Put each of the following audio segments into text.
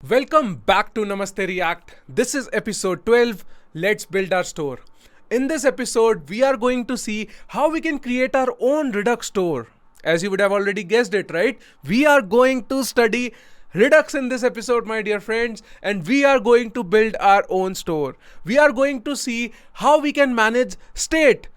Welcome back to Namaste React. This is episode 12. Let's build our store. In this episode, we are going to see how we can create our own Redux store. As you would have already guessed it, right? We are going to study Redux in this episode, my dear friends, and we are going to build our own store. We are going to see how we can manage state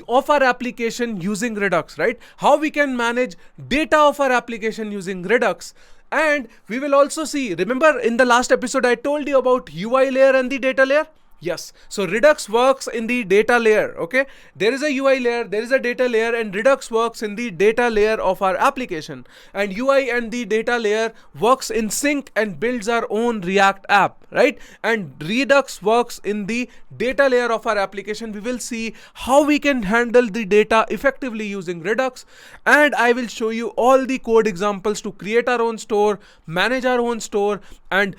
of our application using Redux, right? How we can manage data of our application using Redux. And we will also see, remember in the last episode I told you about UI layer and the data layer? Yes, so Redux works in the data layer, okay? There is a UI layer, there is a data layer, and Redux works in the data layer of our application. And UI and the data layer works in sync and builds our own React app, right? And Redux works in the data layer of our application. We will see how we can handle the data effectively using Redux. And I will show you all the code examples to create our own store, manage our own store, and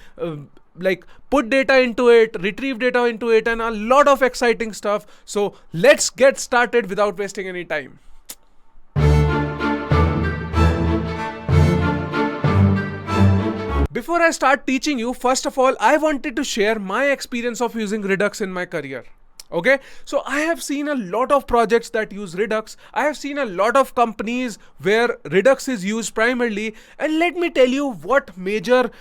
put data into it, retrieve data into it, and a lot of exciting stuff. So let's get started without wasting any time. Before I start teaching you, first of all, I wanted to share my experience of using Redux in my career. Okay, so I have seen a lot of projects that use Redux. I have seen a lot of companies where Redux is used primarily. And let me tell you what major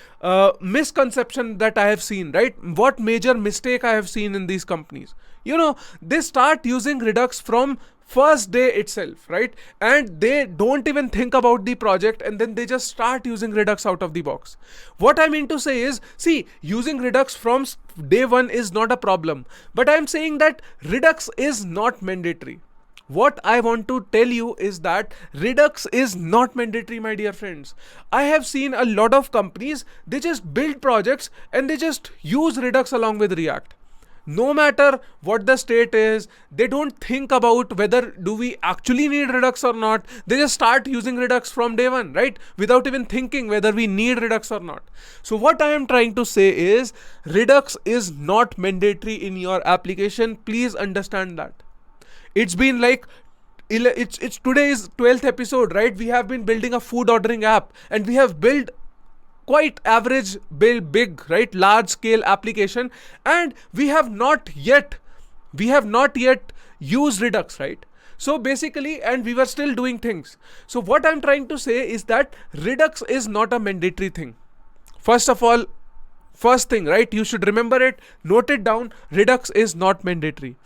misconception that I have seen, right? What major mistake I have seen in these companies. You know, they start using Redux from first day itself, right? And they don't even think about the project, and then they just start using Redux out of the box. What I mean to say is, see, using Redux from day one is not a problem, but I'm saying that Redux is not mandatory. What I want to tell you is that Redux is not mandatory, my dear friends. I have seen a lot of companies, they just build projects and they just use Redux along with React. No matter what the state is, they don't think about whether do we actually need Redux or not. They just start using Redux from day one, right? Without even thinking whether we need Redux or not. So what I am trying to say is Redux is not mandatory in your application. Please understand that. It's been like it's today's 12th episode, right? We have been building a food ordering app, and we have built quite average, build big, right, large scale application, and we have not yet used Redux, right? So basically, and we were still doing things. So what I'm trying to say is that Redux is not a mandatory thing. First of all, first thing, right, you should remember it, note it down. Redux is not mandatory.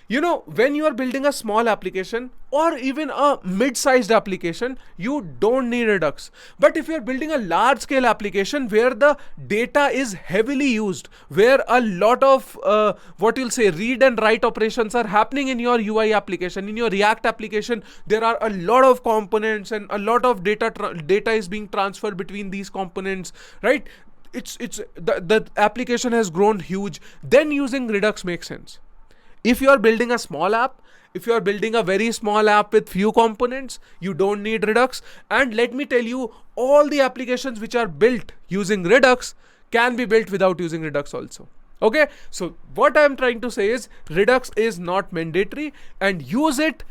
You know, when you are building a small application or even a mid-sized application, you don't need Redux. But if you're building a large-scale application where the data is heavily used, where a lot of read and write operations are happening in your UI application, in your React application, there are a lot of components and a lot of data is being transferred between these components, right? The application has grown huge. Then using Redux makes sense. If you are building a small app, if you are building a very small app with few components, you don't need Redux. And let me tell you, all the applications which are built using Redux can be built without using Redux also. Okay, so what I am trying to say is Redux is not mandatory, and use it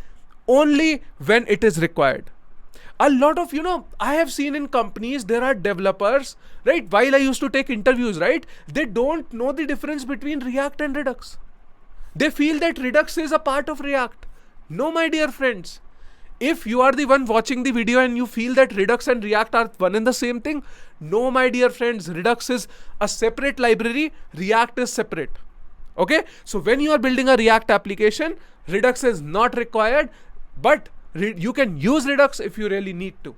only when it is required. A lot of, I have seen in companies, there are developers, right? While I used to take interviews, right? They don't know the difference between React and Redux. They feel that Redux is a part of React. No, my dear friends. If you are the one watching the video and you feel that Redux and React are one and the same thing, no, my dear friends, Redux is a separate library, React is separate. Okay, so when you are building a React application, Redux is not required, but you can use Redux if you really need to.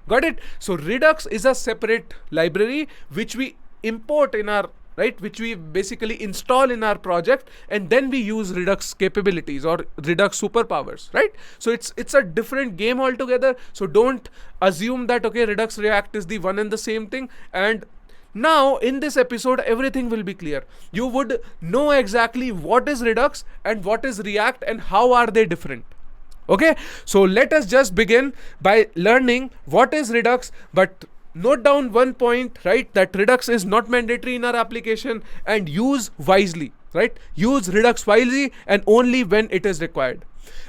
Got it? So Redux is a separate library which we import in our, right, which we basically install in our project, and then we use Redux capabilities or Redux superpowers, right? So it's a different game altogether. So don't assume that, okay, Redux React is the one and the same thing. And now in this episode, everything will be clear. You would know exactly what is Redux and what is React and how are they different. Okay, so let us just begin by learning what is Redux. But note down one point, right, that Redux is not mandatory in our application, and use wisely, right? Use Redux wisely and only when it is required.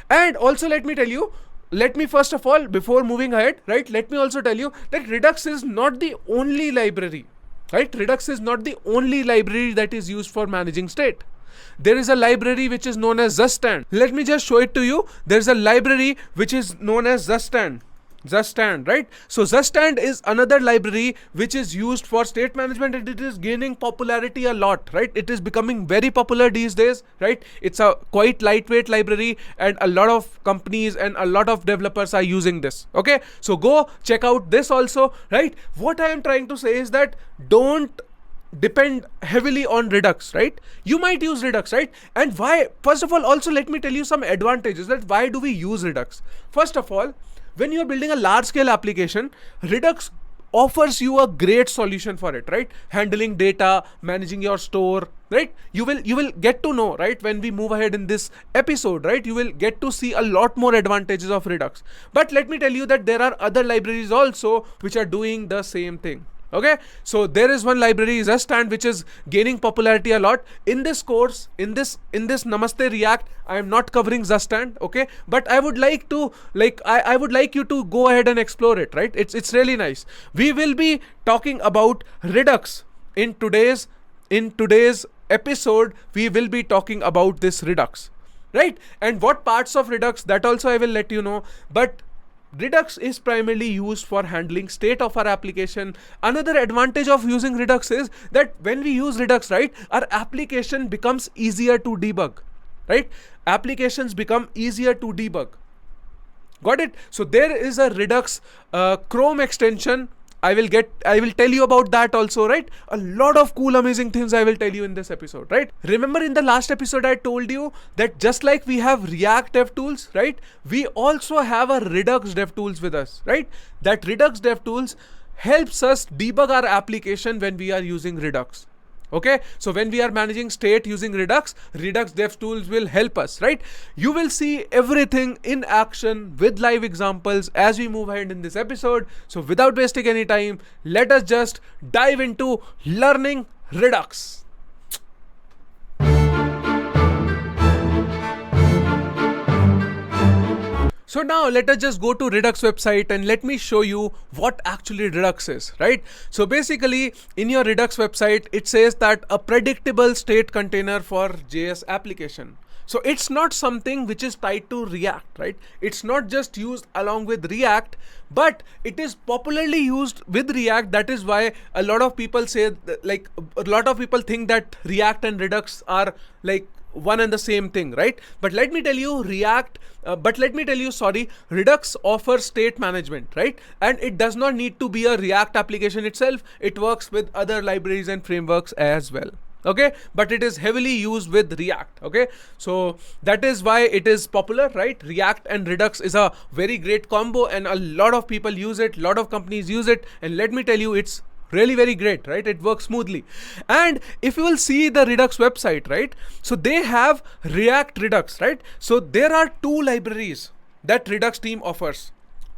And also let me tell you, let me first of all, before moving ahead, right, let me also tell you that Redux is not the only library. right? Redux is not the only library that is used for managing state. There is a library which is known as Zustand. Let me just show it to you. There's a library which is known as Zustand. Zustand, right? So Zustand is another library which is used for state management, and it is gaining popularity a lot, right? It is becoming very popular these days, right? It's a quite lightweight library, and a lot of companies and a lot of developers are using this. Okay, so go check out this also, right? What I am trying to say is that don't depend heavily on Redux, right? You might use Redux, right? And why? First of all, also let me tell you some advantages that why do we use Redux. First of all, when you are building a large scale application, Redux offers you a great solution for it, right? Handling data, managing your store, right? You will get to know, right? When we move ahead in this episode, right? You will get to see a lot more advantages of Redux. But let me tell you that there are other libraries also which are doing the same thing. Okay, so there is one library, Zustand, which is gaining popularity a lot. In this course, in this Namaste React, I am not covering Zustand, okay? But I would like to, I would like you to go ahead and explore it, right? It's really nice. We will be talking about Redux in today's episode. We will be talking about this Redux, right? And what parts of Redux, that also I will let you know. But Redux is primarily used for handling state of our application. Another advantage of using Redux is that when we use Redux, right, our application becomes easier to debug, right? Applications become easier to debug. Got it? So there is a Redux Chrome extension. I will tell you about that also, right? A lot of cool, amazing things I will tell you in this episode, right? Remember in the last episode, I told you that just like we have React DevTools, right? We also have a Redux DevTools with us, right? That Redux DevTools helps us debug our application when we are using Redux. Okay, so when we are managing state using Redux DevTools will help us, right? You will see everything in action with live examples as we move ahead in this episode. So without wasting any time, let us just dive into learning Redux. So now let us just go to Redux website and let me show you what actually Redux is, right? So basically in your Redux website, it says that a predictable state container for JS application. So it's not something which is tied to React, right? It's not just used along with React, but it is popularly used with React. That is why a lot of people say, like, a lot of people think that React and Redux are like one and the same thing, right? But let me tell you, Redux offers state management, right? And it does not need to be a React application itself. It works with other libraries and frameworks as well. Okay, but it is heavily used with React. Okay, so that is why it is popular, right? React and Redux is a very great combo, and a lot of people use it, a lot of companies use it, and let me tell you, it's really very great, right? It works smoothly. And if you will see the Redux website, right, so they have React Redux, right? So there are two libraries that Redux team offers,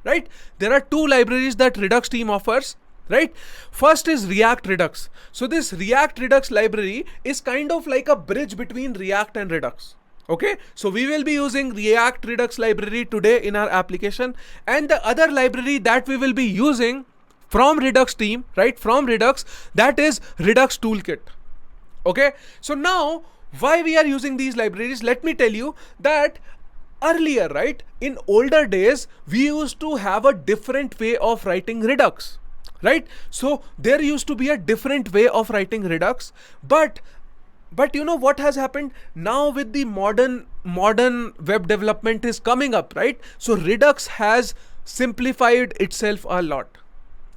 right? There are two libraries that Redux team offers, right? First is React Redux. So this React Redux library is kind of like a bridge between React and Redux. Okay, so we will be using React Redux library today in our application, and the other library that we will be using from Redux team, right, from Redux, that is Redux Toolkit. Okay, so now why we are using these libraries, let me tell you that earlier, right, in older days, we used to have a different way of writing Redux, right? So there used to be a different way of writing Redux, but you know what has happened now with the modern web development is coming up, right? So Redux has simplified itself a lot,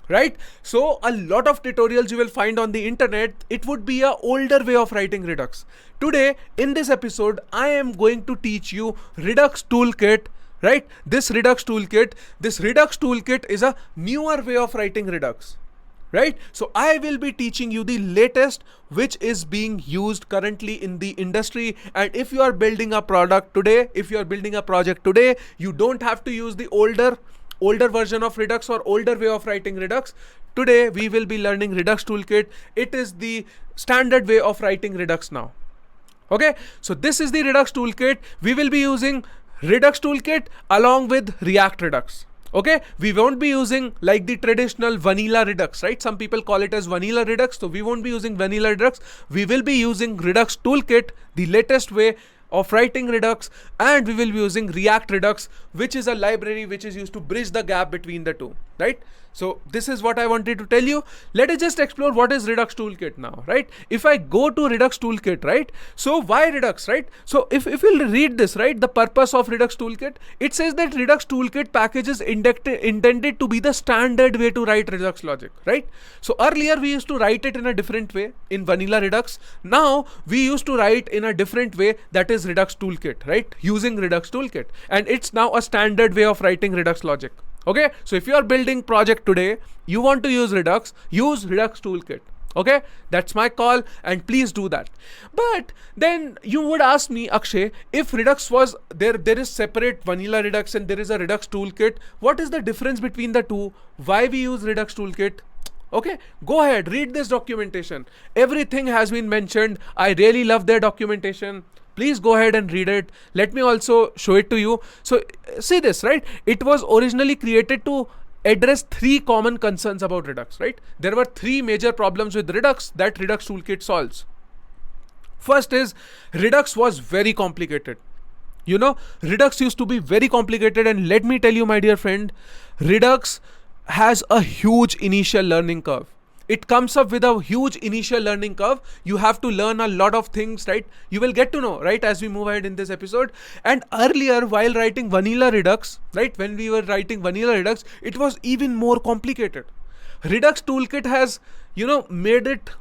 right? So a lot of tutorials you will find on the internet, it would be a older way of writing Redux. Today in this episode, I am going to teach you Redux Toolkit, right? This Redux Toolkit is a newer way of writing Redux, right? So I will be teaching you the latest which is being used currently in the industry. And if you are building a product today, if you are building a project today, you don't have to use the older version of Redux or older way of writing Redux. Today we will be learning Redux Toolkit. It is the standard way of writing Redux now. Okay, so this is the Redux Toolkit. We will be using Redux Toolkit along with React Redux. Okay, we won't be using like the traditional vanilla Redux, right? Some people call it as vanilla Redux. So we won't be using vanilla Redux. We will be using Redux Toolkit, the latest way of writing Redux, and we will be using React Redux, which is a library which is used to bridge the gap between the two, right? So this is what I wanted to tell you. Let us just explore what is Redux Toolkit now, right? If I go to Redux Toolkit, right? So why Redux, right? So if we'll read this, right, the purpose of Redux Toolkit, it says that Redux Toolkit package is intended to be the standard way to write Redux logic, right? So earlier we used to write it in a different way in vanilla Redux. Now we used to write in a different way, that is Redux Toolkit, right? Using Redux Toolkit, and it's now a standard way of writing Redux logic. Okay, so if you are building project today, you want to use Redux Toolkit. Okay, that's my call, and please do that. But then you would ask me, Akshay, if Redux was there is separate vanilla Redux and there is a Redux Toolkit, what is the difference between the two? Why we use Redux Toolkit? Okay, go ahead, read this documentation. Everything has been mentioned. I really love their documentation. Please go ahead and read it. Let me also show it to you. So see this, right? It was originally created to address 3 common concerns about Redux, right? There were 3 major problems with Redux that Redux Toolkit solves. First is Redux was very complicated. You know, Redux used to be very complicated, and let me tell you, my dear friend, Redux has a huge initial learning curve. It comes up with a huge initial learning curve. You have to learn a lot of things, right? You will get to know, right, as we move ahead in this episode. And earlier, while writing vanilla Redux, right, when we were writing vanilla Redux, it was even more complicated. Redux Toolkit has, made it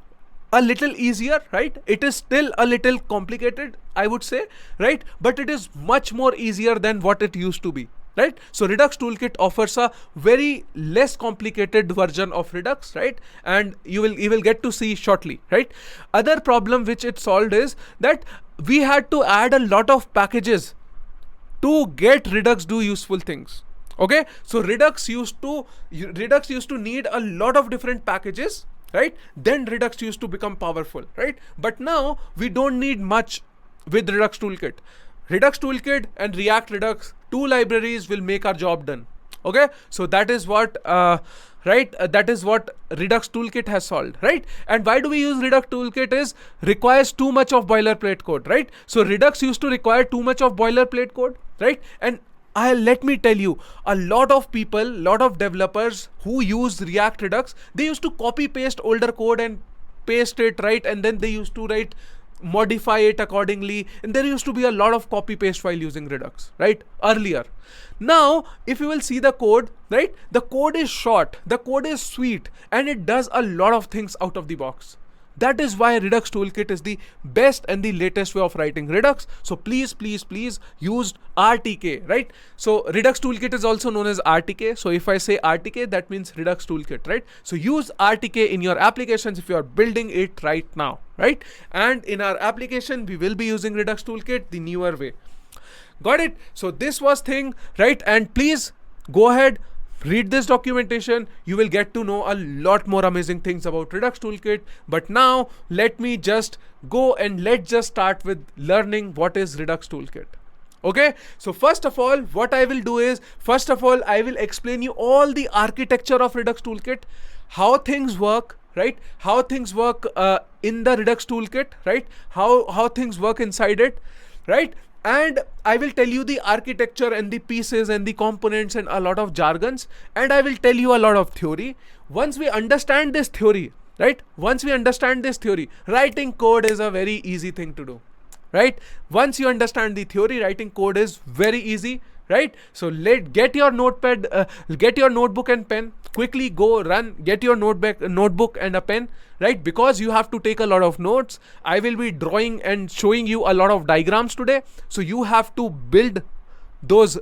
a little easier, right? It is still a little complicated, I would say, right? But it is much more easier than what it used to be. Right? So Redux Toolkit offers a very less complicated version of Redux, right? And you will get to see shortly, right? Other problem which it solved is that we had to add a lot of packages to get Redux do useful things. Okay, so Redux used to need a lot of different packages, right? Then Redux used to become powerful, right? But now we don't need much with Redux Toolkit. Redux Toolkit and React Redux, 2 libraries will make our job done. Okay, so that is what that is what Redux Toolkit has solved, right? And why do we use Redux Toolkit is requires too much of boilerplate code, right? So Redux used to require too much of boilerplate code, right? And let me tell you, a lot of people, lot of developers who use React Redux, they used to copy paste older code and paste it, right? And then they used to modify it accordingly, and there used to be a lot of copy paste while using Redux, right? Earlier. Now if you will see the code, right, the code is short, the code is sweet, and it does a lot of things out of the box. That is why Redux Toolkit is the best and the latest way of writing Redux. So please use RTK, right? So Redux Toolkit is also known as RTK. So if I say RTK, that means Redux Toolkit, right? So use RTK in your applications if you are building it right now, right? And in our application, we will be using Redux Toolkit the newer way. Got it? So this was thing, right? And please go ahead, read this documentation. You will get to know a lot more amazing things about Redux Toolkit. But now let me just go and let's just start with learning what is Redux Toolkit. Okay, so first of all, what I will do is, first of all, I will explain you all the architecture of Redux Toolkit, how things work, right? How things work in the Redux Toolkit, right? How things work inside it, right? And I will tell you the architecture and the pieces and the components and a lot of jargons, and I will tell you a lot of theory. Once we understand this theory, right? Once we understand this theory, writing code is a very easy thing to do, right? Once you understand the theory, writing code is very easy, right? So get your notepad, get your notebook and pen, quickly go run, get your notebook and a pen, right? Because you have to take a lot of notes. I will be drawing and showing you a lot of diagrams today. So you have to build those,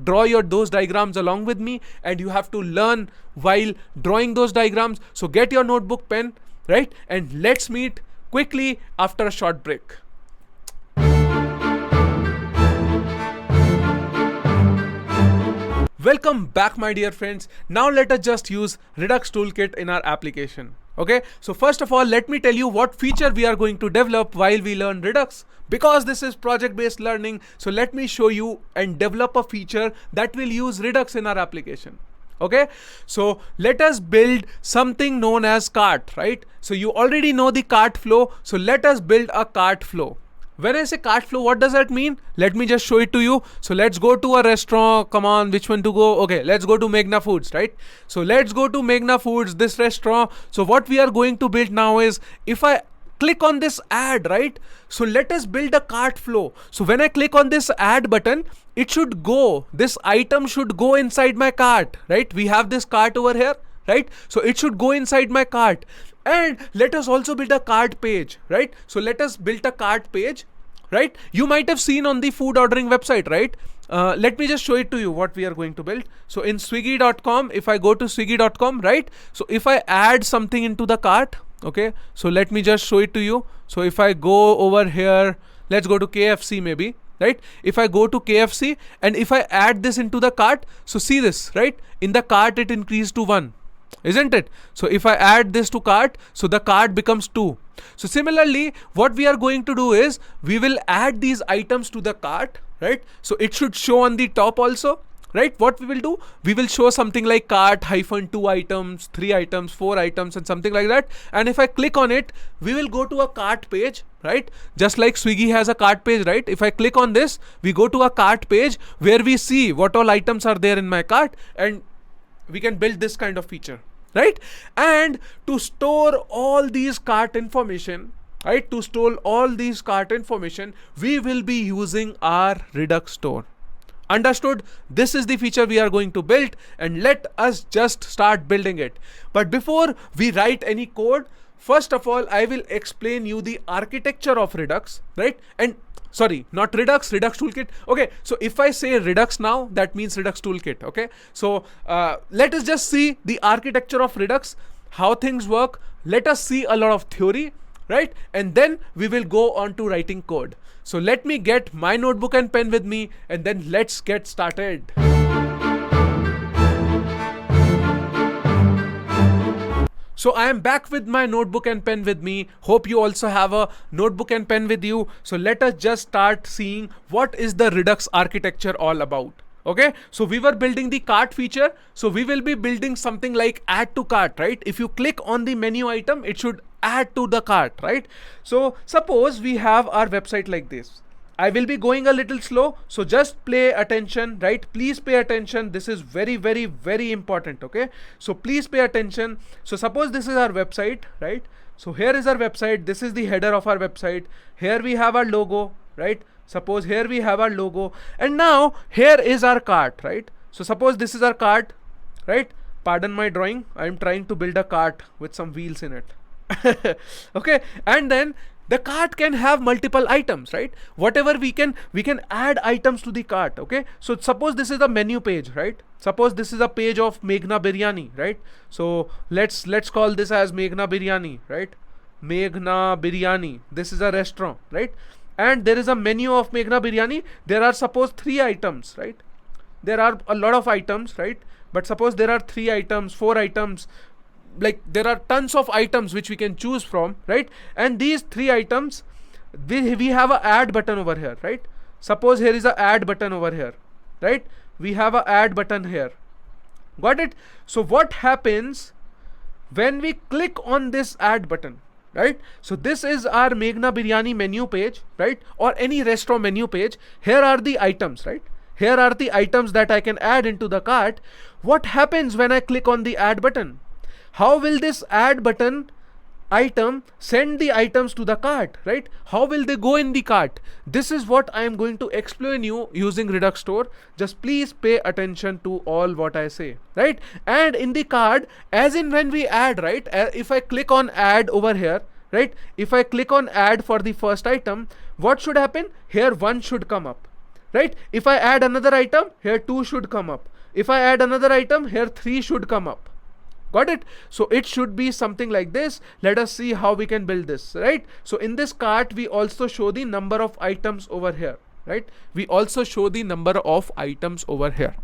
draw those diagrams along with me, and you have to learn while drawing those diagrams. So get your notebook, pen, right? And let's meet quickly after a short break. Welcome back, my dear friends. Now let us just use Redux Toolkit in our application. Okay, so first of all, let me tell you what feature we are going to develop while we learn Redux. Because this is project based learning, so let me show you and develop a feature that will use Redux in our application. Okay, so let us build something known as cart, right? So you already know the cart flow, so let us build a cart flow. When I say cart flow, what does that mean? Let me just show it to you. So let's go to a restaurant. Come on, which one to go? Okay, let's go to Meghna Foods, right? So let's go to Meghna Foods, this restaurant. So what we are going to build now is, if I click on this add, right? So let us build a cart flow. So when I click on this add button, it should go, this item should go inside my cart, right? We have this cart over here, right? So it should go inside my cart. And let us also build a cart page, right? So let us build a cart page, right? You might have seen on the food ordering website, right? Let me just show it to you what we are going to build. So in swiggy.com, if I go to swiggy.com, right? So if I add something into the cart, okay, so let me just show it to you. So if I go over here, let's go to KFC maybe, right? If I go to KFC and if I add this into the cart, so see this, right? In the cart, it increased to 1. Isn't it? So if I add this to cart, so the cart becomes 2. So similarly, what we are going to do is, we will add these items to the cart, right? So it should show on the top also, right? What we will do, we will show something like cart -2 items, 3 items, 4 items, and something like that. And if I click on it, we will go to a cart page, right? Just like Swiggy has a cart page, right? If I click on this, we go to a cart page where we see what all items are there in my cart, and we can build this kind of feature, right? And to store all these cart information, right? To store all these cart information, we will be using our Redux store. Understood? This is the feature we are going to build, and let us just start building it. But before we write any code, first of all, I will explain you the architecture of Redux, right? And sorry, not Redux, Redux Toolkit. Okay, so if I say Redux now, that means Redux Toolkit. Okay, so let us just see the architecture of Redux, how things work. Let us see a lot of theory, right? And then we will go on to writing code. So let me get my notebook and pen with me, and then let's get started. So I am back with my notebook and pen with me. Hope you also have a notebook and pen with you. So let us just start seeing what is the Redux architecture all about. Okay, so we were building the cart feature. So we will be building something like add to cart, right? If you click on the menu item, it should add to the cart, right? So suppose we have our website like this. I will be going a little slow, so just pay attention, right? Please pay attention. This is very, very, very important. Okay, so please pay attention. So suppose this is our website, right? So here is our website. This is the header of our website. Here we have our logo, right? Suppose here we have our logo, and now here is our cart, right? So suppose this is our cart, right? Pardon my drawing. I'm trying to build a cart with some wheels in it. Okay, and then the cart can have multiple items, right? Whatever we can add items to the cart. Okay, so suppose this is the menu page, right? Suppose this is a page of Meghna Biryani, right? So let's call this as Meghna Biryani, right? Meghna Biryani. This is a restaurant, right? And there is a menu of Meghna Biryani. There are suppose 3 items, right? There are a lot of items, right? But suppose there are 3 items, 4 items, like there are tons of items which we can choose from, right? And these 3 items, we have a add button over here, right? Suppose here is a add button over here, right? We have a add button here. Got it? So what happens when we click on this add button, right? So this is our Meghna Biryani menu page, right? Or any restaurant menu page. Here are the items, right? Here are the items that I can add into the cart. What happens when I click on the add button? How will this add button item send the items to the cart, right? How will they go in the cart? This is what I am going to explain you using Redux store. Just please pay attention to all what I say, right? And in the cart, as in when we add, right? If I click on add over here, right? If I click on add for the first item, what should happen? Here 1 should come up, right? If I add another item, here 2 should come up. If I add another item, here 3 should come up. Got it? So it should be something like this. Let us see how we can build this, right? So in this cart, we also show the number of items over here, right? We also show the number of items over here.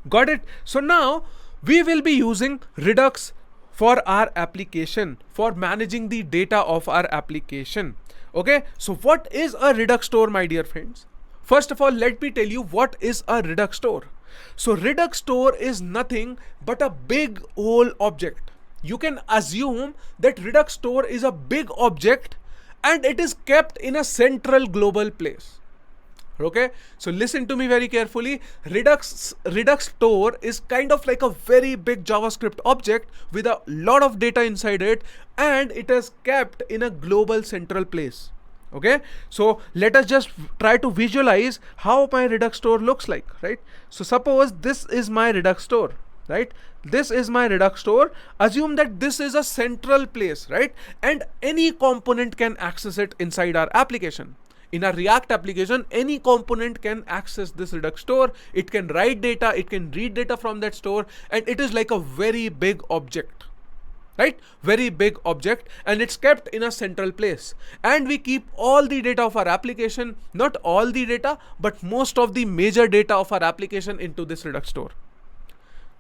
Got it? So now we will be using Redux for our application, for managing the data of our application. Okay, so what is a Redux store, my dear friends? First of all, let me tell you what is a Redux store. So Redux store is nothing but a big whole object. You can assume that Redux store is a big object and it is kept in a central global place. Okay, so listen to me very carefully. Redux store is kind of like a very big JavaScript object with a lot of data inside it, and it is kept in a global central place. Okay, so let us just try to visualize how my Redux store looks like, right? So suppose this is my Redux store, right? This is my Redux store. Assume that this is a central place, right? And any component can access it inside our application. In a React application, any component can access this Redux store. It can write data, it can read data from that store, and it is like a very big object, right? Very big object, and it's kept in a central place. And we keep all the data of our application, not all the data, but most of the major data of our application into this Redux store.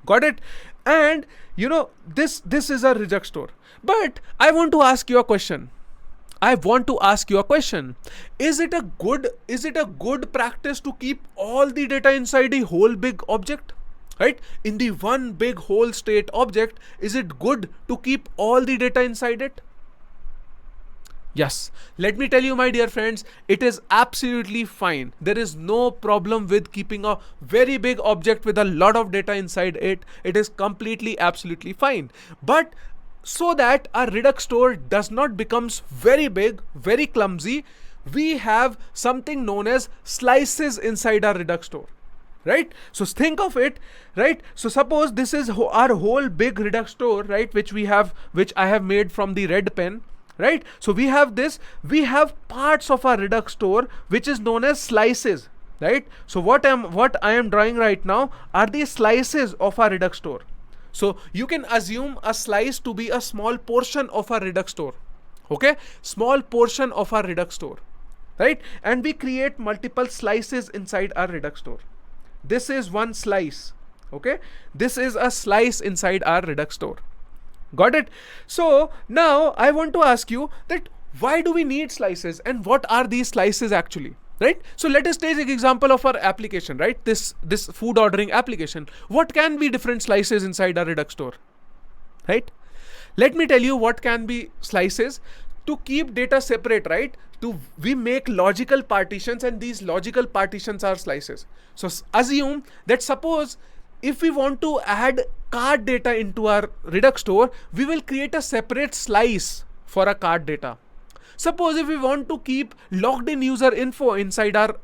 Got it? And you know, this is a Redux store. But I want to ask you a question. Is it a good practice to keep all the data inside a whole big object? Right? In the one big whole state object, is it good to keep all the data inside it? Yes. Let me tell you, my dear friends, it is absolutely fine. There is no problem with keeping a very big object with a lot of data inside it. It is completely, absolutely fine. But so that our Redux store does not becomes very big, very clumsy, we have something known as slices inside our Redux store, right? So think of it, right? So suppose this is our whole big Redux store, right? Which I have made from the red pen, right? So we have parts of our Redux store which is known as slices, right? So what I am drawing right now are the slices of our Redux store. So you can assume a slice to be a small portion of our Redux store. Okay, small portion of our Redux store, right? And we create multiple slices inside our Redux store. This is one slice. Okay, this is a slice inside our Redux store. Got it? So now I want to ask you that why do we need slices, and what are these slices actually? Right? So let us take an example of our application, right? This food ordering application. What can be different slices inside our Redux store, right? Let me tell you what can be slices. To keep data separate, right? We make logical partitions, and these logical partitions are slices. So assume that suppose if we want to add card data into our Redux store, we will create a separate slice for a card data. Suppose if we want to keep logged in user info inside our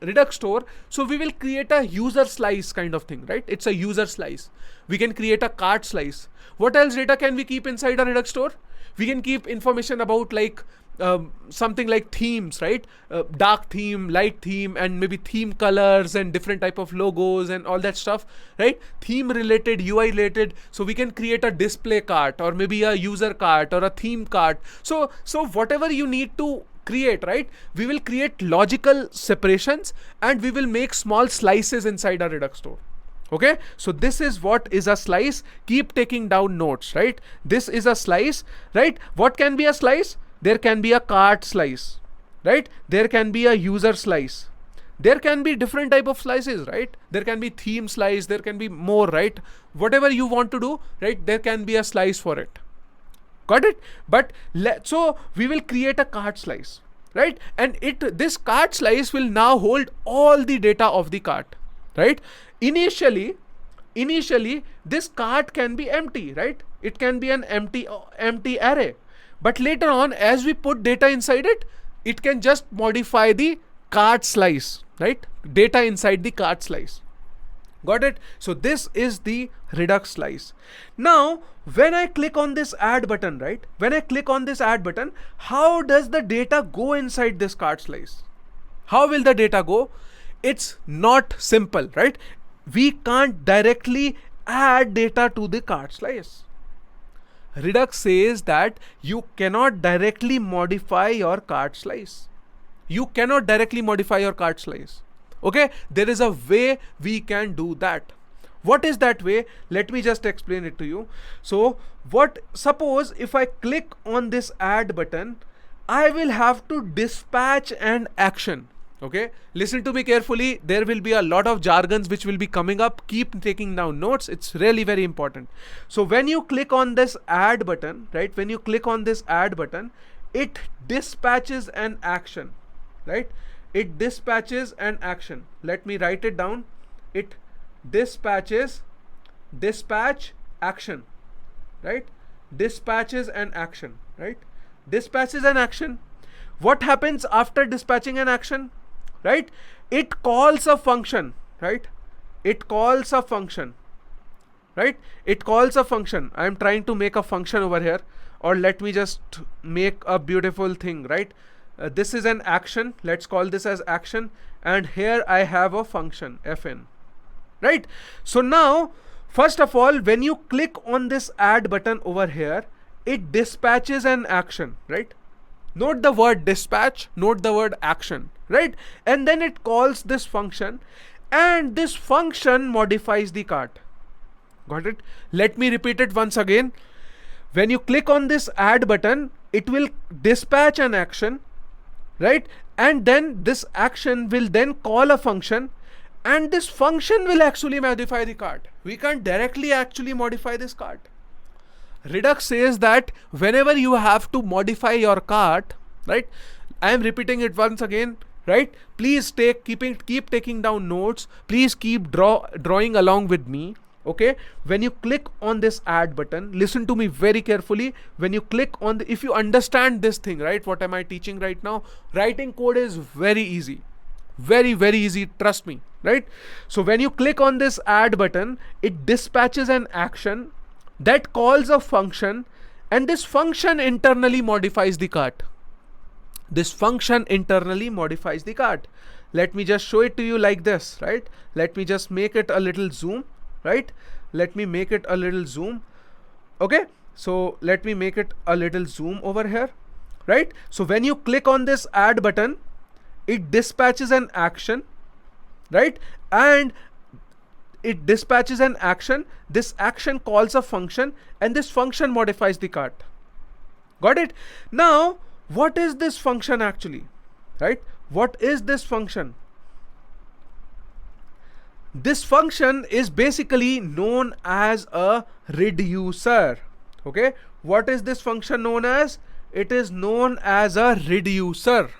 Redux store, so we will create a user slice kind of thing, right? It's a user slice. We can create a cart slice. What else data can we keep inside our Redux store? We can keep information about like something like themes, right? Dark theme, light theme, and maybe theme colors and different type of logos and all that stuff, right? Theme related, UI related. So we can create a display cart, or maybe a user cart, or a theme cart. So whatever you need to create, right? We will create logical separations, and we will make small slices inside our Redux store. Okay, so this is what is a slice. Keep taking down notes, right? This is a slice, right? What can be a slice? There can be a cart slice, right? There can be a user slice. There can be different type of slices, right? There can be theme slice, there can be more, right? Whatever you want to do, right? There can be a slice for it. Got it? But so we will create a cart slice, right? And this cart slice will now hold all the data of the cart, right? Initially this cart can be empty, right? It can be an empty array. But later on, as we put data inside it, it can just modify the cart slice, right? Data inside the cart slice. Got it? So this is the Redux slice. Now, when I click on this add button, right? When I click on this add button, how does the data go inside this cart slice? How will the data go? It's not simple, right? We can't directly add data to the cart slice. Redux says that you cannot directly modify your cart slice. You cannot directly modify your cart slice. Okay, there is a way we can do that. What is that way? Let me just explain it to you. So suppose if I click on this add button, I will have to dispatch an action. Okay, listen to me carefully. There will be a lot of jargons which will be coming up. Keep taking down notes. It's really very important. So when you click on this add button, right? When you click on this add button, it dispatches an action, right? It dispatches an action. Let me write it down. It dispatch action, right? Dispatches an action, right? Dispatches an action. What happens after dispatching an action? Right? It calls a function, right? It calls a function, right? It calls a function. I am trying to make a function over here, or let me just make a beautiful thing, right? This is an action. Let's call this as action. And here I have a function fn, right? So now, first of all, when you click on this add button over here, it dispatches an action, right? Note the word dispatch, note the word action, right? And then it calls this function, and this function modifies the cart. Got it? Let me repeat it once again. When you click on this add button, it will dispatch an action, right? And then this action will then call a function, and this function will actually modify the cart. We can't directly actually modify this cart. Redux says that whenever you have to modify your cart, right? I am repeating it once again, right? Please keep taking down notes. Please keep drawing along with me. Okay, when you click on this add button, listen to me very carefully. When you click on if you understand this thing, right? What am I teaching right now? Writing code is very easy, very, very easy. Trust me, right? So when you click on this add button, it dispatches an action that calls a function, and this function internally modifies the cart. This function internally modifies the cart. Let me just show it to you like this, right? Let me just make it a little zoom, right? Let me make it a little zoom. Okay, so let me make it a little zoom over here, right? So when you click on this add button, it dispatches an action, right? And it dispatches an action. This action calls a function, and this function modifies the cart. Got it? Now, what is this function actually? Right? What is this function? This function is basically known as a reducer. Okay? What is this function known as? It is known as a reducer.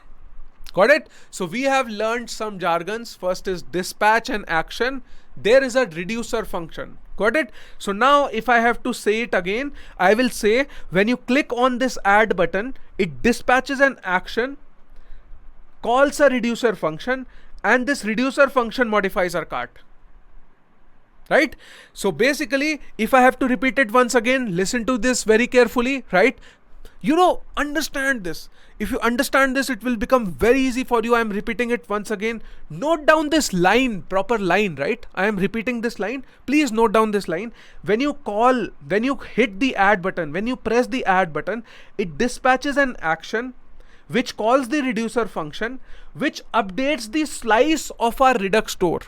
Got it? So we have learned some jargons. First is dispatch and action. There is a reducer function. Got it? So now if I have to say it again, I will say when you click on this add button, it dispatches an action, calls a reducer function, and this reducer function modifies our cart. Right? So basically, if I have to repeat it once again, listen to this very carefully, right? Understand this. If you understand this, it will become very easy for you. I am repeating it once again. Note down this line, proper line, right? I am repeating this line. Please note down this line. When you hit the add button, when you press the add button, it dispatches an action which calls the reducer function, which updates the slice of our Redux store.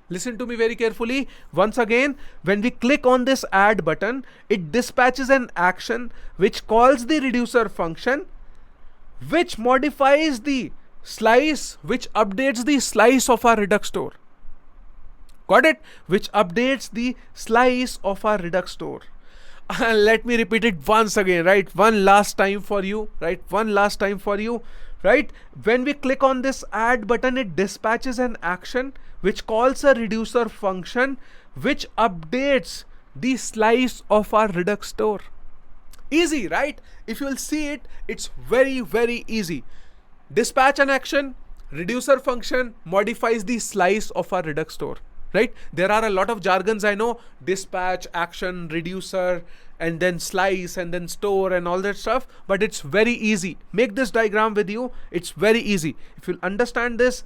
Listen to me very carefully. Once again, when we click on this add button, it dispatches an action which calls the reducer function, which modifies the slice, which updates the slice of our Redux store. Got it? Which updates the slice of our Redux store. Let me repeat it once again, right? One last time for you, right? One last time for you, right? When we click on this add button, it dispatches an action which calls a reducer function, which updates the slice of our Redux store. Easy, right? If you will see it, it's very, very easy. Dispatch an action, reducer function modifies the slice of our Redux store, right? There are a lot of jargons, I know. Dispatch, action, reducer, and then slice, and then store, and all that stuff. But it's very easy. Make this diagram with you. It's very easy. If you understand this,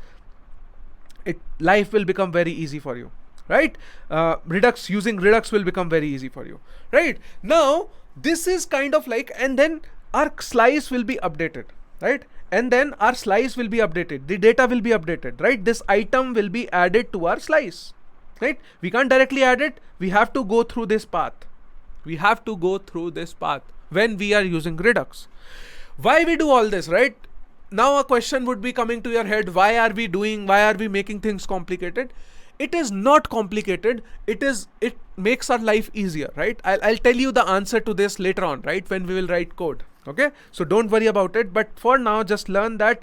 life will become very easy for you, right? Using Redux will become very easy for you, right? Now, this is kind of like, and then our slice will be updated, right? And then our slice will be updated. The data will be updated, right? This item will be added to our slice. right? We can't directly add it. We have to go through this path. We have to go through this path when we are using Redux. Why we do all this, right? Now a question would be coming to your head. Why are we making things complicated? It is not complicated. It makes our life easier, right? I'll tell you the answer to this later on, right? When we will write code. Okay. So don't worry about it. But for now, just learn that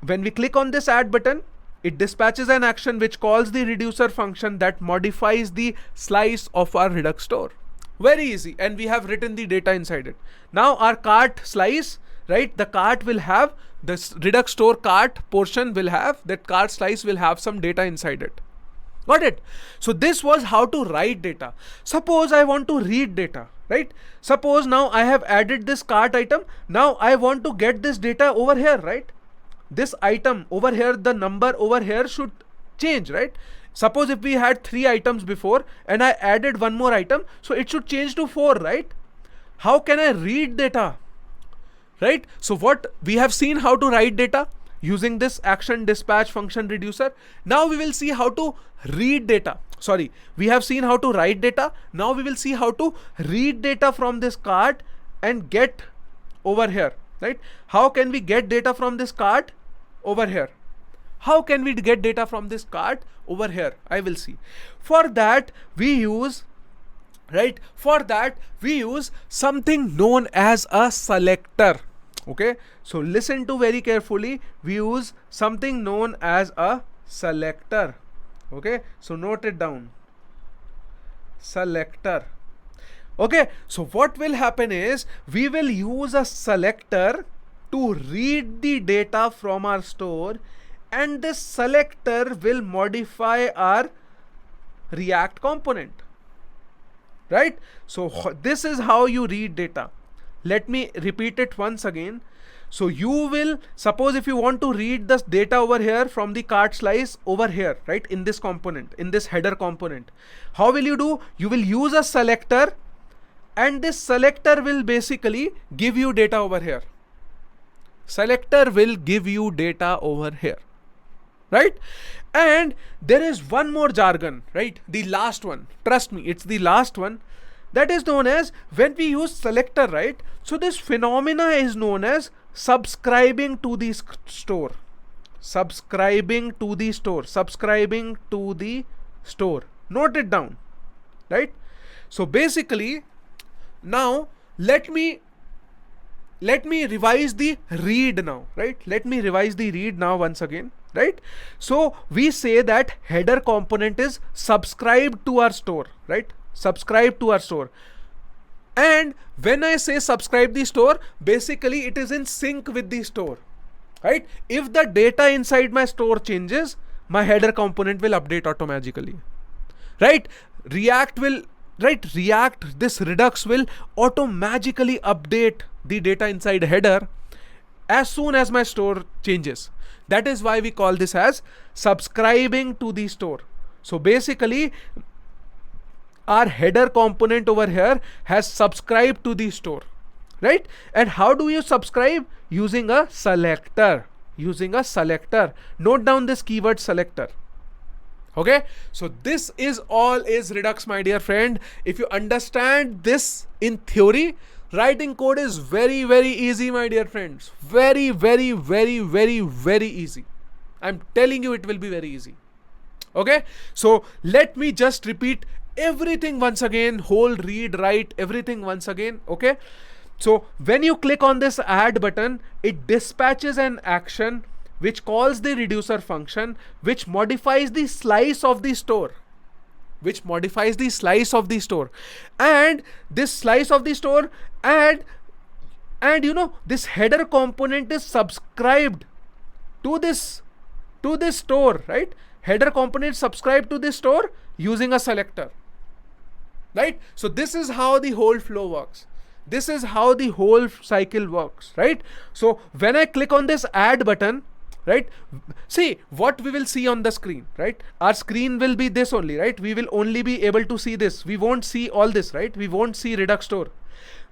when we click on this add button, it dispatches an action which calls the reducer function that modifies the slice of our Redux store. Very easy. And we have written the data inside it. Now our cart slice, right? The cart will have this Redux store cart portion will have that cart slice will have some data inside it. Got it? So this was how to write data. Suppose I want to read data, right? Suppose now I have added this cart item. Now I want to get this data over here, right? This item over here, the number over here should change, right? Suppose if we had 3 items before and I added one more item, so it should change to 4, right? How can I read data? Right? So what we have seen how to write data using this action dispatch function reducer. Now we will see how to read data. Sorry, we have seen how to write data. Now we will see how to read data from this cart and get over here, right? How can we get data from this cart over here? How can we get data from this cart over here? I will see. For that we use, right? For that we use something known as a selector. Okay, so listen to very carefully. We use something known as a selector. Okay, so note it down. Selector. Okay, so what will happen is we will use a selector to read the data from our store, and this selector will modify our React component. Right? So this is how you read data. Let me repeat it once again. So you will, suppose if you want to read this data over here from the cart slice over here, right? In this component, in this header component, how will you do? You will use a selector, and this selector will basically give you data over here. Selector will give you data over here, right? And there is one more jargon, right? The last one, trust me, it's the last one. That is known as, when we use selector, right? So this phenomena is known as subscribing to the store. Subscribing to the store. Subscribing to the store. Note it down, right? So basically, now let me revise the read now, right? Let me revise the read now once again, right? So we say that header component is subscribed to our store, right? Subscribe to our store. And when I say subscribe the store, basically it is in sync with the store, right? If the data inside my store changes, my header component will update automatically, right? React, this Redux will automatically update the data inside header as soon as my store changes. That is why we call this as subscribing to the store. So basically, our header component over here has subscribed to the store, right? And how do you subscribe? Using a selector. Using a selector. Note down this keyword selector. Okay, so this is all is Redux, my dear friend. If you understand this in theory, writing code is very, very easy, my dear friends. Very, very, very, very, very easy. I'm telling you, it will be very easy. Okay, so let me just repeat everything once again, whole read, write, everything once again. Okay, so when you click on this add button, it dispatches an action which calls the reducer function, which modifies the slice of the store. And this slice of the store, and you know, this header component is subscribed to this store, right? Header component subscribed to this store using a selector, right? So this is how the whole flow works. This is how the whole cycle works, right? So when I click on this add button, right, see what we will see on the screen, right? Our screen will be this only, right? We will only be able to see this. We won't see all this, right? We won't see Redux store.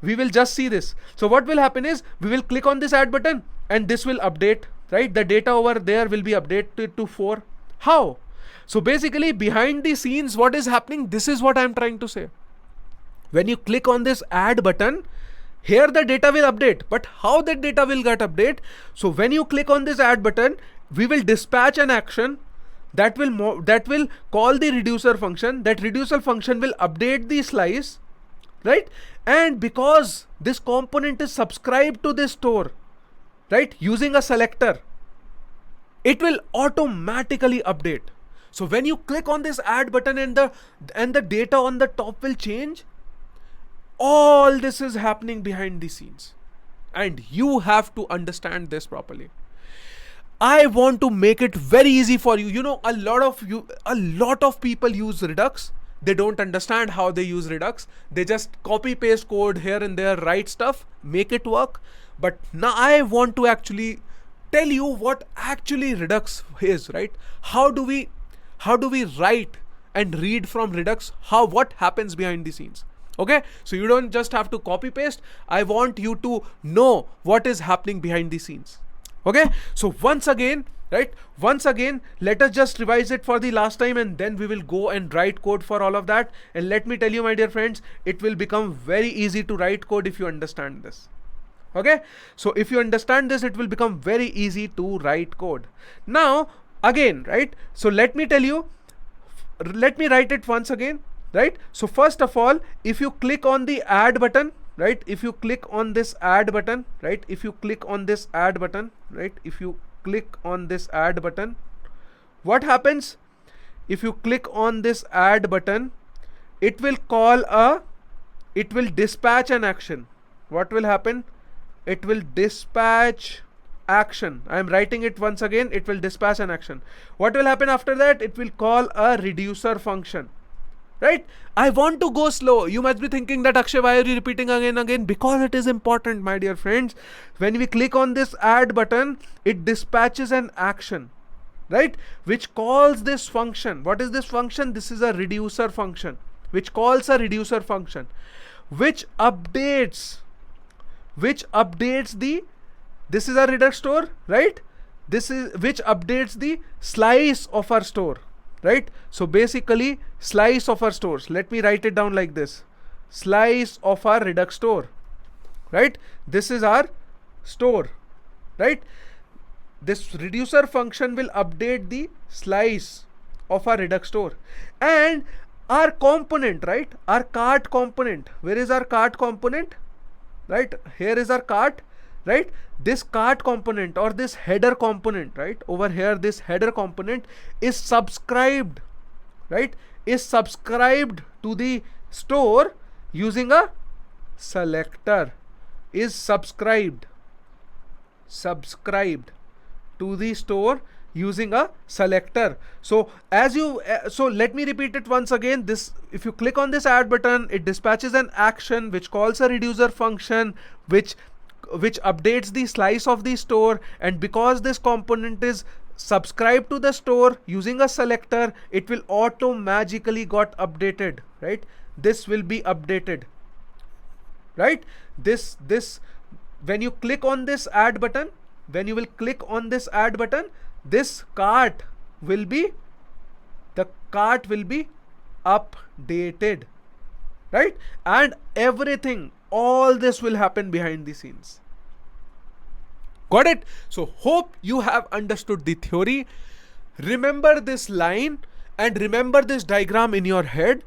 We will just see this. So what will happen is we will click on this add button and this will update, right? The data over there will be updated to 4. How? So basically behind the scenes, what is happening? This is what I'm trying to say. When you click on this add button, here the data will update, but how that data will get update? So when you click on this add button, we will dispatch an action that will call the reducer function. That reducer function will update the slice, right? And because this component is subscribed to this store, right, using a selector, it will automatically update. So when you click on this add button and the data on the top will change, all this is happening behind the scenes, and you have to understand this properly. I want to make it very easy for you. You know, a lot of people use Redux. They don't understand how they use Redux. They just copy paste code here and there, write stuff, make it work. But now I want to actually tell you what actually Redux is, right? How do we write and read from Redux? What happens behind the scenes? Okay, so you don't just have to copy paste. I want you to know what is happening behind the scenes. Okay, so once again, let us just revise it for the last time, and then we will go and write code for all of that. And let me tell you, my dear friends, it will become very easy to write code if you understand this. Okay, so if you understand this, it will become very easy to write code. Now again, right, so let me tell you, let me write it once again, right? So first of all, if you click on the add button, right, if you click on this add button, right, if you click on this add button, right, if you click on this add button, what happens? If you click on this add button, it will dispatch an action. What will happen? It will dispatch action. I am writing it once again. It will dispatch an action. What will happen after that? It will call a reducer function. Right? I want to go slow. You must be thinking that Akshay, why are you repeating again and again? Because it is important, my dear friends. When we click on this add button, it dispatches an action, right, which calls this function. What is this function? This is a reducer function, which calls a reducer function, which updates the, this is a Redux store, right? This is which updates the slice of our store. Right? So basically slice of our stores. Let me write it down like this. Slice of our Redux store. Right? This is our store. Right? This reducer function will update the slice of our Redux store. And our component, right? Our cart component. Where is our cart component? Right? Here is our cart. Right? This cart component or this header component, right, over here, this header component is subscribed, right, is subscribed to the store using a selector. Is subscribed to the store using a selector. So as you so let me repeat it once again. This, if you click on this add button, it dispatches an action which calls a reducer function which updates the slice of the store, and because this component is subscribed to the store using a selector, it will automatically got updated, right? This will be updated, right? This when you click on this add button, this cart will be updated, right? And everything, all this will happen behind the scenes. Got it? So hope you have understood the theory. Remember this line and remember this diagram in your head.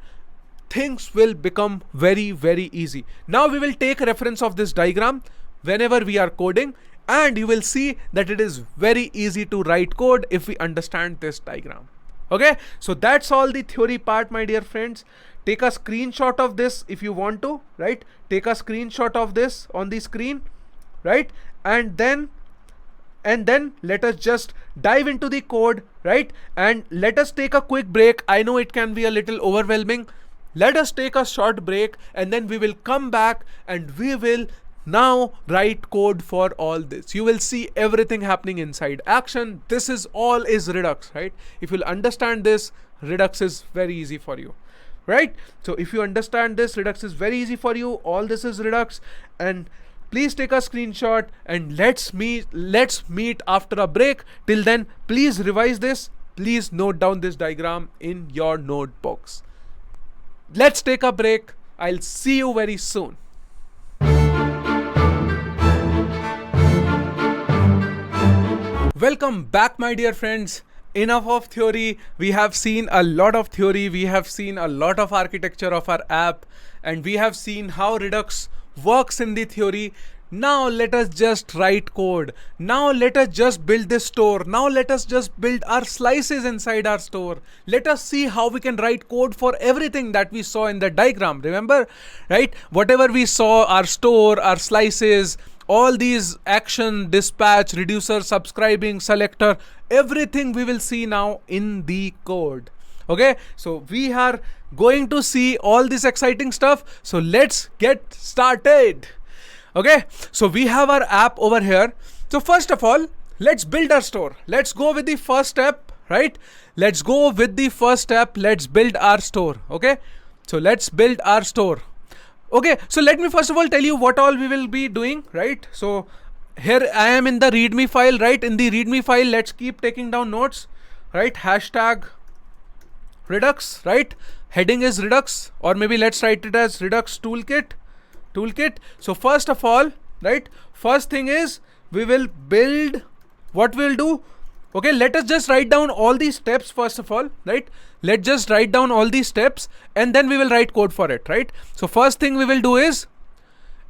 Things will become very, very easy. Now we will take reference of this diagram whenever we are coding, and you will see that it is very easy to write code if we understand this diagram. Okay, so that's all the theory part, my dear friends. Take a screenshot of this if you want to, right? Take a screenshot of this on the screen, right? And then let us just dive into the code, right? And let us take a quick break. I know it can be a little overwhelming. Let us take a short break, and then we will come back and we will now write code for all this. You will see everything happening inside action. This is all is Redux, right? If you'll understand this, Redux is very easy for you, right? So if you understand this, Redux is very easy for you. All this is Redux. And please take a screenshot and let's meet after a break. Till then, please revise this, please note down this diagram in your notebooks. Let's take a break. I'll see you very soon. Welcome back, my dear friends. Enough of theory. We have seen a lot of theory. We have seen a lot of architecture of our app, and we have seen how Redux works in the theory. Now let us just write code. Now let us just build this store. Now let us just build our slices inside our store. Let us see how we can write code for everything that we saw in the diagram. Remember, right? Whatever we saw, our store, our slices, all these action, dispatch, reducer, subscribing, selector, everything we will see now in the code. Okay, so we are going to see all this exciting stuff. So let's get started. Okay, so we have our app over here. So first of all, let's build our store. Let's go with the first step, right? Let's go with the first step. Let's build our store. Okay, so let's build our store. Okay, so let me first of all tell you what all we will be doing, right? So here I am in the readme file, right? In the readme file, let's keep taking down notes, right? Hashtag Redux, right? Heading is Redux, or maybe let's write it as Redux toolkit. So first of all, right? First thing is we will build, what we'll do. Okay, let us just write down all these steps first of all, right? Let's just write down all these steps and then we will write code for it, right? So first thing we will do is,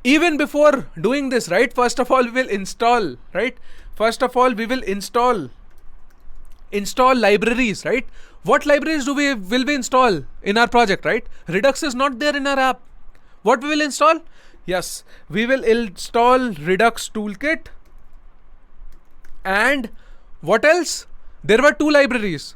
even before doing this, right? First of all, we will install, right? First of all, we will install libraries, right? What libraries will we install in our project, right? Redux is not there in our app. What we will install? Yes, we will install Redux toolkit. And what else? There were two libraries,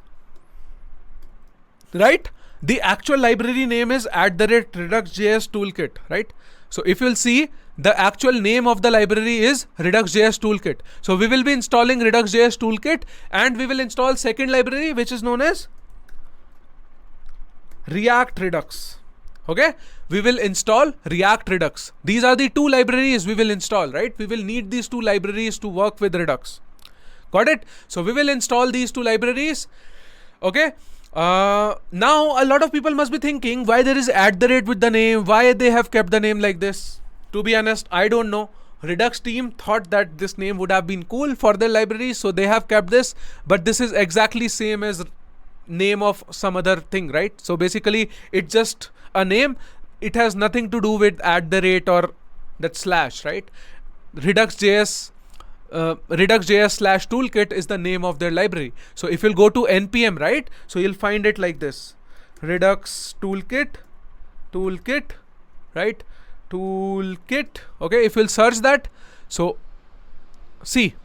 right? The actual library name is @Redux.js toolkit, right? So if you'll see, the actual name of the library is Redux.js toolkit. So we will be installing Redux.js toolkit, and we will install second library, which is known as React Redux. Okay, we will install React Redux. These are the two libraries we will install, right? We will need these two libraries to work with Redux. Got it? So we will install these two libraries. Okay. Now a lot of people must be thinking why there is @ with the name, why they have kept the name like this. To be honest, I don't know. Redux team thought that this name would have been cool for their library, so they have kept this, but this is exactly same as name of some other thing, right? So basically it's just a name. It has nothing to do with @ or that slash, right? Redux.js /toolkit is the name of their library. So if you'll go to npm, right? So you'll find it like this: Redux toolkit, right? Toolkit. Okay, if you'll search that, so see,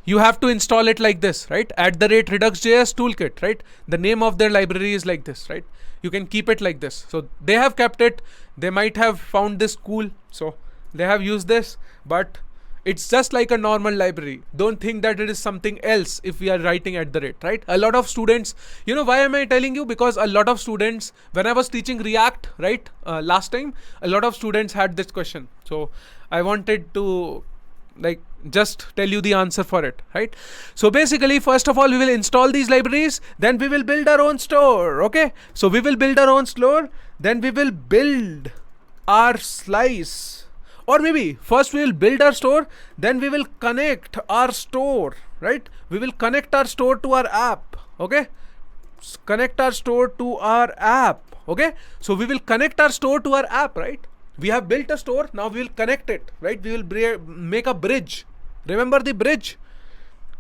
you have to install it like this, right? @Redux.js toolkit, right? The name of their library is like this, right? You can keep it like this. So they have kept it. They might have found this cool, so they have used this, but it's just like a normal library. Don't think that it is something else if we are writing @, right? A lot of students, you know, why am I telling you? Because a lot of students, when I was teaching React, right, last time, a lot of students had this question. So I wanted to just tell you the answer for it, right? So basically, first of all, we will install these libraries, then we will build our own store. Okay, so we will build our own store, then we will build our slice, or maybe first we will build our store, then we will connect our store, right? We will connect our store to our app. Okay, connect our store to our app. Okay, so we will connect our store to our app, right? We have built a store, now we will connect it, right? We will make a bridge. Remember the bridge?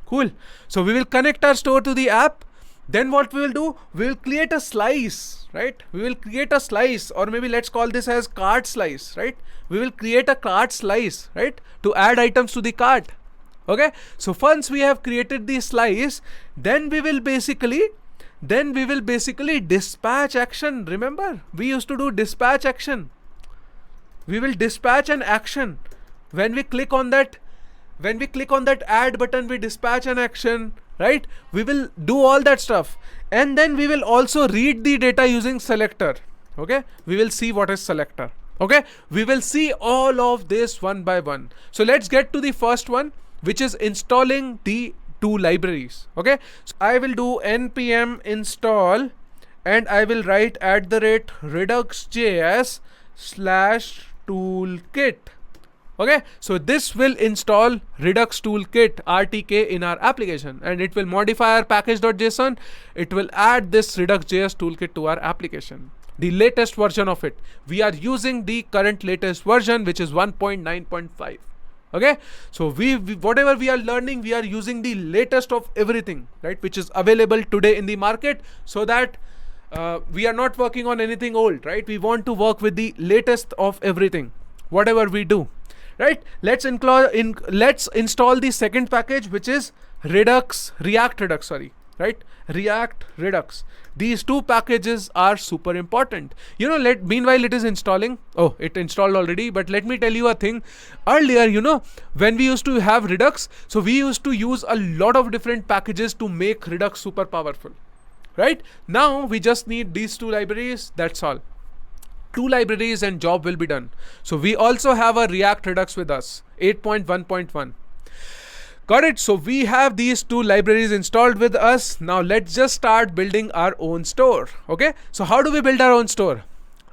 Cool. So we will connect our store to the app. Then what we will do? We will create a slice, right? We will create a slice, or maybe let's call this as cart slice, right? We will create a cart slice, right? To add items to the cart. Okay. So once we have created the slice, then we will basically dispatch action. Remember, we used to do dispatch action. We will dispatch an action. When we click on that add button, we dispatch an action, right? We will do all that stuff, and then we will also read the data using selector. Okay, we will see what is selector. Okay, we will see all of this one by one. So let's get to the first one, which is installing the two libraries. Okay, so I will do npm install and I will write @reduxjs/toolkit. Okay, so this will install Redux Toolkit RTK in our application, and it will modify our package.json. It will add this Redux.js toolkit to our application, the latest version of it. We are using the current latest version, which is 1.9.5. Okay, so we whatever we are learning, we are using the latest of everything, right, which is available today in the market, so that we are not working on anything old, right? We want to work with the latest of everything, whatever we do. Right, let's install the second package, which is React Redux, right, React Redux. These two packages are super important. Meanwhile it is installing. Oh, it installed already, but let me tell you a thing. Earlier, when we used to have Redux, so we used to use a lot of different packages to make Redux super powerful. Right, now we just need these two libraries, that's all. Two libraries and job will be done. So we also have a React Redux with us, 8.1.1. Got it? So we have these two libraries installed with us. Now let's just start building our own store. Okay, so how do we build our own store?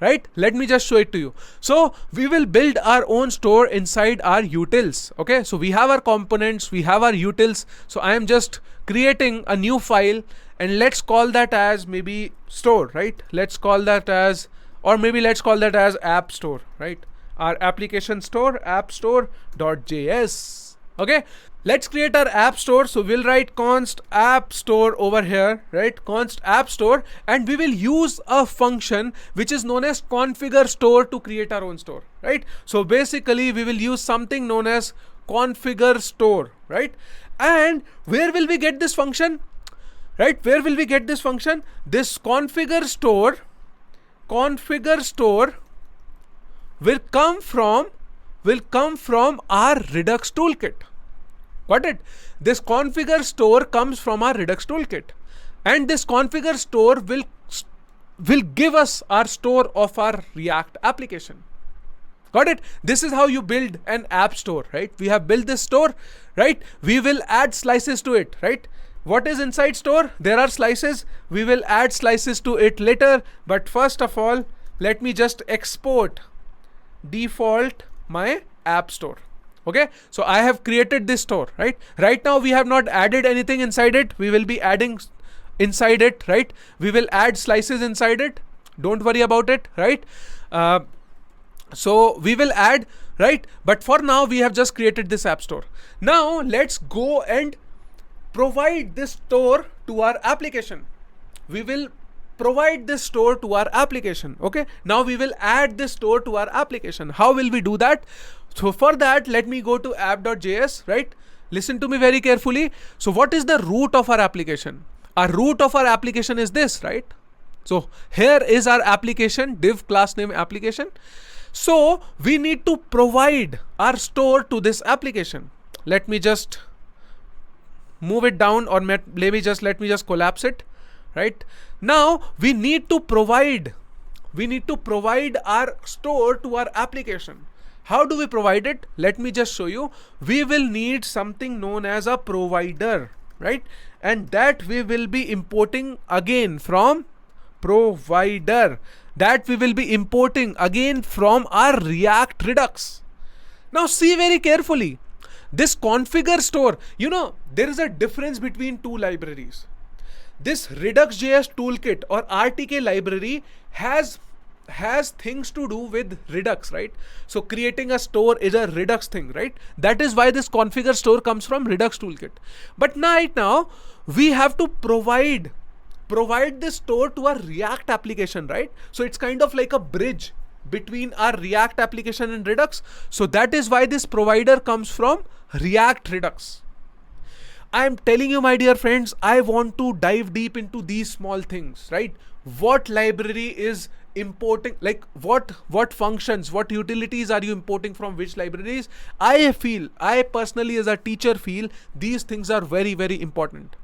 Right, let me just show it to you. So we will build our own store inside our utils. Okay, so we have our components, we have our utils. So I am just creating a new file, and let's call that as maybe store, right? Let's call that as, or maybe let's call that as app store, right? Our application store, appstore.js. Okay, let's create our app store. So we'll write const app store over here, right? Const app store, and we will use a function which is known as configure store to create our own store, right? So basically we will use something known as configure store, right? And where will we get this function? Right, where will we get this function? This configure store will come from our Redux toolkit. Got it? This configure store comes from our Redux toolkit, and this configure store will give us our store of our React application. Got it? This is how you build an app store, right? We have built this store, right? We will add slices to it, right? What is inside store? There are slices. We will add slices to it later, but first of all, let me just export default my app store. Okay, so I have created this store, right? Right now we have not added anything inside it. We will be adding inside it, right? We will add slices inside it. Don't worry about it, right? So we will add, right? But for now we have just created this app store. Now let's go and provide this store to our application. We will provide this store to our application. Okay, now we will add this store to our application. How will we do that? So for that, let me go to app.js, right? Listen to me very carefully. So what is the root of our application? Our root of our application is this, right? So here is our application, div class name application. So we need to provide our store to this application. Let me just move it down, or let me just collapse it. Right now we need to provide our store to our application. How do we provide it? Let me just show you. We will need something known as a provider, right? And that we will be importing again from provider, that we will be importing again from our React Redux. Now see very carefully. This configure store, there is a difference between two libraries. This Redux.js toolkit or RTK library has things to do with Redux, right? So creating a store is a Redux thing, right? That is why this configure store comes from Redux toolkit. But right now we have to provide this store to our React application, right? So it's kind of like a bridge between our React application and Redux. So that is why this provider comes from React Redux. I am telling you, my dear friends, I want to dive deep into these small things, right? What library is importing, like what functions, what utilities are you importing from which libraries? I personally as a teacher feel these things are very, very important.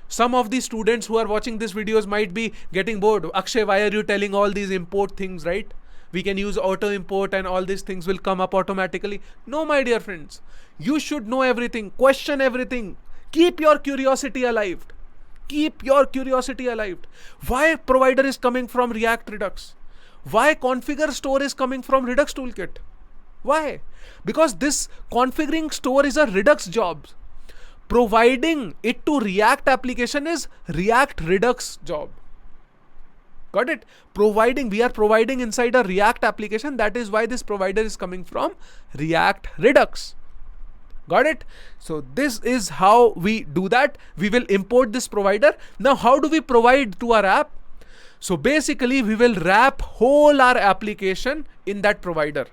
Some of the students who are watching these videos might be getting bored. Akshay, why are you telling all these import things, right? We can use auto import and all these things will come up automatically. No, my dear friends, you should know everything, question everything, Keep your curiosity alive. Keep your curiosity alive. Why provider is coming from React Redux? Why configure store is coming from Redux Toolkit? Why? Because this configuring store is a Redux job. Providing it to React application is React Redux job. Got it? We are providing inside a React application. That is why this provider is coming from React Redux. Got it? So this is how we do that. We will import this provider. Now, how do we provide to our app? So basically, we will wrap whole our application in that provider.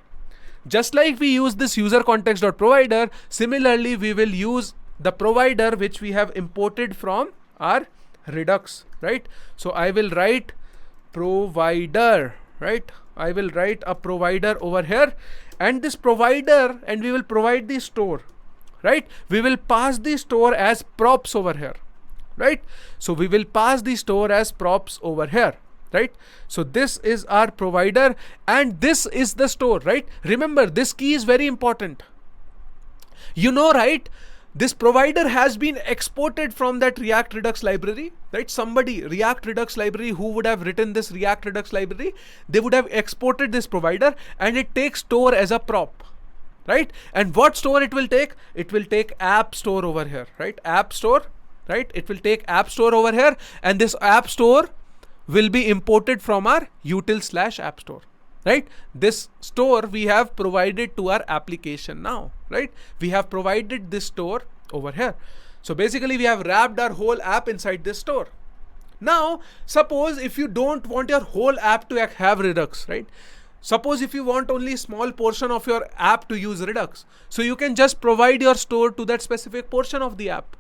Just like we use this user context.provider, similarly, we will use the provider which we have imported from our Redux, right? So I will write provider, right? I will write a provider over here, and this provider, and we will provide the store, right? We will pass the store as props over here, right? So we will pass the store as props over here, right? So this is our provider and this is the store, right? Remember, this key is very important. You know, right? This provider has been exported from that React Redux library, right? Somebody, React Redux library, who would have written this React Redux library, they would have exported this provider, and it takes store as a prop, right? And what store it will take? It will take app store over here, right? App store, right? It will take app store over here, and this app store will be imported from our util/app store. Right? This store we have provided to our application now, right? We have provided this store over here. So basically we have wrapped our whole app inside this store. Now, suppose if you don't want your whole app to have Redux, right? Suppose if you want only small portion of your app to use Redux, so you can just provide your store to that specific portion of the app.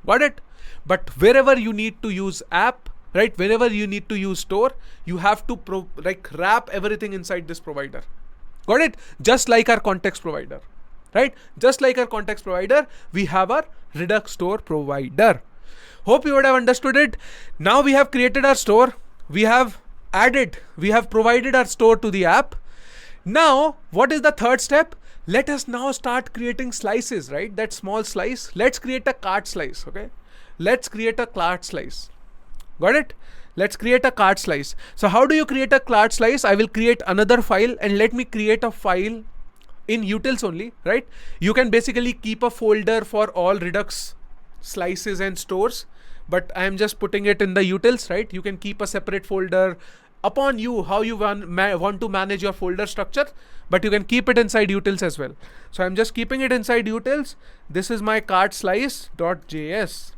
Got it? But wherever you need to use app, right, whenever you need to use store, you have to wrap everything inside this provider. Got it? Just like our context provider, right? Just like our context provider, we have our Redux store provider. Hope you would have understood it. Now we have created our store. We have provided our store to the app. Now, what is the third step? Let us now start creating slices, right? That small slice. Let's create a cart slice, okay? Let's create a cart slice. Got it? Let's create a cart slice. So how do you create a cart slice? I will create another file, and let me create a file in utils only, right? You can basically keep a folder for all Redux slices and stores, but I am just putting it in the utils, right? You can keep a separate folder upon you, how you want to manage your folder structure, but you can keep it inside utils as well. So I'm just keeping it inside utils. This is my cart slice.js.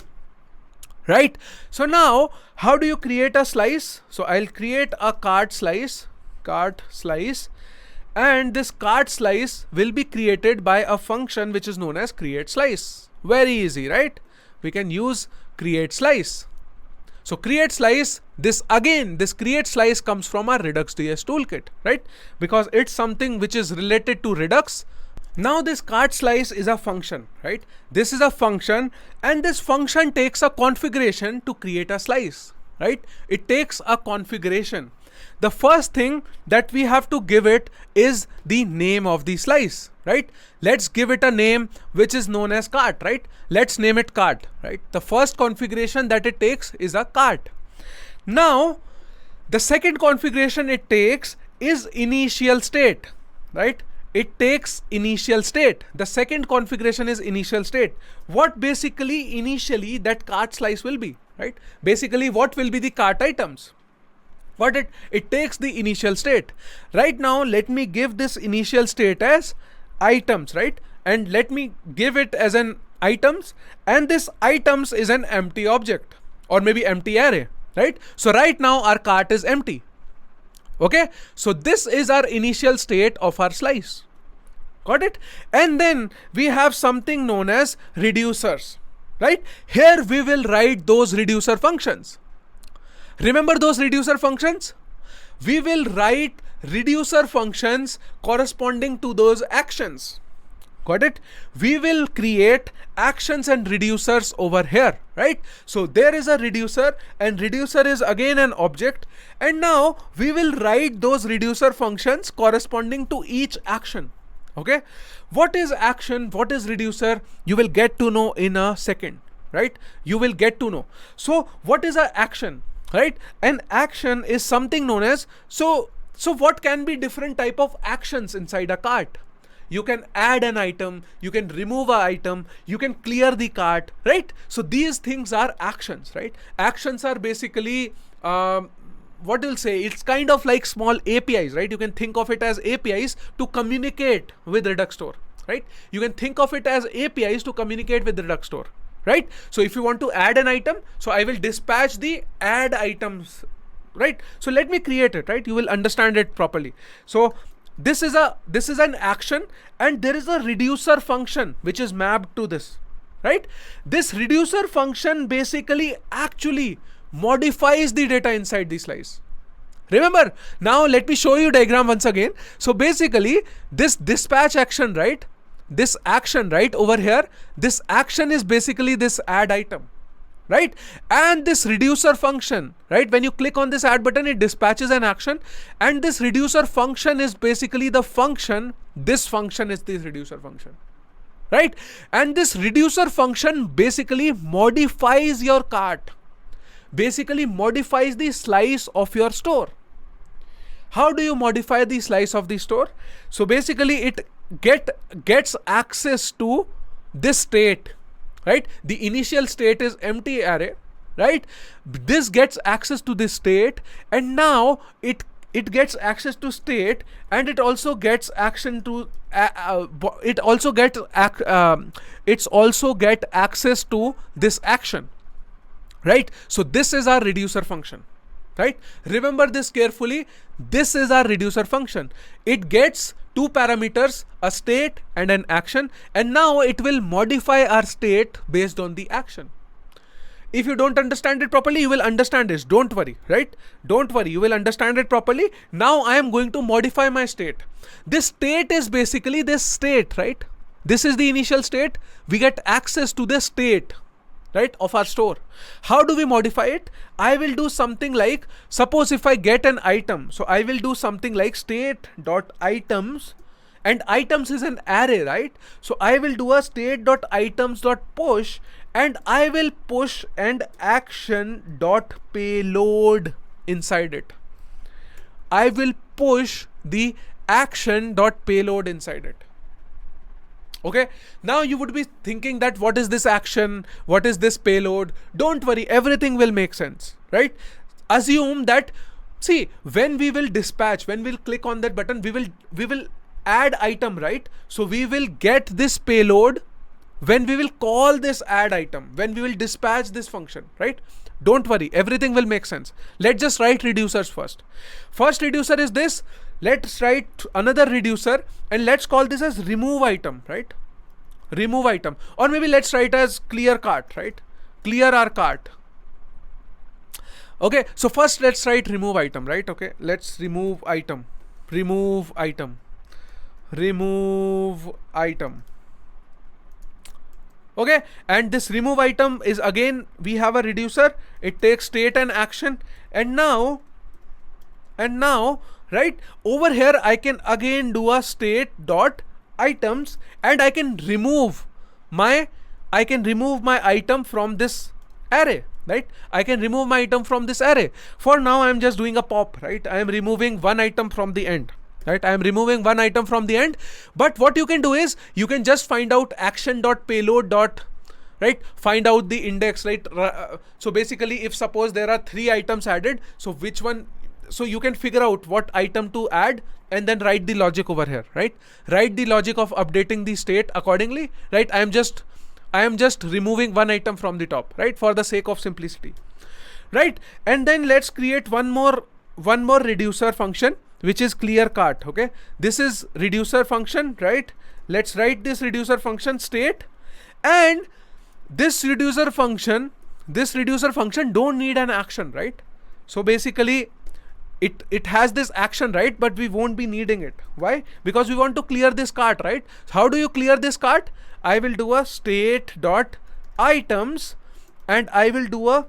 Right? So now, how do you create a slice? So I'll create a cart slice, and this cart slice will be created by a function which is known as create slice. Very easy, right? We can use create slice. So create slice, this create slice comes from our Redux.js toolkit, right? Because it's something which is related to Redux. Now this cart slice is a function, right? This is a function, and this function takes a configuration to create a slice, right? It takes a configuration. The first thing that we have to give it is the name of the slice, right? Let's give it a name which is known as cart, right? Let's name it cart, right? The first configuration that it takes is a cart. Now, the second configuration it takes is initial state, right? It takes initial state. The second configuration is initial state. What basically initially that cart slice will be, right? Basically, what will be the cart items? What it takes the initial state. Right now, let me give this initial state as items, right? And let me give it as an items, and this items is an empty object or maybe empty array, right? So right now our cart is empty. Okay, so this is our initial state of our slice. Got it? And then we have something known as reducers, right? Here we will write those reducer functions. Remember those reducer functions? We will write reducer functions corresponding to those actions. Got it? We will create actions and reducers over here, right? So there is a reducer, and reducer is again an object, and now we will write those reducer functions corresponding to each action. Okay, what is action, what is reducer, you will get to know in a second. right? You will get to know. So what is an action, right? An action is something known as, so what can be different type of actions inside a cart? You can add an item, you can remove an item, you can clear the cart, right? So these things are actions, right? Actions are basically what you'll say, it's kind of like small APIs, right? You can think of it as APIs to communicate with Redux Store, right? You can think of it as APIs to communicate with Redux Store, right? So if you want to add an item, so I will dispatch the add items, right? So let me create it, right? You will understand it properly. So this is an action, and there is a reducer function which is mapped to this, right? This reducer function basically actually modifies the data inside the slice. Remember, now let me show you diagram once again. So basically this dispatch action, right? This action right over here, this action is basically this add item, right? And this reducer function, right? When you click on this add button, it dispatches an action, and this reducer function is basically the function. This function is this reducer function, right? And this reducer function basically modifies your cart, basically modifies the slice of your store. How do you modify the slice of the store? So basically it gets access to this state, right? The initial state is empty array, right? This gets access to this state, and now it gets access to state, and it also gets action to it also get access to this action, right? So this is our reducer function, right? Remember this carefully. This is our reducer function. It gets two parameters, a state and an action, and now it will modify our state based on the action. If you don't understand it properly, you will understand this. Don't worry, right? Don't worry, you will understand it properly. Now I am going to modify my state. This state is basically this state, right? This is the initial state. We get access to this state, right, of our store. How do we modify it? I will do something like, suppose if I get an item, so I will do something like state.items, and items is an array, right? So I will do a state.items.push, and I will push an action.payload inside it. I will push the action.payload inside it. Okay, now you would be thinking that what is this action? What is this payload? Don't worry, everything will make sense, right? Assume that, see, when we will dispatch, when we'll click on that button, we will add item, right? So we will get this payload when we will call this add item, when we will dispatch this function, right? Don't worry, everything will make sense. Let's just write reducers first. First reducer is this. Let's write another reducer, and let's call this as remove item, right? Remove item, or maybe let's write as clear cart, right? Clear our cart. Okay, so first let's write remove item, right? Okay, let's remove item, remove item, remove item. Okay, and this remove item is, again, we have a reducer. It takes state and action, and now, right over here I can again do a state dot items, and I can remove my item from this array, right? I can remove my item from this array. For now I am just doing a pop, right? I am removing one item from the end, right? I am removing one item from the end. But what you can do is, you can just find out action.payload, right? Find out the index, right? So basically, if suppose there are 3 items added, so which one, so you can figure out what item to add, and then write the logic over here, right? Write the logic of updating the state accordingly, right? I am just removing one item from the top, right? For the sake of simplicity, right? And then let's create one more reducer function, which is clear cart. Okay, this is reducer function, right? Let's write this reducer function state, and this reducer function don't need an action, right? So basically it has this action, right? But we won't be needing it. Why? Because we want to clear this cart, right? How do you clear this cart? I will do a state dot items, and I will do a,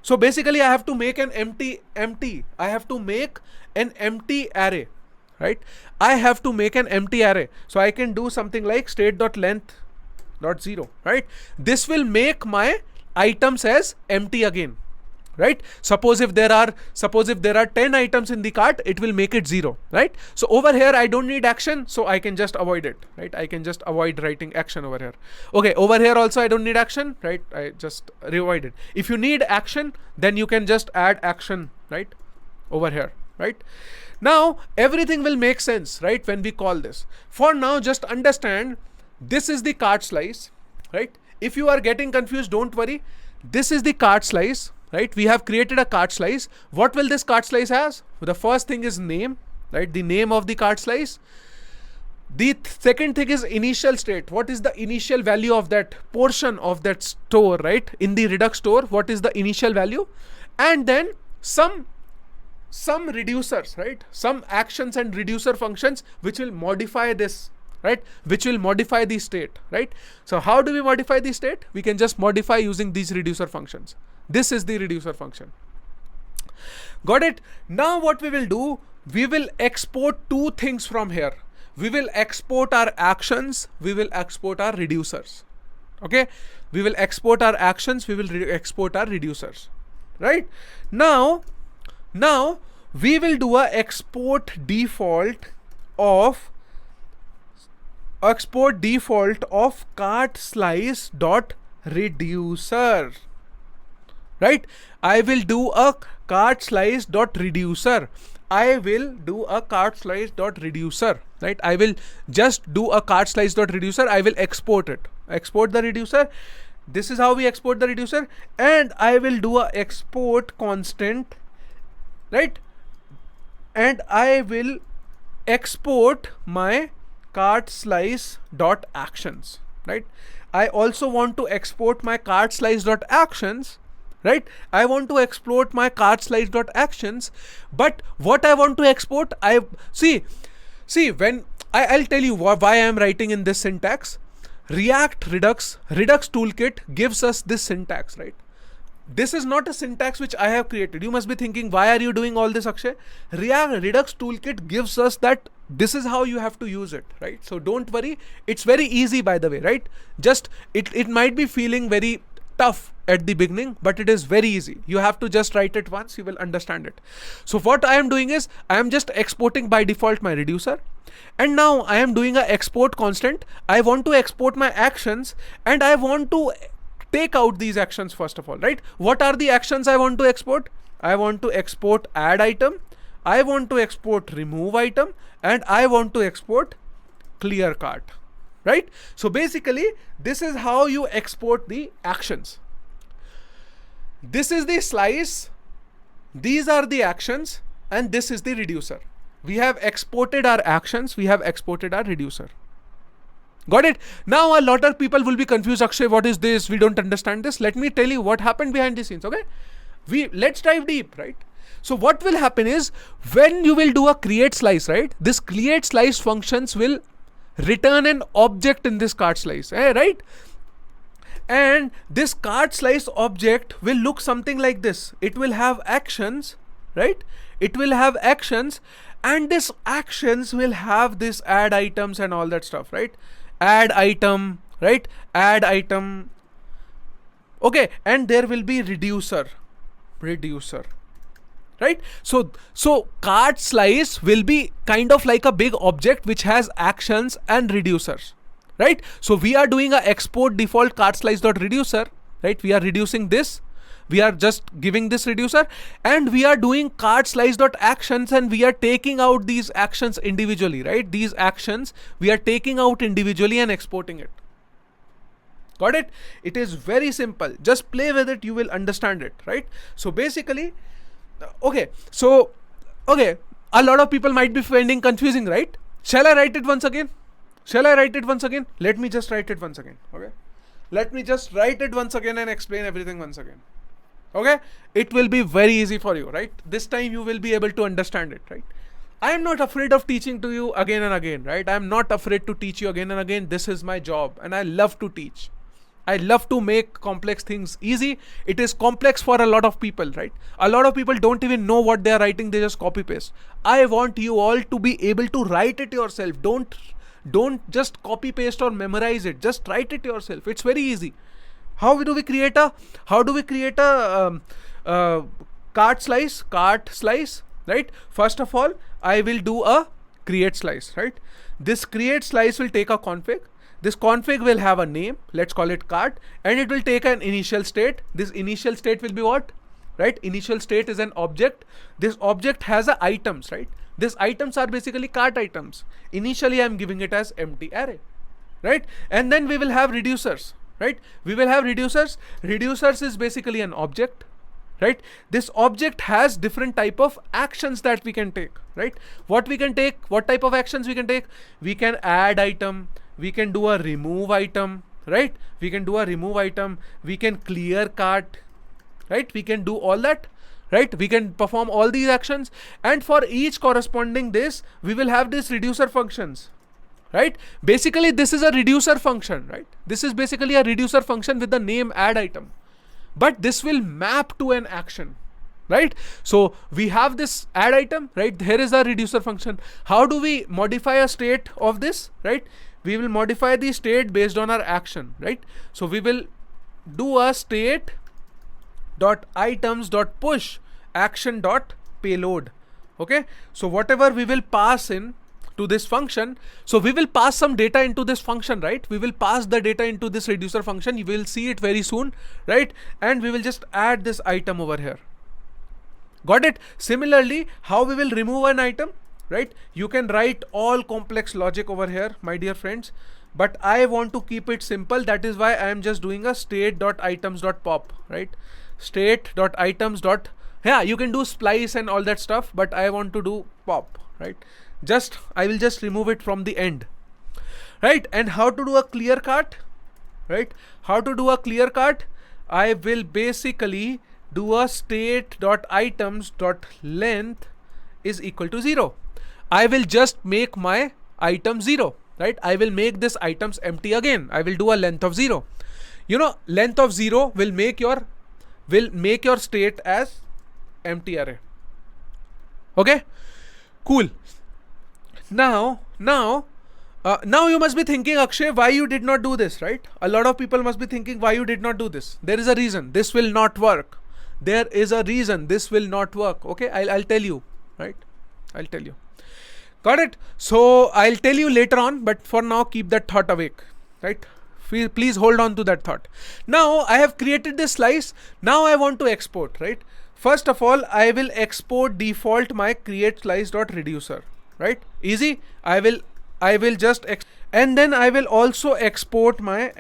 so basically I have to make an empty. I have to make an empty array, right? I have to make an empty array. So I can do something like state dot length dot 0, right? This will make my items as empty again, right? Suppose if there are 10 items in the cart, it will make it 0, right? So over here I don't need action, so I can just avoid it, right? I can just avoid writing action over here. Okay, over here also I don't need action, right? I just avoid it. If you need action, then you can just add action, right, over here, right? Now everything will make sense, right, when we call this. For now, just understand this is the cart slice, right? If you are getting confused, don't worry. This is the cart slice, right? We have created a cart slice. What will this cart slice has? The first thing is name, right? The name of the cart slice. The second thing is initial state. What is the initial value of that portion of that store, right? In the Redux store, what is the initial value? And then some reducers, right? Some actions and reducer functions which will modify this, right? Which will modify the state, right? So how do we modify the state? We can just modify using these reducer functions. This is the reducer function. Got it? Now what we will do, we will export two things from here. We will export our actions, we will export our reducers. Okay? We will export our actions, we will export our reducers. Right? Now we will do a export default of cart slice dot reducer. Right? I will do a cart slice dot reducer. I will do a cart slice dot reducer. Right? I will just do a cart slice dot reducer. I will export it. Export the reducer. This is how we export the reducer. And I will do a export constant. Right? And I will export my cart slice dot actions. Right? I also want to export my cart slice dot actions. Right? I want to export my cart slice dot actions, but what I want to export, see when I'll tell you why I am writing in this syntax. Redux toolkit gives us this syntax, right? This is not a syntax which I have created. You must be thinking, why are you doing all this, Akshay? Redux toolkit gives us that this is how you have to use it, right? So don't worry, it's very easy, by the way, right? Just it might be feeling very tough at the beginning, but it is very easy. You have to just write it once, you will understand it. So what I am doing is I am just exporting by default my reducer, and now I am doing a export constant. I want to export my actions, and I want to take out these actions first of all, right? What are the actions I want to export? I want to export add item, I want to export remove item, and I want to export clear cart. Right? So basically this is how you export the actions. This is the slice, these are the actions, and this is the reducer. We have exported our actions, we have exported our reducer. Got it? Now a lot of people will be confused, Akshay, what is this? We don't understand this. Let me tell you what happened behind the scenes. Okay, let's dive deep, right? So what will happen is when you will do a create slice, right? This create slice functions will return an object in this cart slice, right? And this cart slice object will look something like this. It will have actions, right? It will have actions, and this actions will have this add items and all that stuff, right? Add item, right? Add item. Okay, and there will be reducer. Right? So cart slice will be kind of like a big object which has actions and reducers, right? So we are doing a export default cart slice dot reducer, right? We are reducing this, we are just giving this reducer, and we are doing cart slice dot actions, and we are taking out these actions individually, right? These actions we are taking out individually and exporting it. Got it? It is very simple. Just play with it, you will understand it, right? So basically, okay, a lot of people might be finding confusing, right? Shall I write it once again? Let me just write it once again. Okay, let me just write it once again and explain everything once again. Okay, it will be very easy for you, right? This time you will be able to understand it, right? I am not afraid of teaching to you again and again, right? I am not afraid to teach you again and again. This is my job and I love to teach. I love to make complex things easy. It is complex for a lot of people, right? A lot of people don't even know what they are writing. They just copy paste. I want you all to be able to write it yourself. Don't just copy paste or memorize it. Just write it yourself. It's very easy. How do we create a cart slice, right? First of all, I will do a create slice, right? This create slice will take a config. This config will have a name, let's call it cart, and it will take an initial state. This initial state will be what? Right? Initial state is an object. This object has a items, right? These items are basically cart items. Initially, I'm giving it as empty array, right? And then we will have reducers, right? We will have reducers. Reducers is basically an object, right? This object has different type of actions that we can take, right? What type of actions we can take? We can add item, we can do a remove item, right? We can do a remove item, we can clear cart, right? We can do all that, right? We can perform all these actions, and for each corresponding this, we will have this reducer functions, right? Basically, this is a reducer function, right? This is basically a reducer function with the name add item, but this will map to an action, right? So we have this add item, right? Here is a reducer function. How do we modify a state of this, right? We will modify the state based on our action, right? So we will do a state dot items dot push action dot payload. Okay, so whatever we will pass in to this function, so we will pass some data into this function, right? We will pass the data into this reducer function. You will see it very soon, right? And we will just add this item over here. Got it? Similarly, how we will remove an item, right? You can write all complex logic over here, my dear friends, but I want to keep it simple. That is why I am just doing a state.items.pop, right? State.items. Yeah, you can do splice and all that stuff, but I want to do pop, right? I will just remove it from the end, right? And how to do a clear cart, right? How to do a clear cart? I will basically do a state.items.length is equal to 0. I will just make my item 0, right? I will make this items empty again. I will do a length of 0. You know, length of 0 will make your state as empty array. Okay, cool. Now you must be thinking, Akshay, why you did not do this, right? A lot of people must be thinking why you did not do this. There is a reason. This will not work. There is a reason this will not work. Okay, I'll tell you, right? I'll tell you. Got it? So I'll tell you later on, but for now keep that thought awake, right? Please hold on to that thought. Now I have created this slice. Now I want to export, right? First of all, I will export default my create slice.reducer, right? Easy. I will just and then I will also export my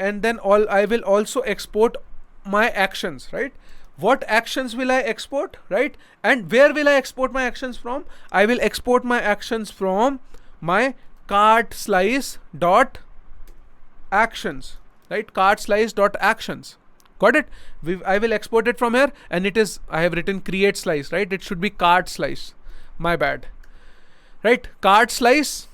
actions, right? What actions will I export, right? And where will I export my actions from? I will export my actions from my cart slice dot actions, right? Cart slice dot actions. Got it? I will export it from here, and I have written create slice, right? It should be cart slice. My bad, right? Cart slice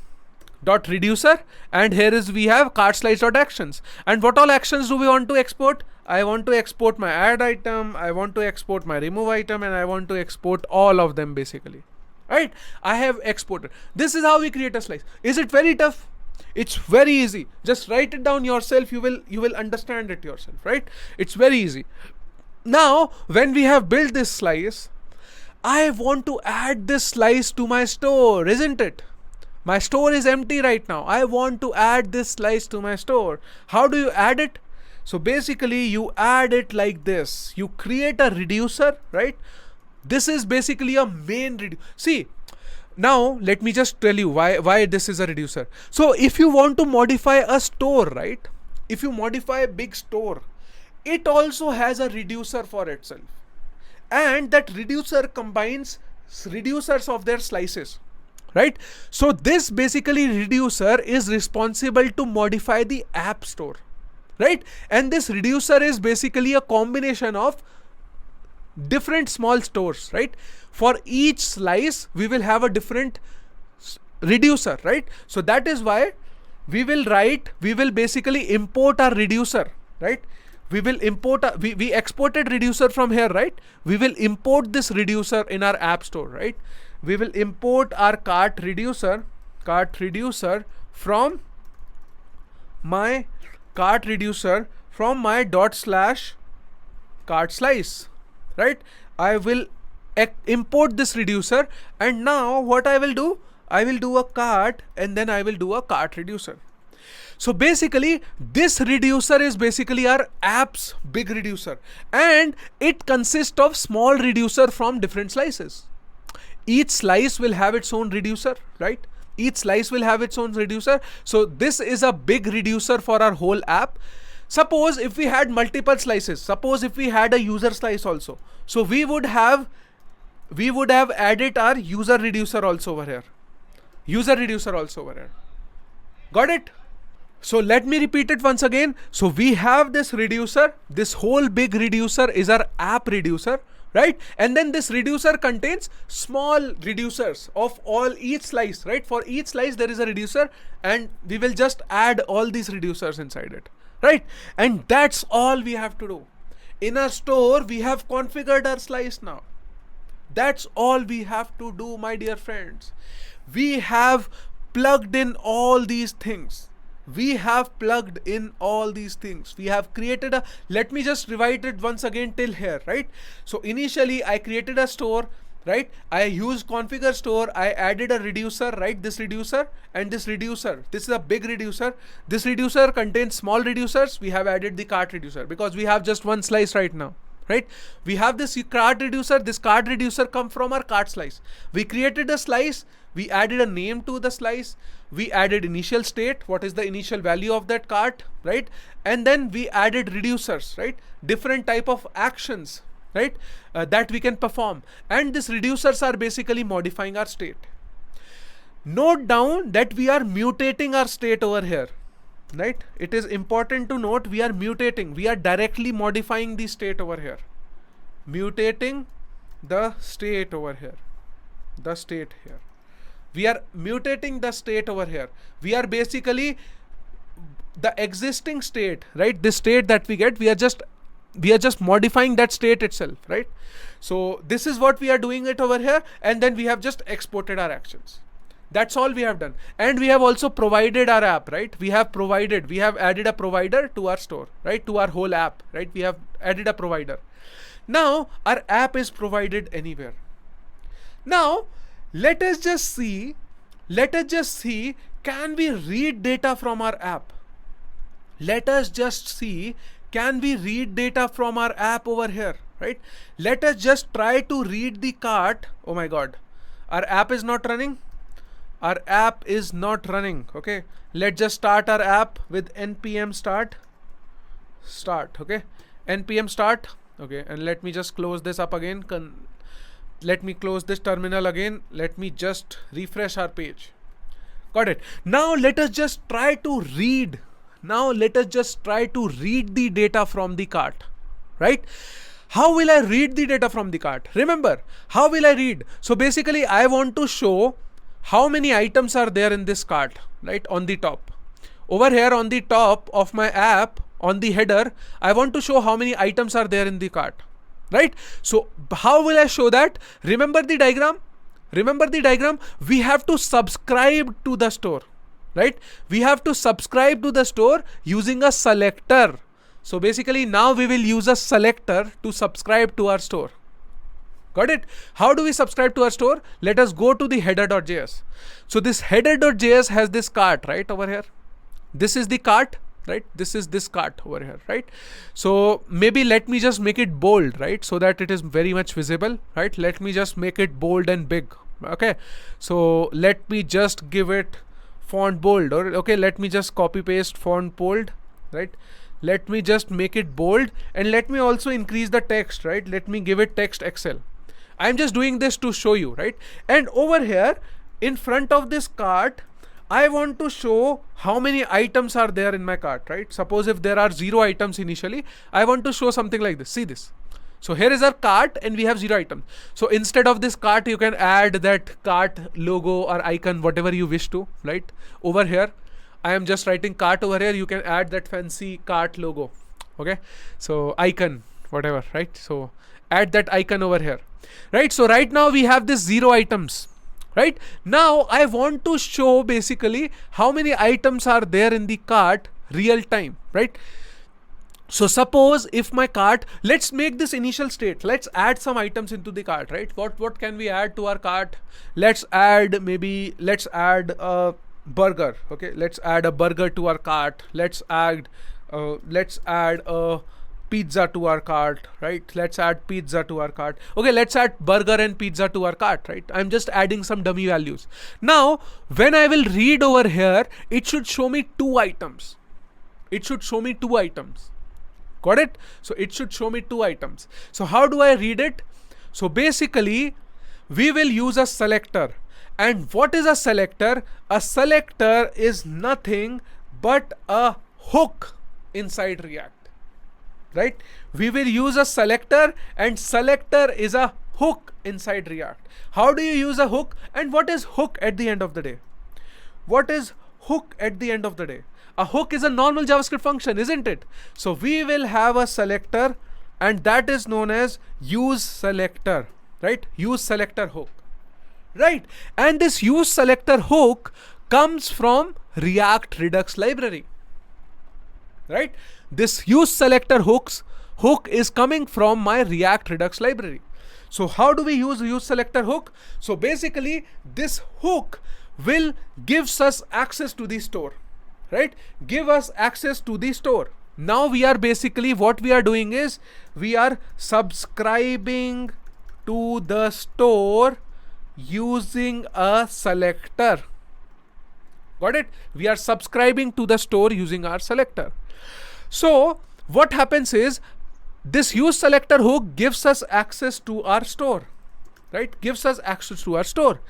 dot reducer, and we have cart slice dot actions. And what all actions do we want to export? I want to export my add item, I want to export my remove item, and I want to export all of them basically, right? I have exported. This is how we create a slice. Is it very tough? It's very easy. Just write it down yourself. You will understand it yourself, right? It's very easy. Now, when we have built this slice, I want to add this slice to my store, isn't it? My store is empty right now. I want to add this slice to my store. How do you add it? So basically you add it like this. You create a reducer, right? This is basically a main reducer. See, now let me just tell you why this is a reducer. So if you want to modify a store, right? If you modify a big store, it also has a reducer for itself. And that reducer combines reducers of their slices, right? So this basically reducer is responsible to modify the app store, right? And this reducer is basically a combination of different small stores, right? For each slice, we will have a different reducer, right? So that is why we will basically import our reducer, right? We will import, we exported reducer from here, right? We will import this reducer in our app store, right? We will import our cart reducer from my cart reducer from my dot slash cart slice, right? I will import this reducer, and now what I will do, I will do a cart and then I will do a cart reducer. So basically this reducer is basically our app's big reducer, and it consists of small reducer from different slices. Each slice will have its own reducer, right? Each slice will have its own reducer. So this is a big reducer for our whole app. Suppose if we had multiple slices, suppose if we had a user slice also, so we would have added our user reducer also over here. User reducer also over here. Got it? So let me repeat it once again. So we have this reducer, this whole big reducer is our app reducer, right? And then this reducer contains small reducers of each slice, right? For each slice there is a reducer, and we will just add all these reducers inside it, right? And that's all we have to do. In our store, we have configured our slice now. That's all we have to do, my dear friends. We have plugged in all these things. We have plugged in all these things. We have created a, let me just revise it once again till here, right? So initially I created a store, right? I used configure store. I added a reducer, right? This reducer and this reducer. This is a big reducer. This reducer contains small reducers. We have added the cart reducer because we have just one slice right now, right? We have this cart reducer. This cart reducer come from our cart slice. We created a slice. We added a name to the slice. We added initial state. What is the initial value of that cart, right? And then we added reducers, right? Different type of actions, right? That we can perform. And these reducers are basically modifying our state. Note down that we are mutating our state over here, right? It is important to note we are mutating. We are directly modifying the state over here. Mutating the state over here. The state here. We are mutating the state over here. We are basically the existing state, right? This state that we get, we are just modifying that state itself, right? So this is what we are doing it over here, and then we have just exported our actions. That's all we have done. And we have also provided our app, right? We have added a provider to our store, right? To our whole app, right? We have added a provider. Now our app is provided anywhere. Now let us just see, can we read data from our app? Let us just see, can we read data from our app over here, right? Let us just try to read the cart. Oh my God, our app is not running. Our app is not running. Okay, let's just start our app with npm start, okay, npm start. Okay, and let me just close this up again. Let me close this terminal again. Let me just refresh our page. Got it. Now let us just try to read. The data from the cart, right? How will I read the data from the cart? Remember, how will I read? So basically I want to show how many items are there in this cart, right? On the top. Over here on the top of my app, on the header, I want to show how many items are there in the cart. Right? So how will I show that? Remember the diagram? We have to subscribe to the store, right? We have to subscribe to the store using a selector. So basically now we will use a selector to subscribe to our store. Got it? How do we subscribe to our store? Let us go to the header.js. So this header.js has this cart right over here. This is the cart. Right, this is this cart over here, right? So maybe let me just make it bold, right? So that it is very much visible, right? Let me just make it bold and big. Okay, so let me just give it font bold, or okay, let me just copy paste font bold, right? Let me just make it bold, and let me also increase the text, right? Let me give it text Excel. I'm just doing this to show you, right? And over here in front of this cart, I want to show how many items are there in my cart, right? Suppose if there are 0 items initially, I want to show something like this. See this. So here is our cart and we have 0 items. So instead of this cart, you can add that cart logo or icon, whatever you wish to, right? Over here, I am just writing cart over here. You can add that fancy cart logo. Okay. So icon, whatever, right? So add that icon over here, right? So right now we have this 0 items. Right now I want to show basically how many items are there in the cart real time, right? So suppose if my cart, let's make this initial state. Let's add some items into the cart, right? What can we add to our cart? Let's add a burger. Okay, let's add a burger to our cart. Let's add a pizza to our cart, right? Let's add pizza to our cart. Okay, let's add burger and pizza to our cart, right? I'm just adding some dummy values. Now, when I will read over here, it should show me two items. Got it? So it should show me two items. So how do I read it? So basically, we will use a selector. And what is a selector? A selector is nothing but a hook inside React. Right? We will use a selector, and selector is a hook inside React. How do you use a hook? And what is hook at the end of the day? What is hook at the end of the day? A hook is a normal JavaScript function, isn't it? So we will have a selector, and that is known as use selector, right? Use selector hook, right? And this use selector hook comes from React Redux library, right? This use selector hook is coming from my React Redux library. So how do we use selector hook? So basically, this hook will gives us access to the store, right? Give us access to the store. Now we are basically, what we are doing is we are subscribing to the store using a selector. Got it? We are subscribing to the store using our selector. So what happens is this use selector hook gives us access to our store, right? Gives us access to our store.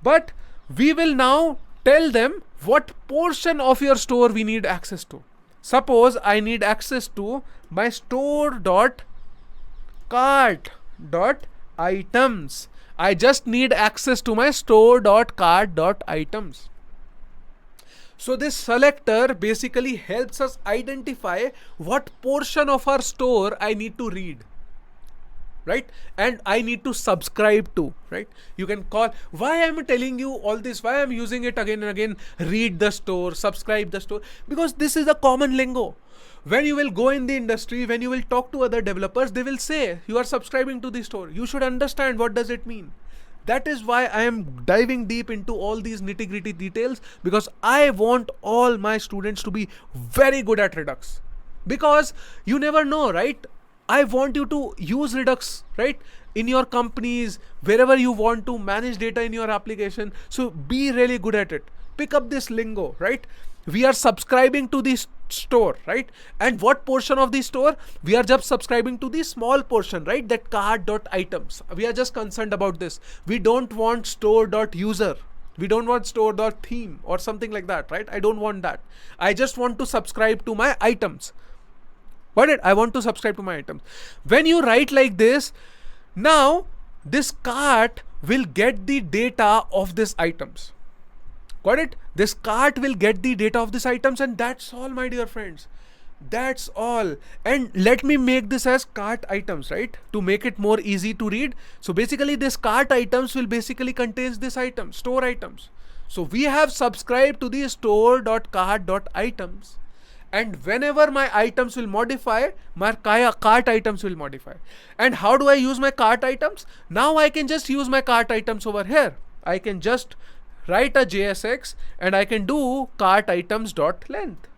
But we will now tell them what portion of your store we need access to. Suppose I need access to my store.cart.items. I just need access to my store.cart.items. So this selector basically helps us identify what portion of our store I need to read, right? And I need to subscribe to, right? You can call, why I'm telling you all this, why I'm using it again and again, read the store, subscribe the store, because this is a common lingo. When you will go in the industry, when you will talk to other developers, they will say you are subscribing to the store. You should understand what does it mean. That is why I am diving deep into all these nitty-gritty details, because I want all my students to be very good at Redux, because you never know, right? I want you to use Redux, right? In your companies, wherever you want to manage data in your application. So be really good at it. Pick up this lingo, right? We are subscribing to the store, right? And what portion of the store? We are just subscribing to the small portion, right? That cart.items. We are just concerned about this. We don't want store.user. We don't want store.theme or something like that, right? I don't want that. I just want to subscribe to my items. I want to subscribe to my items. When you write like this, now this cart will get the data of these items. Got it? This cart will get the data of these items, and that's all, my dear friends. That's all. And let me make this as cart items, right? To make it more easy to read. So basically this cart items will basically contains this item, store items. So we have subscribed to the store.cart.items. And whenever my items will modify, my cart items will modify. And how do I use my cart items? Now I can just use my cart items over here. I can just write a JSX and I can do cart items dot length,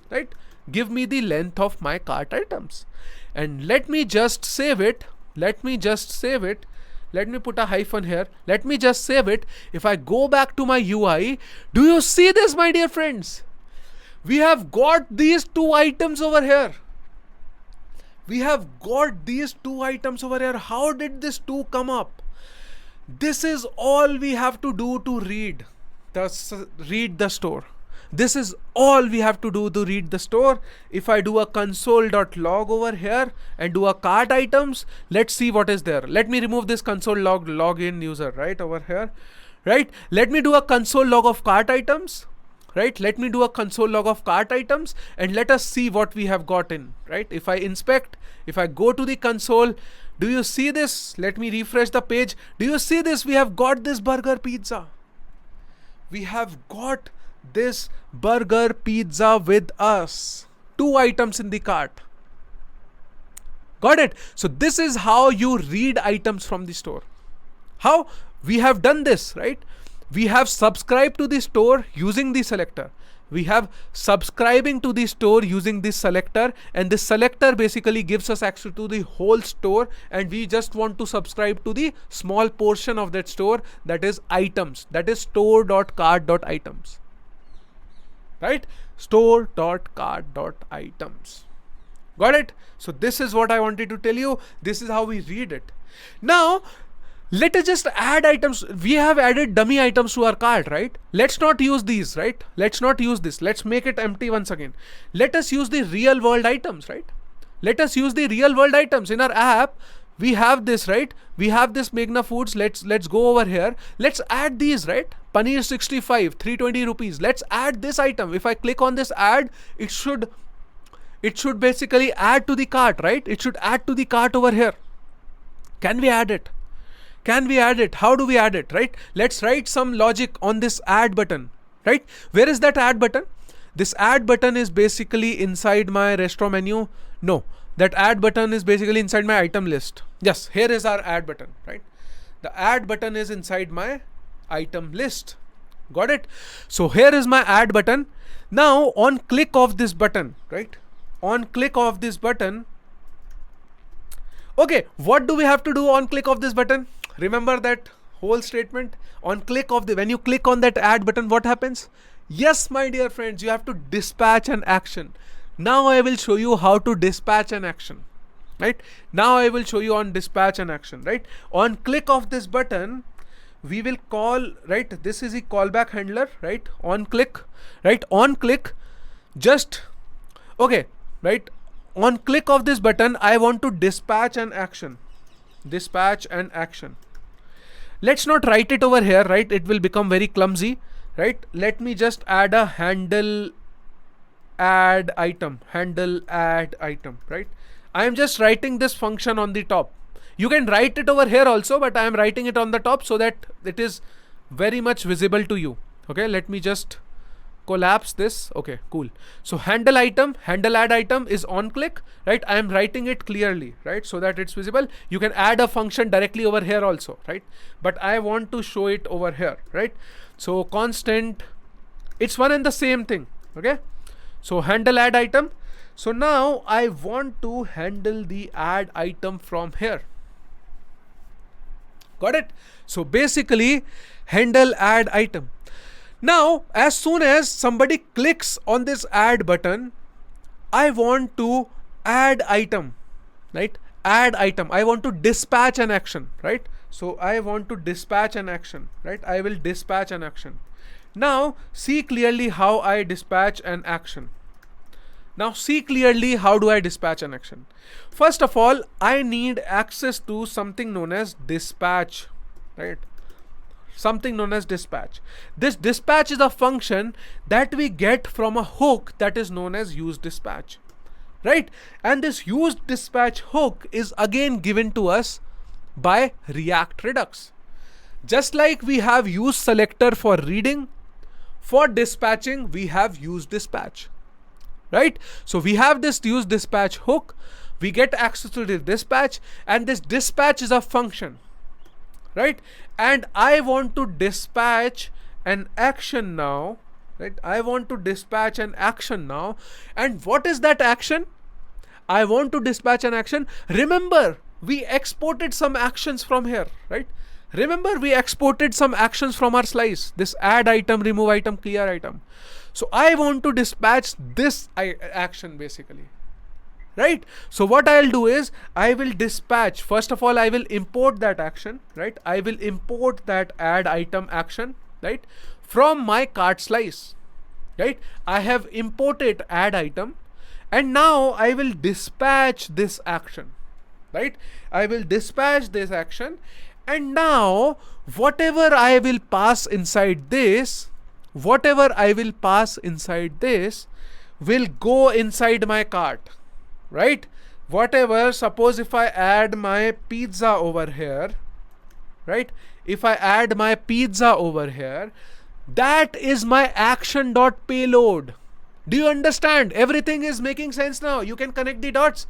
right? Give me the length of my cart items. And let me just save it. Let me put a hyphen here. Let me just save it. If I go back to my UI, do you see this, my dear friends? We have got these two items over here. How did this two come up? This is all we have to do to read the store. This is all we have to do to read the store. If I do a console.log over here and do a cart items, let's see what is there. Let me remove this console login user right over here, right? Let me do a console log of cart items. Right? Let me do a console log of cart items and let us see what we have gotten, right? If I inspect, if I go to the console, do you see this? Let me refresh the page. Do you see this? We have got this burger pizza. We have got this burger pizza with us. Two items in the cart. Got it? So this is how you read items from the store. How we have done this, right? We have subscribed to the store using the selector. We have subscribing to the store using this selector, and this selector basically gives us access to the whole store, and we just want to subscribe to the small portion of that store, that is items, that is store.cart.items, right? Store.cart.items. Got it? So this is what I wanted to tell you. This is how we read it. Now let us just add items. We have added dummy items to our cart, right? Let's not use these, right? Let's not use this. Let's make it empty once again. Let us use the real world items, right? Let us use the real world items. In our app, we have this, right? We have this Meghna Foods. Let's go over here. Let's add these, right? Paneer 65, 320 rupees. Let's add this item. If I click on this add, it should basically add to the cart, right? It should add to the cart over here. Can we add it? Can we add it? How do we add it, right? Let's write some logic on this add button, right? Where is that add button? This add button is basically inside my restaurant menu. No, that add button is basically inside my item list. Yes, here is our add button, right? The add button is inside my item list. Got it? So here is my add button. Now on click of this button, right? On click of this button. Okay, what do we have to do on click of this button? Remember that whole statement? On click of when you click on that add button, what happens? Yes, my dear friends, you have to dispatch an action. Now I will show you how to dispatch an action, right? Now I will show you on dispatch an action, right? On click of this button, we will call, right? This is a callback handler, right? On click, right? On click, just, okay, right? On click of this button, I want to dispatch an action. Dispatch an action. Let's not write it over here, right? It will become very clumsy, right? Let me just add a handle add item, handle add item, right? I am just writing this function on the top. You can write it over here also, but I am writing it on the top so that it is very much visible to you. Okay, let me just collapse this. Okay, cool. So handle item, handle add item is on click, right? I am writing it clearly, right? So that it's visible. You can add a function directly over here also, right? But I want to show it over here, right? So constant, it's one and the same thing. Okay. So handle add item. So now I want to handle the add item from here. Got it? So basically handle add item. Now, as soon as somebody clicks on this add button, I want to add item, right? Add item. I want to dispatch an action, right? So I want to dispatch an action, right? I will dispatch an action. Now, see clearly how I dispatch an action. Now, see clearly how do I dispatch an action. First of all, I need access to something known as dispatch, right? Something known as dispatch. This dispatch is a function that we get from a hook that is known as use dispatch, right? And this use dispatch hook is again given to us by React Redux. Just like we have use selector for reading, for dispatching we have use dispatch, right? So we have this use dispatch hook, we get access to the dispatch, and this dispatch is a function, right? And I want to dispatch an action now, right? I want to dispatch an action now. And what is that action? I want to dispatch an action. Remember, we exported some actions from here, right? Remember, we exported some actions from our slice. This add item, remove item, clear item. So I want to dispatch this action basically. Right? So what I'll do is I will dispatch, first of all, I will import that action, right? I will import that add item action, right? From my cart slice, right? I have imported add item, and now I will dispatch this action, right? I will dispatch this action, and now whatever I will pass inside this, whatever I will pass inside this will go inside my cart. Right? Whatever, suppose if I add my pizza over here, right? If I add my pizza over here, that is my action.payload. Do you understand? Everything is making sense now. You can connect the dots.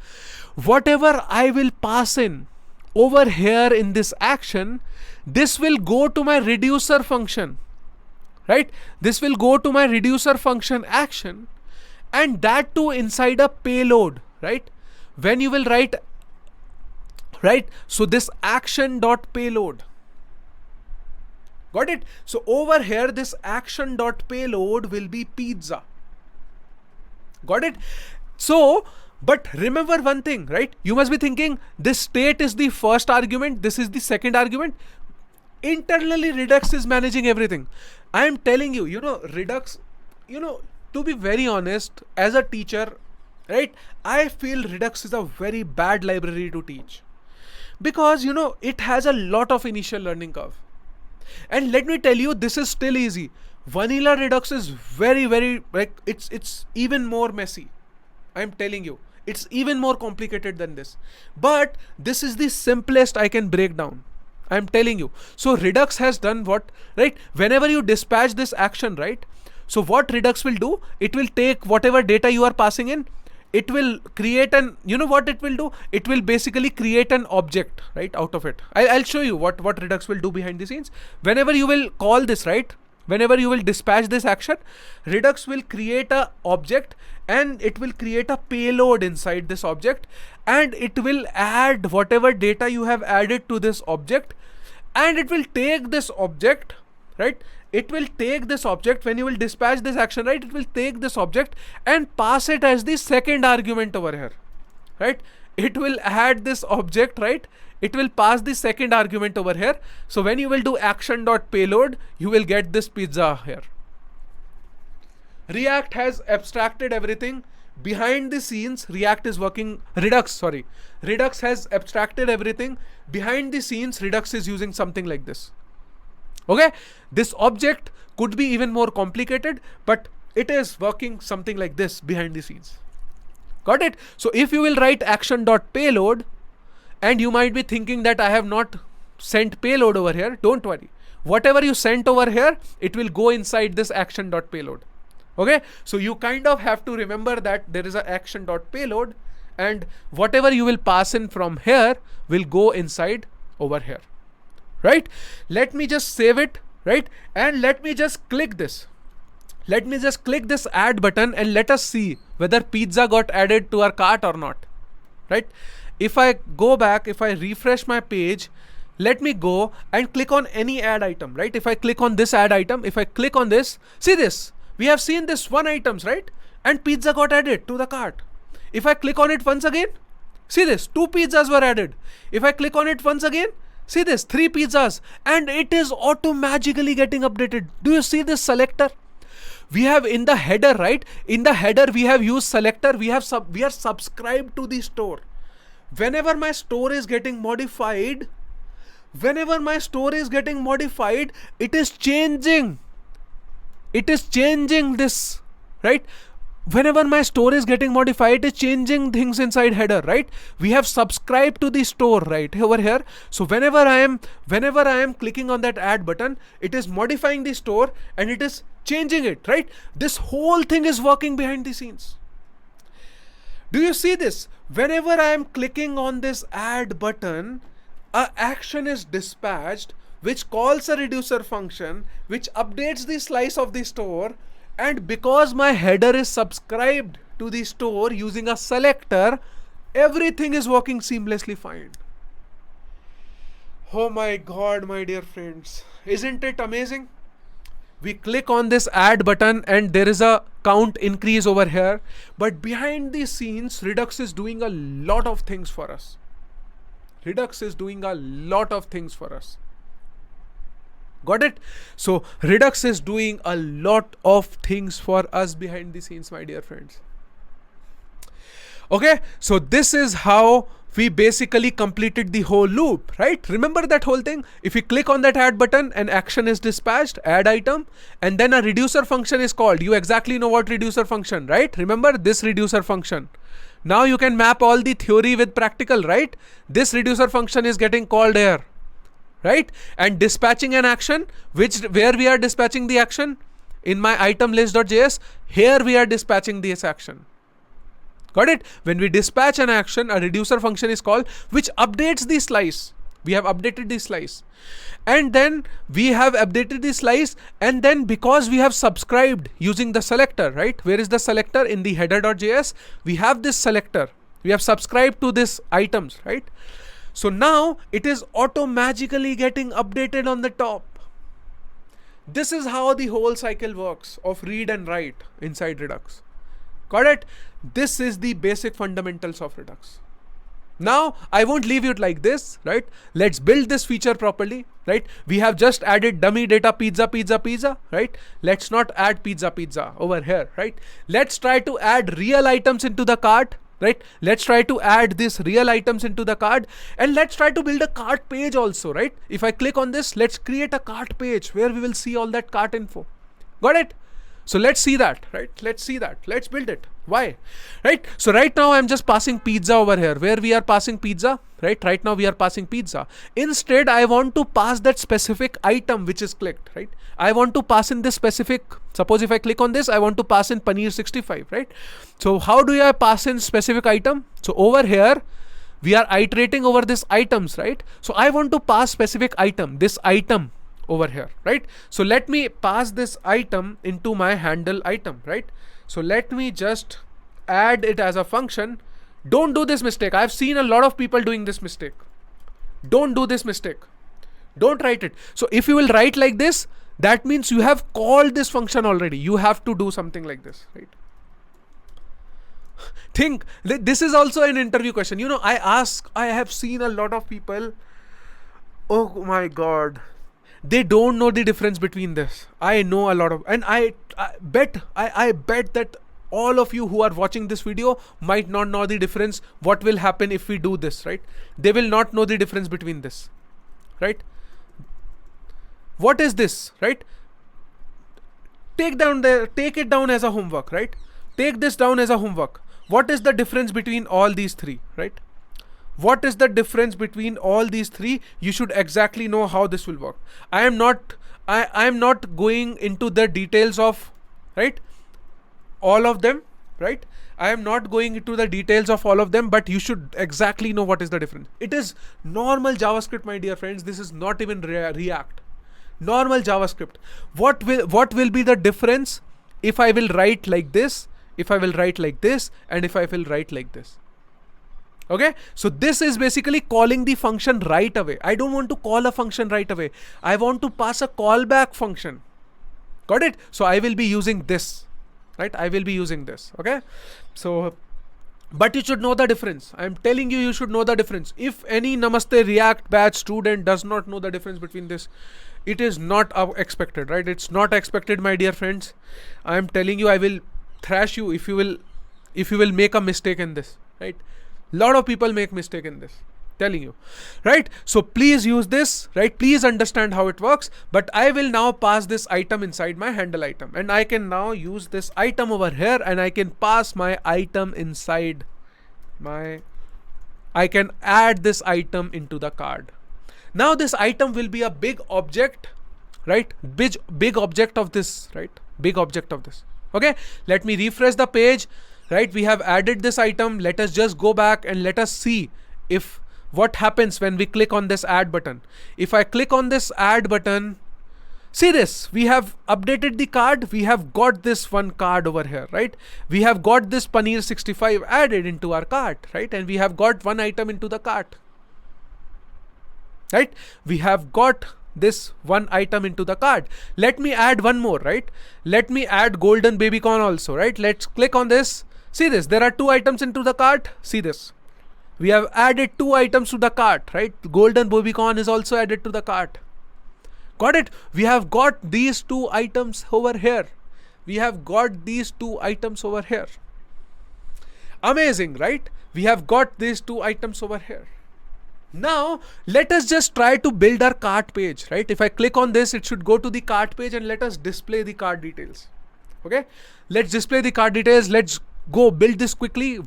Whatever I will pass in over here in this action, this will go to my reducer function, right? This will go to my reducer function action, and that too inside a payload, right? When you will write, right? So this action dot payload. Got it? So over here, this action dot payload will be pizza. Got it? So, but remember one thing, right? You must be thinking this state is the first argument, this is the second argument. Internally, Redux is managing everything. I am telling you, Redux, to be very honest, as a teacher, right, I feel Redux is a very bad library to teach. Because, it has a lot of initial learning curve. And let me tell you, this is still easy. Vanilla Redux is very, very, like, it's even more messy. I'm telling you, it's even more complicated than this. But this is the simplest I can break down. I'm telling you. So Redux has done what, right? Whenever you dispatch this action, right? So what Redux will do, it will take whatever data you are passing in, it will create an, what it will do? It will basically create an object, right, out of it. I'll show you what Redux will do behind the scenes. Whenever you will call this, right? Whenever you will dispatch this action, Redux will create a object, and it will create a payload inside this object, and it will add whatever data you have added to this object, and it will take this object, right? It will take this object when you will dispatch this action, right? It will take this object and pass it as the second argument over here, right? It will add this object, right? It will pass the second argument over here. So when you will do action.payload, you will get this pizza here. React has abstracted everything. Behind the scenes, Redux has abstracted everything. Behind the scenes, Redux is using something like this. Okay, this object could be even more complicated, but it is working something like this behind the scenes. Got it? So if you will write action.payload, and you might be thinking that I have not sent payload over here, don't worry. Whatever you sent over here, it will go inside this action.payload. Okay, so you kind of have to remember that there is an action.payload, and whatever you will pass in from here will go inside over here. Right? Let me just save it, right? And let me just click this. Let me just click this add button, and let us see whether pizza got added to our cart or not. Right? If I go back, if I refresh my page, let me go and click on any add item, right? If I click on this add item, if I click on this, see this, we have seen this one items, right? And pizza got added to the cart. If I click on it once again, see this, 2 pizzas were added. If I click on it once again, see this, 3 pizzas, and it is automatically getting updated. Do you see this selector? We have in the header, right? In the header, we have used selector. We are subscribed to the store. Whenever my store is getting modified, it is changing. It is changing this, right? Whenever my store is getting modified, it is changing things inside header, right? We have subscribed to the store right over here. So whenever I am clicking on that add button, it is modifying the store and it is changing it, right? This whole thing is working behind the scenes. Do you see this? Whenever I am clicking on this add button, a action is dispatched which calls a reducer function, which updates the slice of the store. And because my header is subscribed to the store using a selector, everything is working seamlessly fine. Oh my God, my dear friends. Isn't it amazing? We click on this add button and there is a count increase over here. But behind the scenes, Redux is doing a lot of things for us. Got it? So Redux is doing a lot of things for us behind the scenes, my dear friends. Okay, so this is how we basically completed the whole loop, right? Remember that whole thing? If you click on that add button, an action is dispatched, add item, and then a reducer function is called. You exactly know what reducer function, right? Remember this reducer function. Now you can map all the theory with practical, right? This reducer function is getting called here, right? And dispatching an action, where we are dispatching the action in my item list.js, here we are dispatching this action. Got it? When we dispatch an action, a reducer function is called, which updates the slice. We have updated the slice. And then we have updated the slice, and then because we have subscribed using the selector, right? Where is the selector? In the header.js, we have this selector. We have subscribed to this items, right? So now it is automatically getting updated on the top. This is how the whole cycle works of read and write inside Redux. Got it? This is the basic fundamentals of Redux. Now, I won't leave it like this, right? Let's build this feature properly, right? We have just added dummy data pizza, right? Let's not add pizza over here, right? Let's try to add real items into the cart, right? Let's try to add these real items into the cart, and let's try to build a cart page also, right? If I click on this, let's create a cart page where we will see all that cart info. Got it? So let's see that, right? Let's see that. Let's build it. Why? Right? So right now I'm just passing pizza over here. Where we are passing pizza, right? Right now we are passing pizza. Instead, I want to pass that specific item which is clicked, right? I want to pass in this specific, suppose if I click on this, I want to pass in paneer 65, right? So how do I pass in specific item? So over here, we are iterating over this items, right? So I want to pass specific item, this item over here, right? So let me pass this item into my handle item, right? So let me just add it as a function. Don't do this mistake. I've seen a lot of people doing this mistake. Don't do this mistake. Don't write it. So if you will write like this, that means you have called this function already. You have to do something like this, right? Think, this is also an interview question. You know, I have seen a lot of people, oh my God, they don't know the difference between this. I know a lot of, and I bet that all of you who are watching this video might not know the difference. What will happen if we do this, right? They will not know the difference between this, right? What is this, right? Take it down as a homework, right? Take this down as a homework. What is the difference between all these three, right? What is the difference between all these three? You should exactly know how this will work. I am not going into the details of, right, all of them, right? I am not going into the details of all of them, but you should exactly know what is the difference. It is normal JavaScript, my dear friends. This is not even React. Normal JavaScript. What will be the difference if I will write like this, if I will write like this, and if I will write like this? Okay, so this is basically calling the function right away. I don't want to call a function right away. I want to pass a callback function. Got it? So I will be using this, right? I will be using this. Okay, so but you should know the difference. I'm telling you, you should know the difference. If any Namaste React batch student does not know the difference between this, it is not expected, right? It's not expected, my dear friends. I'm telling you, I will thrash you if you will make a mistake in this, right? Lot of people make mistake in this, telling you, right? So please use this, right? Please understand how it works. But I will now pass this item inside my handle item, and I can now use this item over here, and I can pass my item inside I can add this item into the card. Now this item will be a big object, right? Big object of this, right? Big object of this. Okay, let me refresh the page. Right, we have added this item. Let us just go back and let us see if what happens when we click on this add button. If I click on this add button, see this, we have updated the card. We have got this one card over here, right? We have got this paneer 65 added into our cart, right? And we have got one item into the cart, right? We have got this one item into the cart. Let me add one more, right? Let me add golden baby corn also, right? Let's click on this. See this, there are two items into the cart. See this, we have added two items to the cart, right? Golden baby corn is also added to the cart. Got it? We have got these two items over here. We have got these two items over here. Amazing, right? We have got these two items over here. Now let us just try to build our cart page, right? If I click on this, it should go to the cart page, and let us display the cart details. Okay, let's display the cart details. Let's go build this quickly.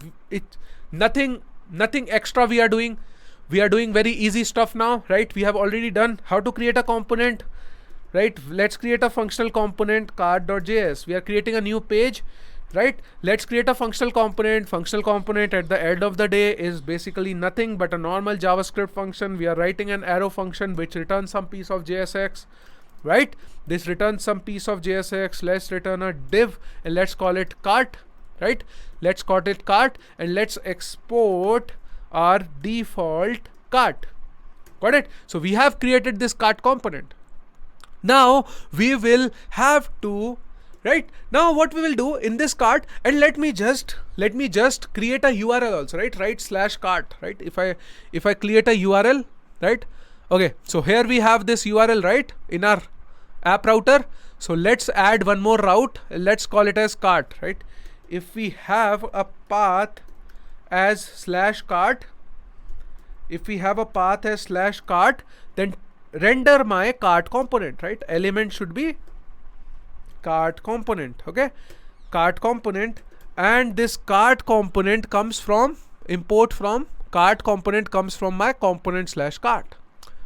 Nothing extra we are doing. We are doing very easy stuff now, right? We have already done how to create a component, right? Let's create a functional component cart.js. We are creating a new page, right? Let's create a functional component. Functional component at the end of the day is basically nothing but a normal JavaScript function. We are writing an arrow function which returns some piece of JSX, right? This returns some piece of JSX. Let's return a div and let's call it cart, right? Let's call it cart and let's export our default cart. Got it? So we have created this cart component. Now we will have to, right? Now what we will do in this cart, and let me just create a URL also, right? /cart, right? If I create a URL, right? Okay, so here we have this URL, right, in our app router. So let's add one more route. Let's call it as cart, right? If we have a path as /cart, if we have a path as /cart, then render my cart component, right? Element should be cart component, okay? Cart component, and this cart component comes from import from cart component comes from my component /cart.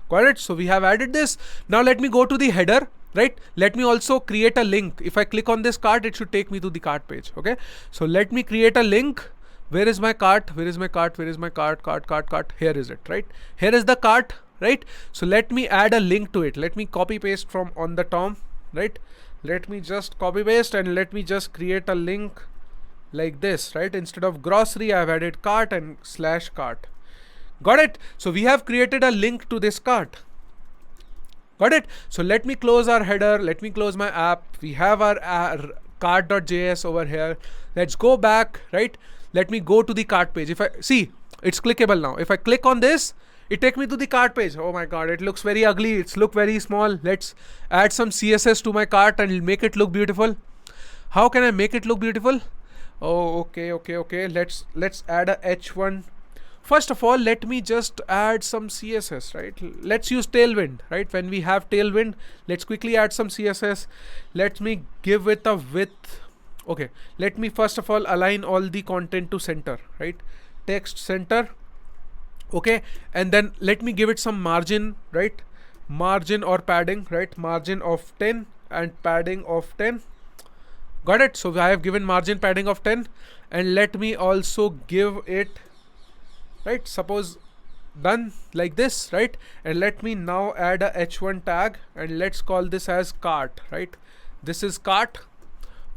Got it? So we have added this. Now let me go to the header, right? Let me also create a link. If I click on this cart, it should take me to the cart page, okay? So let me create a link. Where is my cart? Where is my cart? Where is my cart? Cart. Here is it, right? Here is the cart, right? So let me add a link to it. Let me copy paste from on the tom, right? Let me just copy paste and let me just create a link like this, right? Instead of grocery, I've added cart and /cart. Got it? So we have created a link to this cart. Got it? So let me close our header. Let me close my app. We have our cart.js over here. Let's go back, right? Let me go to the cart page. If I see, it's clickable now. If I click on this, it takes me to the cart page. Oh my god, it looks very ugly. It's look very small. Let's add some CSS to my cart and make it look beautiful. How can I make it look beautiful? Oh, okay. Let's add a h1. First of all, let me just add some CSS, right? Let's use Tailwind, right? When we have Tailwind, let's quickly add some CSS. Let me give it a width. Okay, let me first of all align all the content to center, right? Text center. Okay, and then let me give it some margin, right? Margin or padding, right? Margin of 10 and padding of 10. Got it? So I have given margin padding of 10, and let me also give it, right? Suppose done like this, right? And let me now add a h1 tag and let's call this as cart, right? This is cart.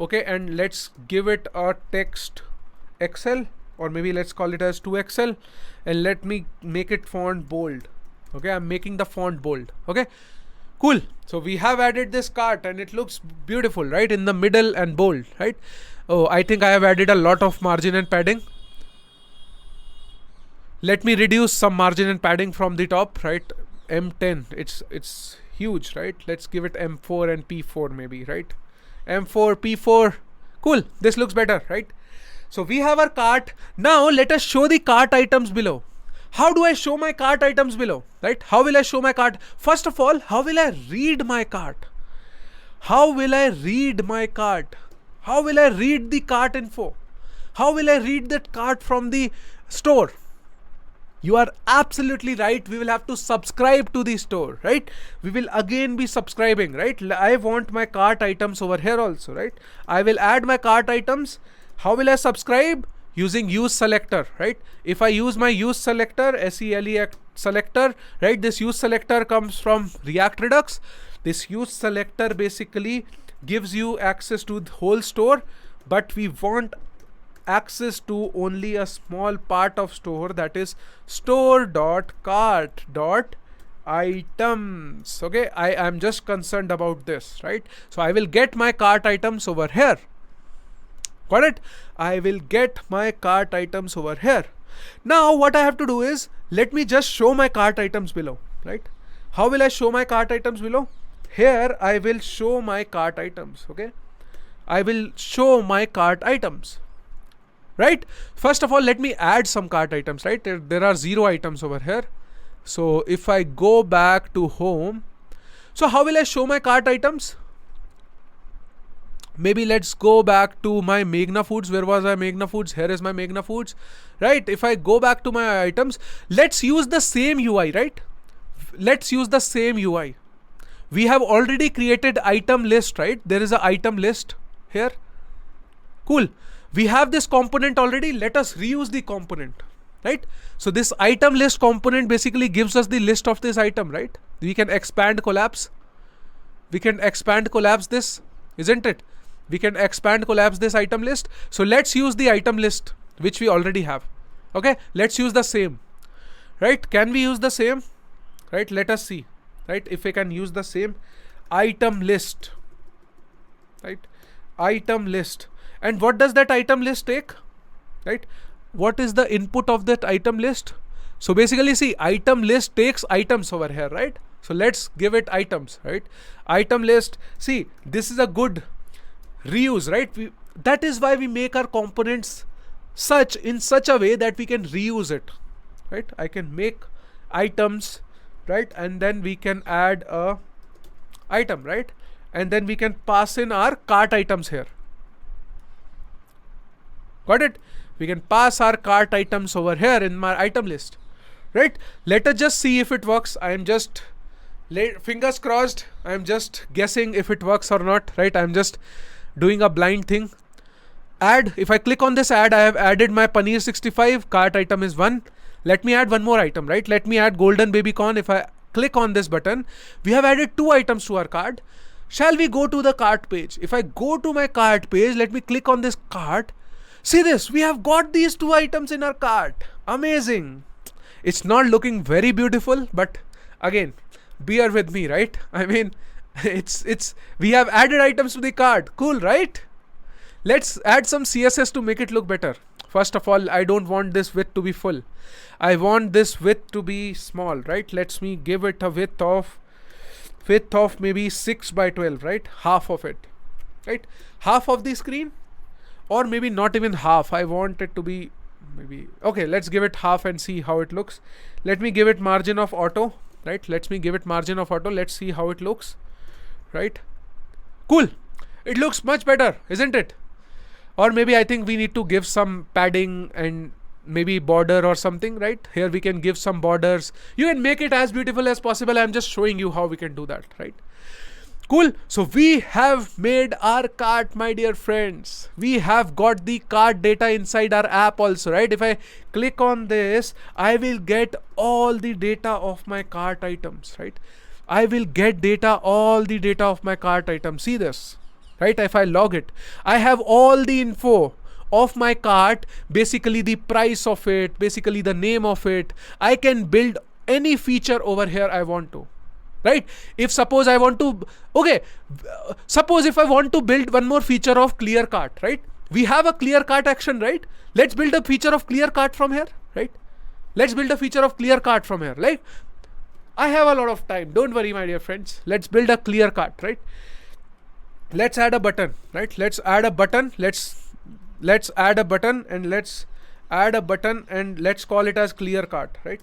Okay, and let's give it a text XL, or maybe let's call it as 2XL, and let me make it font bold. Okay, I'm making the font bold. Okay, cool. So we have added this cart and it looks beautiful, right? In the middle and bold, right? Oh, I think I have added a lot of margin and padding. Let me reduce some margin and padding from the top, right? M10, it's huge, right? Let's give it M4 and P4 maybe, right? M4, P4, cool. This looks better, right? So we have our cart. Now let us show the cart items below. How do I show my cart items below, right? How will I show my cart? First of all, how will I read my cart? How will I read my cart? How will I read the cart info? How will I read that cart from the store? You are absolutely right. We will have to subscribe to the store, right? We will again be subscribing, right? I want my cart items over here also, right? I will add my cart items. How will I subscribe? Using use selector, right? If I use my use selector, SELECT selector, right? This use selector comes from React Redux. This use selector basically gives you access to the whole store, but we want access to only a small part of store, that is store.cart.items. Okay, I am just concerned about this, right? So I will get my cart items over here. Got it? I will get my cart items over here. Now what I have to do is, let me just show my cart items below, right? How will I show my cart items below? Here I will show my cart items. Okay, I will show my cart items, right? First of all, let me add some cart items, right? There are 0 items over here. So if I go back to home, so how will I show my cart items? Maybe let's go back to my Meghna Foods. Where was I? Meghna Foods. Here is my Meghna Foods, right? If I go back to my items, let's use the same UI, right? Let's use the same UI. we have already created item list, right? There is an item list here. Cool. We have this component already. Let us reuse the component, right? So this item list component basically gives us the list of this item, right? We can expand collapse. We can expand collapse this, isn't it? We can expand collapse this item list. So let's use the item list which we already have. Okay, let's use the same, right? Can we use the same, right? Let us see, right? If we can use the same item list, right? Item list. And what does that item list take, right? What is the input of that item list? So basically, see, item list takes items over here, right? So let's give it items, right? Item list. See, this is a good reuse, right? That is why we make our components in such a way that we can reuse it, right? I can make items, right? And then we can add a item, right? And then we can pass in our cart items here. Got it? We can pass our cart items over here in my item list, right? Let us just see if it works. I am just fingers crossed. I am just guessing if it works or not, right? I am just doing a blind thing. Add. If I click on this add, I have added my paneer 65. Cart item is 1. Let me add one more item, right? Let me add golden baby corn. If I click on this button, we have added 2 items to our cart. Shall we go to the cart page? If I go to my cart page, let me click on this cart. See this, we have got these 2 items in our cart. Amazing. It's not looking very beautiful, but again, bear with me, right? I mean, we have added items to the cart. Cool, right? Let's add some CSS to make it look better. First of all, I don't want this width to be full. I want this width to be small, right? Let me give it a width of maybe 6 by 12, right? Half of it, right? Half of the screen, or maybe not even half. I want it to be maybe, okay, let's give it half and see how it looks. Let me give it margin of auto, right? Let me give it margin of auto. Let's see how it looks, right? Cool. It looks much better, isn't it? Or maybe I think we need to give some padding and maybe border or something, right? Here we can give some borders. You can make it as beautiful as possible. I'm just showing you how we can do that, right? Cool. So we have made our cart, my dear friends. We have got the cart data inside our app also, right? If I click on this, I will get all the data of my cart items, right? I will get all the data of my cart items. See this, right? If I log it, I have all the info of my cart, basically the price of it, basically the name of it. I can build any feature over here I want to, right? If suppose I want to, okay, suppose if I want to build one more feature of clear cart, right? We have a clear cart action, right? Let's build a feature of clear cart from here, right? Let's build a feature of clear cart from here. Like, I have a lot of time. Don't worry, my dear friends. Let's build a clear cart, right? Let's add a button, right? Let's add a button. Let's add a button and let's add a button and let's call it as clear cart, right?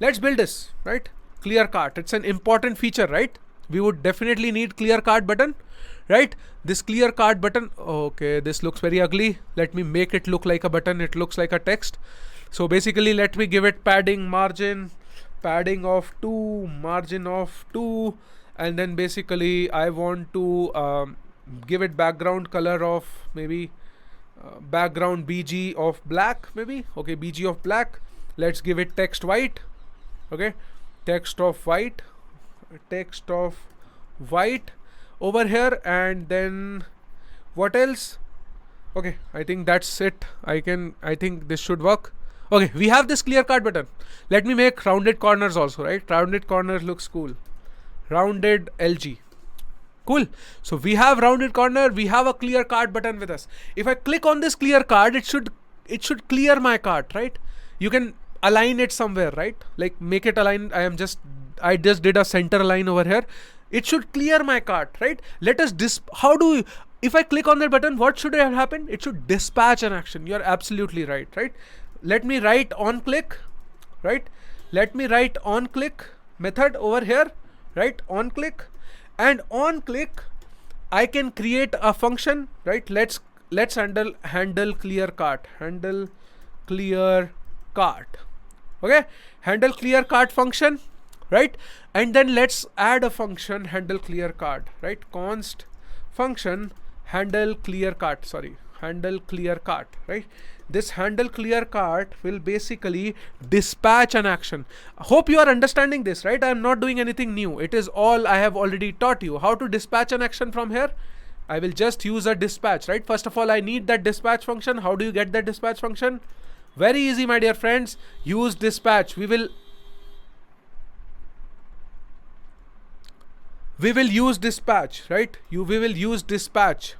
Let's build this, right? Clear cart. It's an important feature, right? We would definitely need clear cart button, right? This clear cart button. Okay, this looks very ugly. Let me make it look like a button. It looks like a text. So basically, let me give it padding of 2, margin of 2, and then basically I want to give it background color of maybe background BG of black, maybe. Okay, BG of black. Let's give it text white. Okay, text of white over here. And then what else? Okay, I think that's it. I think this should work. Okay, we have this clear cart button. Let me make rounded corners also, right? Rounded corners looks cool. Rounded LG. Cool. So we have rounded corner. We have a clear cart button with us. If I click on this clear cart, it should clear my cart, right? You can align it somewhere, right? Like make it align. I just did a center align over here. It should clear my cart, right? Let us if I click on that button, what should have happened? It should dispatch an action. You're absolutely right, right? Let me write on click, right? Let me write on click method over here, right? On click, and on click, I can create a function, right? Let's handle clear cart, Okay, handle clear cart function. right? And then let's add a function handle clear cart, right? Const function handle clear cart, handle clear cart, right? This handle clear cart will basically dispatch an action. Hope you are understanding this, right? I am not doing anything new. It is all I have already taught you. How to dispatch an action from here? I will just use a dispatch, right? First of all, I need that dispatch function. How do you get that dispatch function? Very easy, my dear friends. Use dispatch. We will use dispatch, right? We will use dispatch.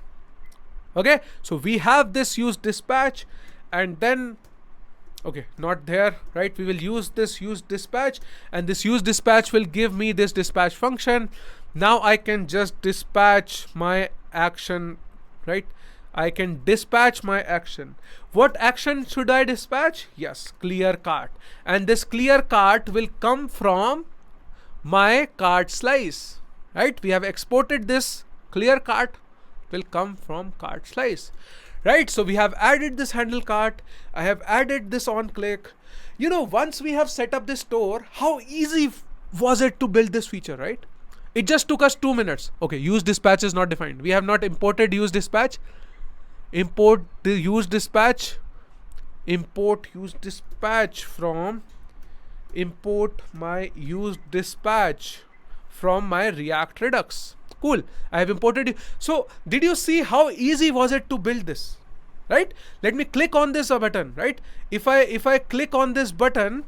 Okay, so we have this use dispatch, and then okay, not there, right? We will use this use dispatch, and this use dispatch will give me this dispatch function. Now I can just dispatch my action, right? I can dispatch my action. What action should I dispatch? Yes, clear cart. And this clear cart will come from my cart slice, right? We have exported this clear cart will come from cart slice, right? So we have added this handle cart. I have added this on click. You know, once we have set up this store, how easy was it to build this feature, right? It just took us 2 minutes. Okay, use dispatch is not defined. We have not imported use dispatch. Import the use dispatch. Import use dispatch from import my use dispatch from my React Redux. Cool. I have imported it. So did you see how easy was it to build this? Right? Let me click on this button, right? If I click on this button,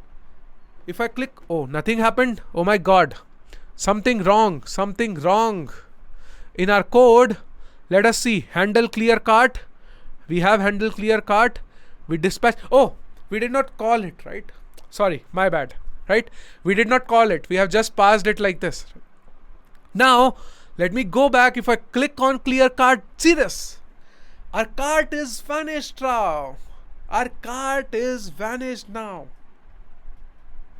if I click, oh, nothing happened. Oh my God. Something wrong in our code. Let us see. Handle clear cart. We have handle clear cart. We dispatch. Oh, we did not call it, right? Sorry, my bad, right? We did not call it. We have just passed it like this. Now, let me go back. If I click on clear cart, see this. Our cart is vanished now. Our cart is vanished now.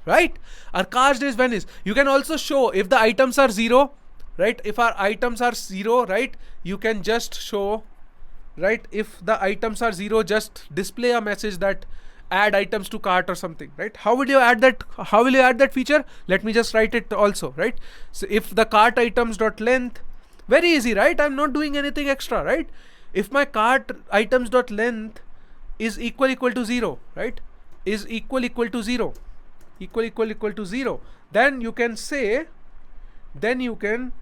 Right? Our cart is vanished. You can also show if the items are 0, right? If our items are 0, right? You can just show, right? If the items are 0, just display a message that add items to cart or something, right? How will you add that? How will you add that feature? Let me just write it also, right? So if the cart items dot length, very easy, right? I'm not doing anything extra, right? If my cart items dot length is equal to 0, right? Is equal to 0. Equal to 0, then you can say, then you can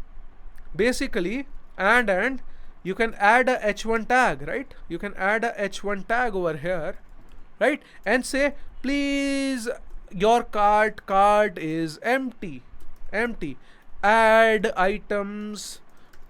basically and you can add a h1 tag, right? You can add a h1 tag over here, right? And say, please, your cart is empty, add items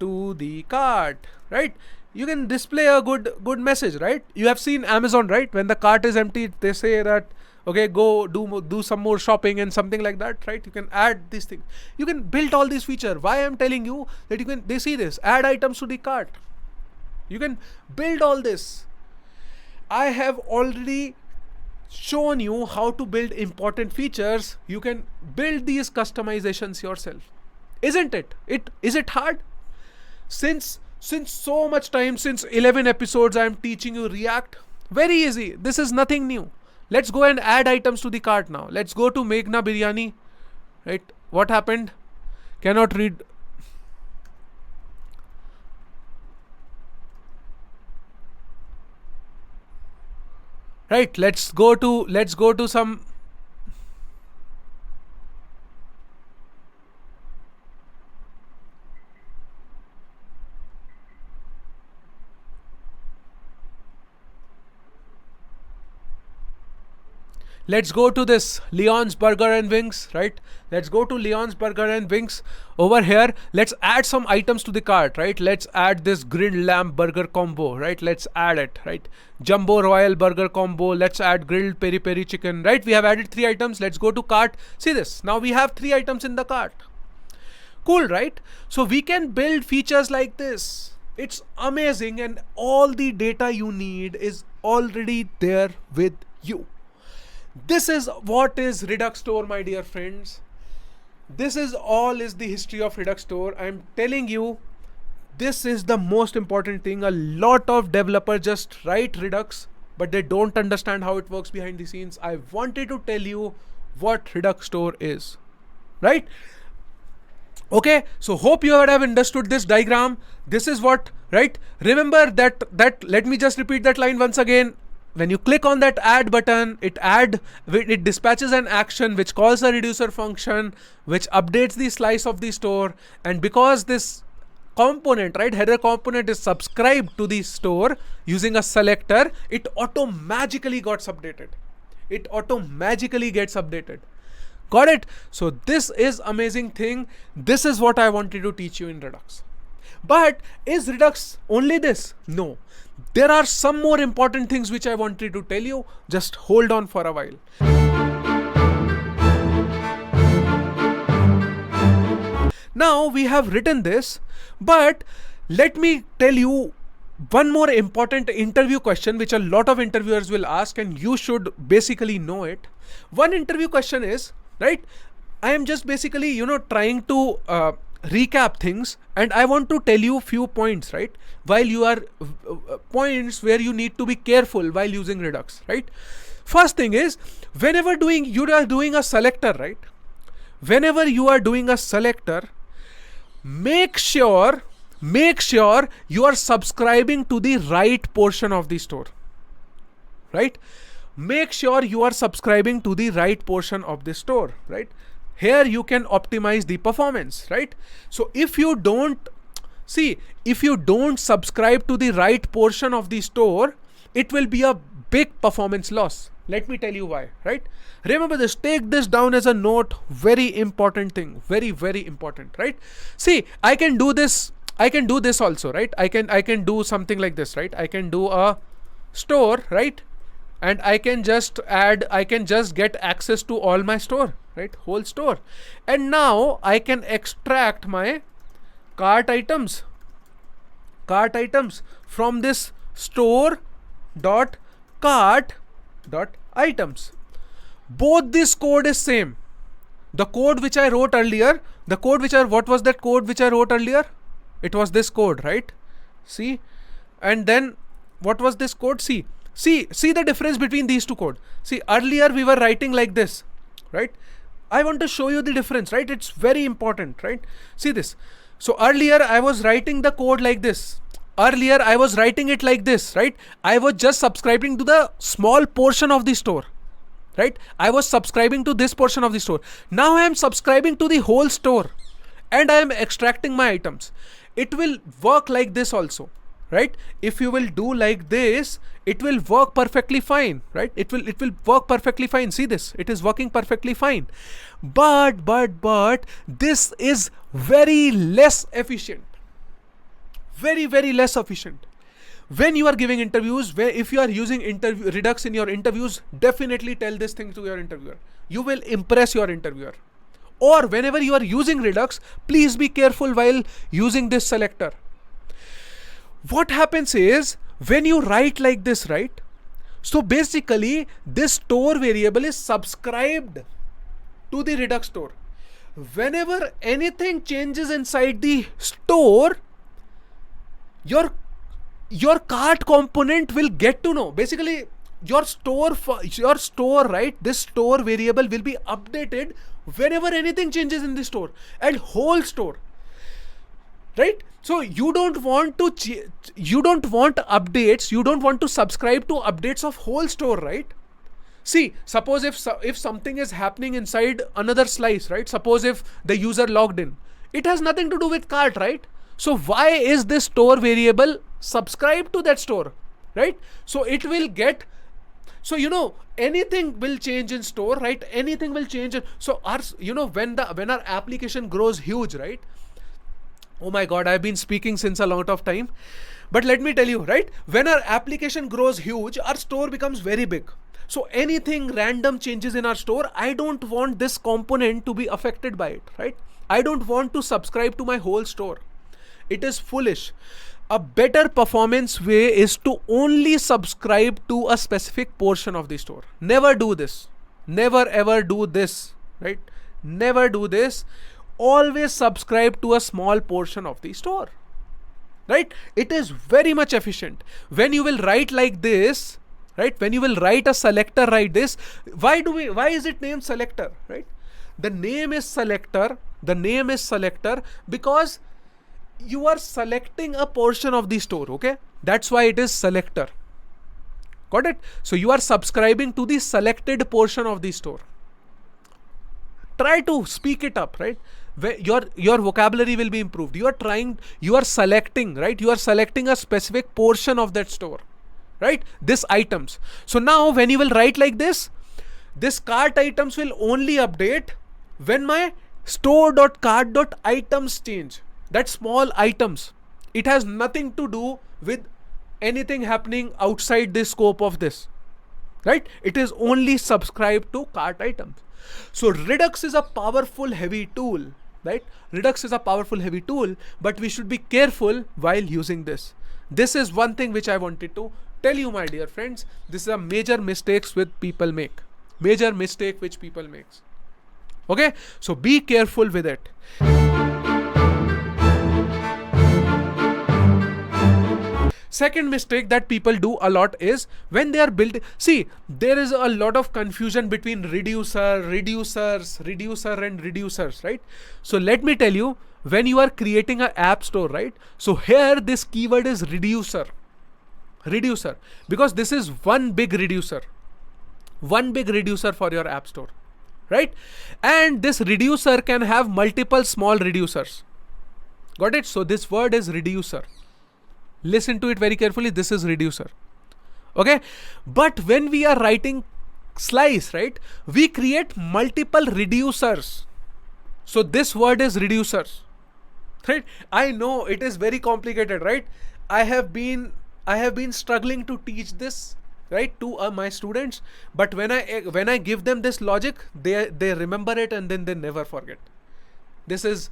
to the cart, right? You can display a good message, right? You have seen Amazon, right? When the cart is empty, they say that, okay, go do some more shopping and something like that, right? You can add these things. You can build all these features. Why I'm telling you that they see this, add items to the cart. You can build all this. I have already shown you how to build important features. You can build these customizations yourself. Isn't it? Is it hard? Since so much time, since 11 episodes, I am teaching you React. Very easy. This is nothing new. Let's go and add items to the cart now. Let's go to Meghna Biryani. Right? What happened? Cannot read. Right? Let's go to some. Let's go to this Leon's Burger and Wings, right? Let's go to Leon's Burger and Wings. Over here, let's add some items to the cart, right? Let's add this grilled lamb burger combo, right? Let's add it, right? Jumbo Royal burger combo. Let's add grilled peri peri chicken, right? We have added 3 items. Let's go to cart. See this. Now we have 3 items in the cart. Cool, right? So we can build features like this. It's amazing, and all the data you need is already there with you. This is what is Redux Store, my dear friends. This is the history of Redux Store. I'm telling you, this is the most important thing. A lot of developers just write Redux, but they don't understand how it works behind the scenes. I wanted to tell you what Redux Store is. right? Okay, so hope you would have understood this diagram. This is what, right? Remember that let me just repeat that line once again. When you click on that add button, it dispatches an action which calls a reducer function, which updates the slice of the store. And because this component, right, header component is subscribed to the store using a selector, it automatically gets updated. It automatically gets updated. Got it? So this is amazing thing. This is what I wanted to teach you in Redux. But is Redux only this? No. There are some more important things which I wanted to tell you. Just hold on for a while. Now we have written this, but let me tell you one more important interview question which a lot of interviewers will ask, and you should basically know it. One interview question is, right, I am just basically, trying to recap things, and I want to tell you few points, right, while you are points where you need to be careful while using Redux, right? First thing is, whenever you are doing a selector, right, whenever you are doing a selector, make sure you are subscribing to the right portion of the store, right? Make sure you are subscribing to the right portion of the store, right? Here you can optimize the performance, right? So if you don't subscribe to the right portion of the store, it will be a big performance loss. Let me tell you why, right? Remember this, take this down as a note. Very important thing, very, very important, right? See, I can do this also, right? I can do something like this, right? I can do a store, right? And I can just get access to all my store, right? Whole store. And now I can extract my cart items from this store.cart.items. Both this code is same. The code which I wrote earlier, what was that code which I wrote earlier? It was this code, right? See? And then what was this code? See the difference between these two codes. See, earlier we were writing like this, right? I want to show you the difference, right? It's very important, right? See this. So earlier I was writing the code like this. Earlier I was writing it like this, right? I was just subscribing to the small portion of the store, right? I was subscribing to this portion of the store. Now I am subscribing to the whole store and I am extracting my items. It will work like this also, right? If you will do like this, it will work perfectly fine, right? It will work perfectly fine. See this, it is working perfectly fine. But this is very less efficient. Very, very less efficient. When you are giving interviews, if you are using Redux in your interviews, definitely tell this thing to your interviewer. You will impress your interviewer. Or whenever you are using Redux, please be careful while using this selector. What happens is, when you write like this, right? So basically, this store variable is subscribed to the Redux store. Whenever anything changes inside the store, your cart component will get to know. Basically, your store, right? This store variable will be updated whenever anything changes in the store and whole store, right? So you don't want updates. You don't want to subscribe to updates of whole store, right? See, suppose if something is happening inside another slice, right? Suppose if the user logged in, it has nothing to do with cart, right? So why is this store variable subscribed to that store, right? So it will get, so anything will change in store, right? Anything will change. So when our application grows huge, right? Oh my God, I've been speaking since a lot of time, but let me tell you, right? When our application grows huge, our store becomes very big. So anything random changes in our store, I don't want this component to be affected by it, right? I don't want to subscribe to my whole store. It is foolish. A better performance way is to only subscribe to a specific portion of the store. Never do this. Never ever do this, right? Never do this. Always subscribe to a small portion of the store, right? It is very much efficient. When you will write like this, right? When you will write a selector like this, why is it named selector, right? The name is selector. The name is selector because you are selecting a portion of the store. Okay, that's why it is selector. Got it? So you are subscribing to the selected portion of the store. Try to speak it up, right? Your vocabulary will be improved. You are selecting, right? You are selecting a specific portion of that store, right? This items. So now when you will write like this cart items will only update when my store.cart.items change. That small items. It has nothing to do with anything happening outside the scope of this, right? It is only subscribed to cart items. So Redux is a powerful heavy tool, right? Redux is a powerful heavy tool, but we should be careful while using this. This is one thing which I wanted to tell you, my dear friends. This is a major mistakes which people make. Major mistake which people makes. Okay, so be careful with it. Second mistake that people do a lot is when they are building. See, there is a lot of confusion between reducer, and reducers, right? So let me tell you, when you are creating an app store, right? So here this keyword is reducer, because this is one big reducer for your app store, right? And this reducer can have multiple small reducers. Got it? So this word is reducer. Listen to it very carefully. This is reducer. Okay. But when we are writing slice, right, we create multiple reducers. So this word is reducers, right? I know it is very complicated, right? I have been struggling to teach this, right, to my students. But when I give them this logic, they remember it and then they never forget. This is,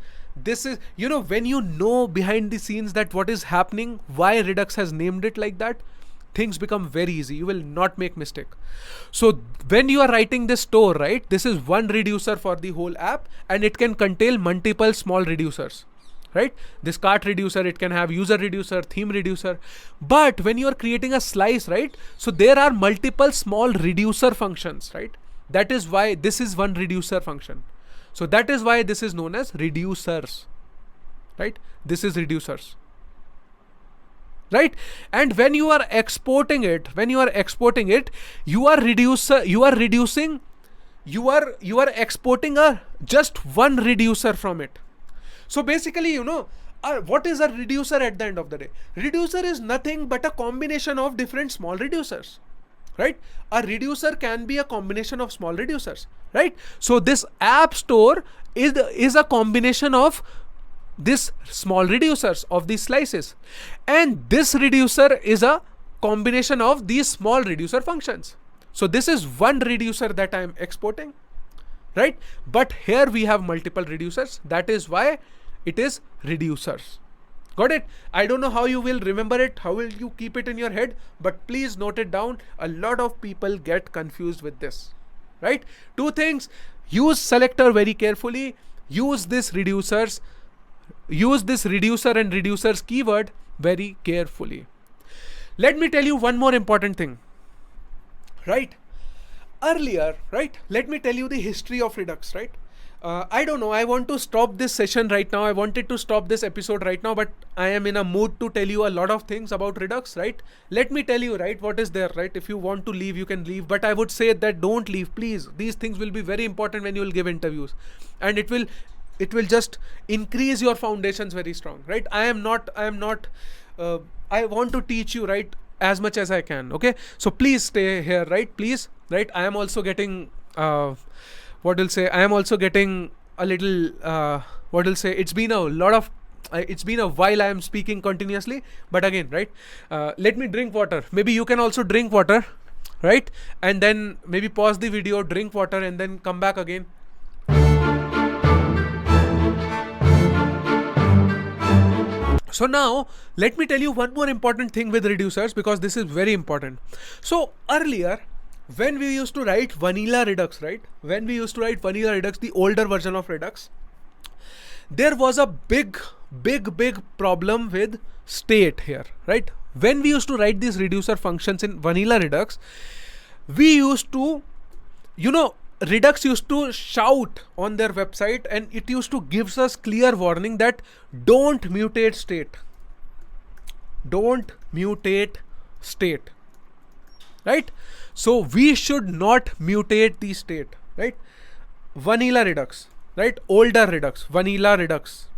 when you know behind the scenes that what is happening, why Redux has named it like that, things become very easy. You will not make mistake. So when you are writing this store, right, this is one reducer for the whole app, and it can contain multiple small reducers, right? This cart reducer, it can have user reducer, theme reducer. But when you are creating a slice, right, so there are multiple small reducer functions, right? That is why this is one reducer function. So that is why this is known as reducers, right? This is reducers, right? And when you are exporting it, you are exporting just one reducer from it. So basically, what is a reducer at the end of the day? Reducer is nothing but a combination of different small reducers, right? A reducer can be a combination of small reducers, right? So this app store is a combination of this small reducers of these slices, and this reducer is a combination of these small reducer functions. So this is one reducer that I am exporting, right? But here we have multiple reducers. That is why it is reducers. Got it? I don't know how you will remember it. How will you keep it in your head? But please note it down. A lot of people get confused with this, right? Two things. Use selector very carefully. Use this reducer and reducers keyword very carefully. Let me tell you one more important thing, right? Earlier, right? Let me tell you the history of Redux, right? I don't know. I want to stop this session right now. I wanted to stop this episode right now, but I am in a mood to tell you a lot of things about Redux, right? Let me tell you, right, what is there, right? If you want to leave, you can leave, but I would say that don't leave, please. These things will be very important when you will give interviews, and it will just increase your foundations very strong, right? I want to teach you, right, as much as I can. Okay, so please stay here, right? Please, right? I am also getting I am also getting a little it's been a while I am speaking continuously, but again, right, let me drink water. Maybe you can also drink water, right? And then maybe pause the video, drink water, and then come back again. So now let me tell you one more important thing with reducers, because this is very important. So earlier, when we used to write vanilla Redux, right? When we used to write vanilla Redux, the older version of Redux, there was a big problem with state here, right? When we used to write these reducer functions in vanilla Redux, we used to, Redux used to shout on their website, and it used to gives us clear warning that don't mutate state. Don't mutate state. Right? So we should not mutate the state. Right? Vanilla Redux. Right? Older Redux. Vanilla Redux.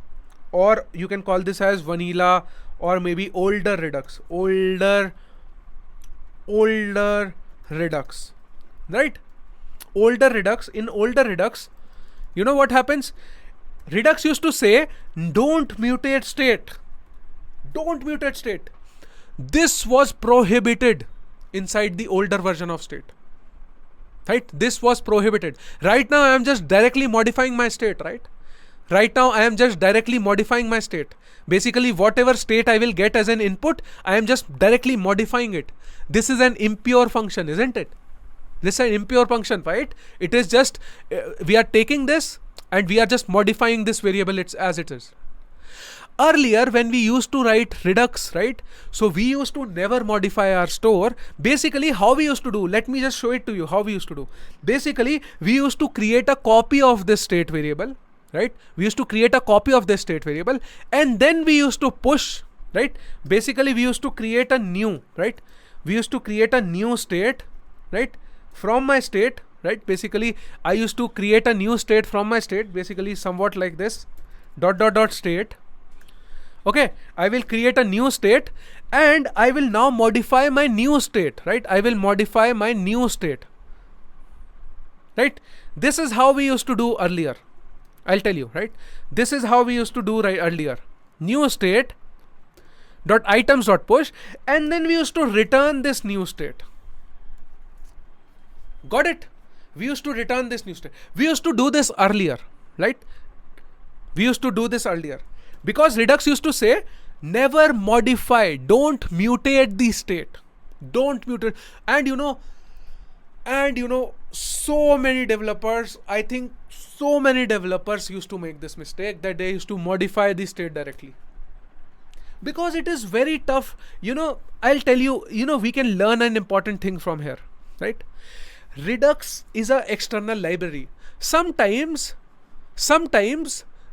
Or you can call this as vanilla, or maybe older Redux. Older Redux. Right? Older Redux. In older Redux, you know what happens? Redux used to say, don't mutate state. Don't mutate state. This was prohibited inside the older version of state. Right? This was prohibited. Right now I am just directly modifying my state, right? Right now I am just directly modifying my state. Basically, whatever state I will get as an input, I am just directly modifying it. This is an impure function, isn't it? This is an impure function, right? It is just, we are taking this and we are just modifying this variable as it is. Earlier, when we used to write Redux, right? So we used to never modify our store. Basically, how we used to do, let me just show it to you how we used to do. Basically, we used to create a copy of this state variable, right? We used to create a copy of this state variable, and then we used to push, right? Basically, we used to create a new, right? We used to create a new state, right? From my state, right? Basically, I used to create a new state from my state, basically somewhat like this, dot state. Okay, I will create a new state and I will now modify my new state, right? I will modify my new state, right? This is how we used to do earlier. I'll tell you, right? This is how we used to do earlier. New state dot items dot push, and then we used to return this new state. Got it? We used to return this new state. We used to do this earlier, right? We used to do this earlier because Redux used to say never modify, don't mutate the state, don't mutate. And you know, so many developers, I think so many developers used to make this mistake that they used to modify the state directly. Because it is very tough. I'll tell you, we can learn an important thing from here, right? Redux is an external library. Sometimes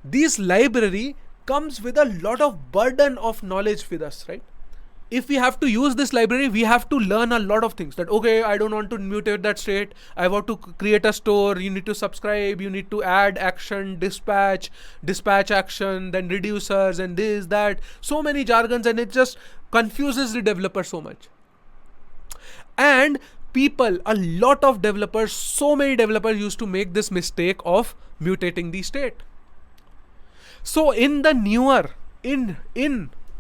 this library comes with a lot of burden of knowledge with us, right? If we have to use this library, we have to learn a lot of things. That, okay, I don't want to mutate that state. I want to create a store. You need to subscribe. You need to add action, dispatch action, then reducers and this, that. So many jargons, and it just confuses the developer so much. And a lot of developers, so many developers used to make this mistake of mutating the state. So in the newer, in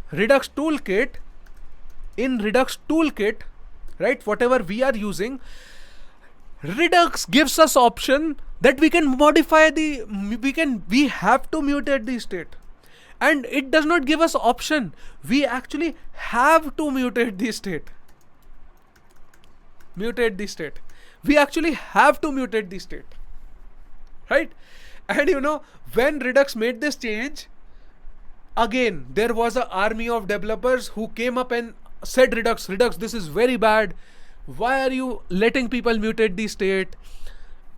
Redux toolkit, right, whatever we are using, Redux gives us option that we can modify we have to mutate the state. And it does not give us option. We actually have to mutate the state. We actually have to mutate the state. Right? And when Redux made this change, again, there was an army of developers who came up and said, Redux, this is very bad. Why are you letting people mutate the state?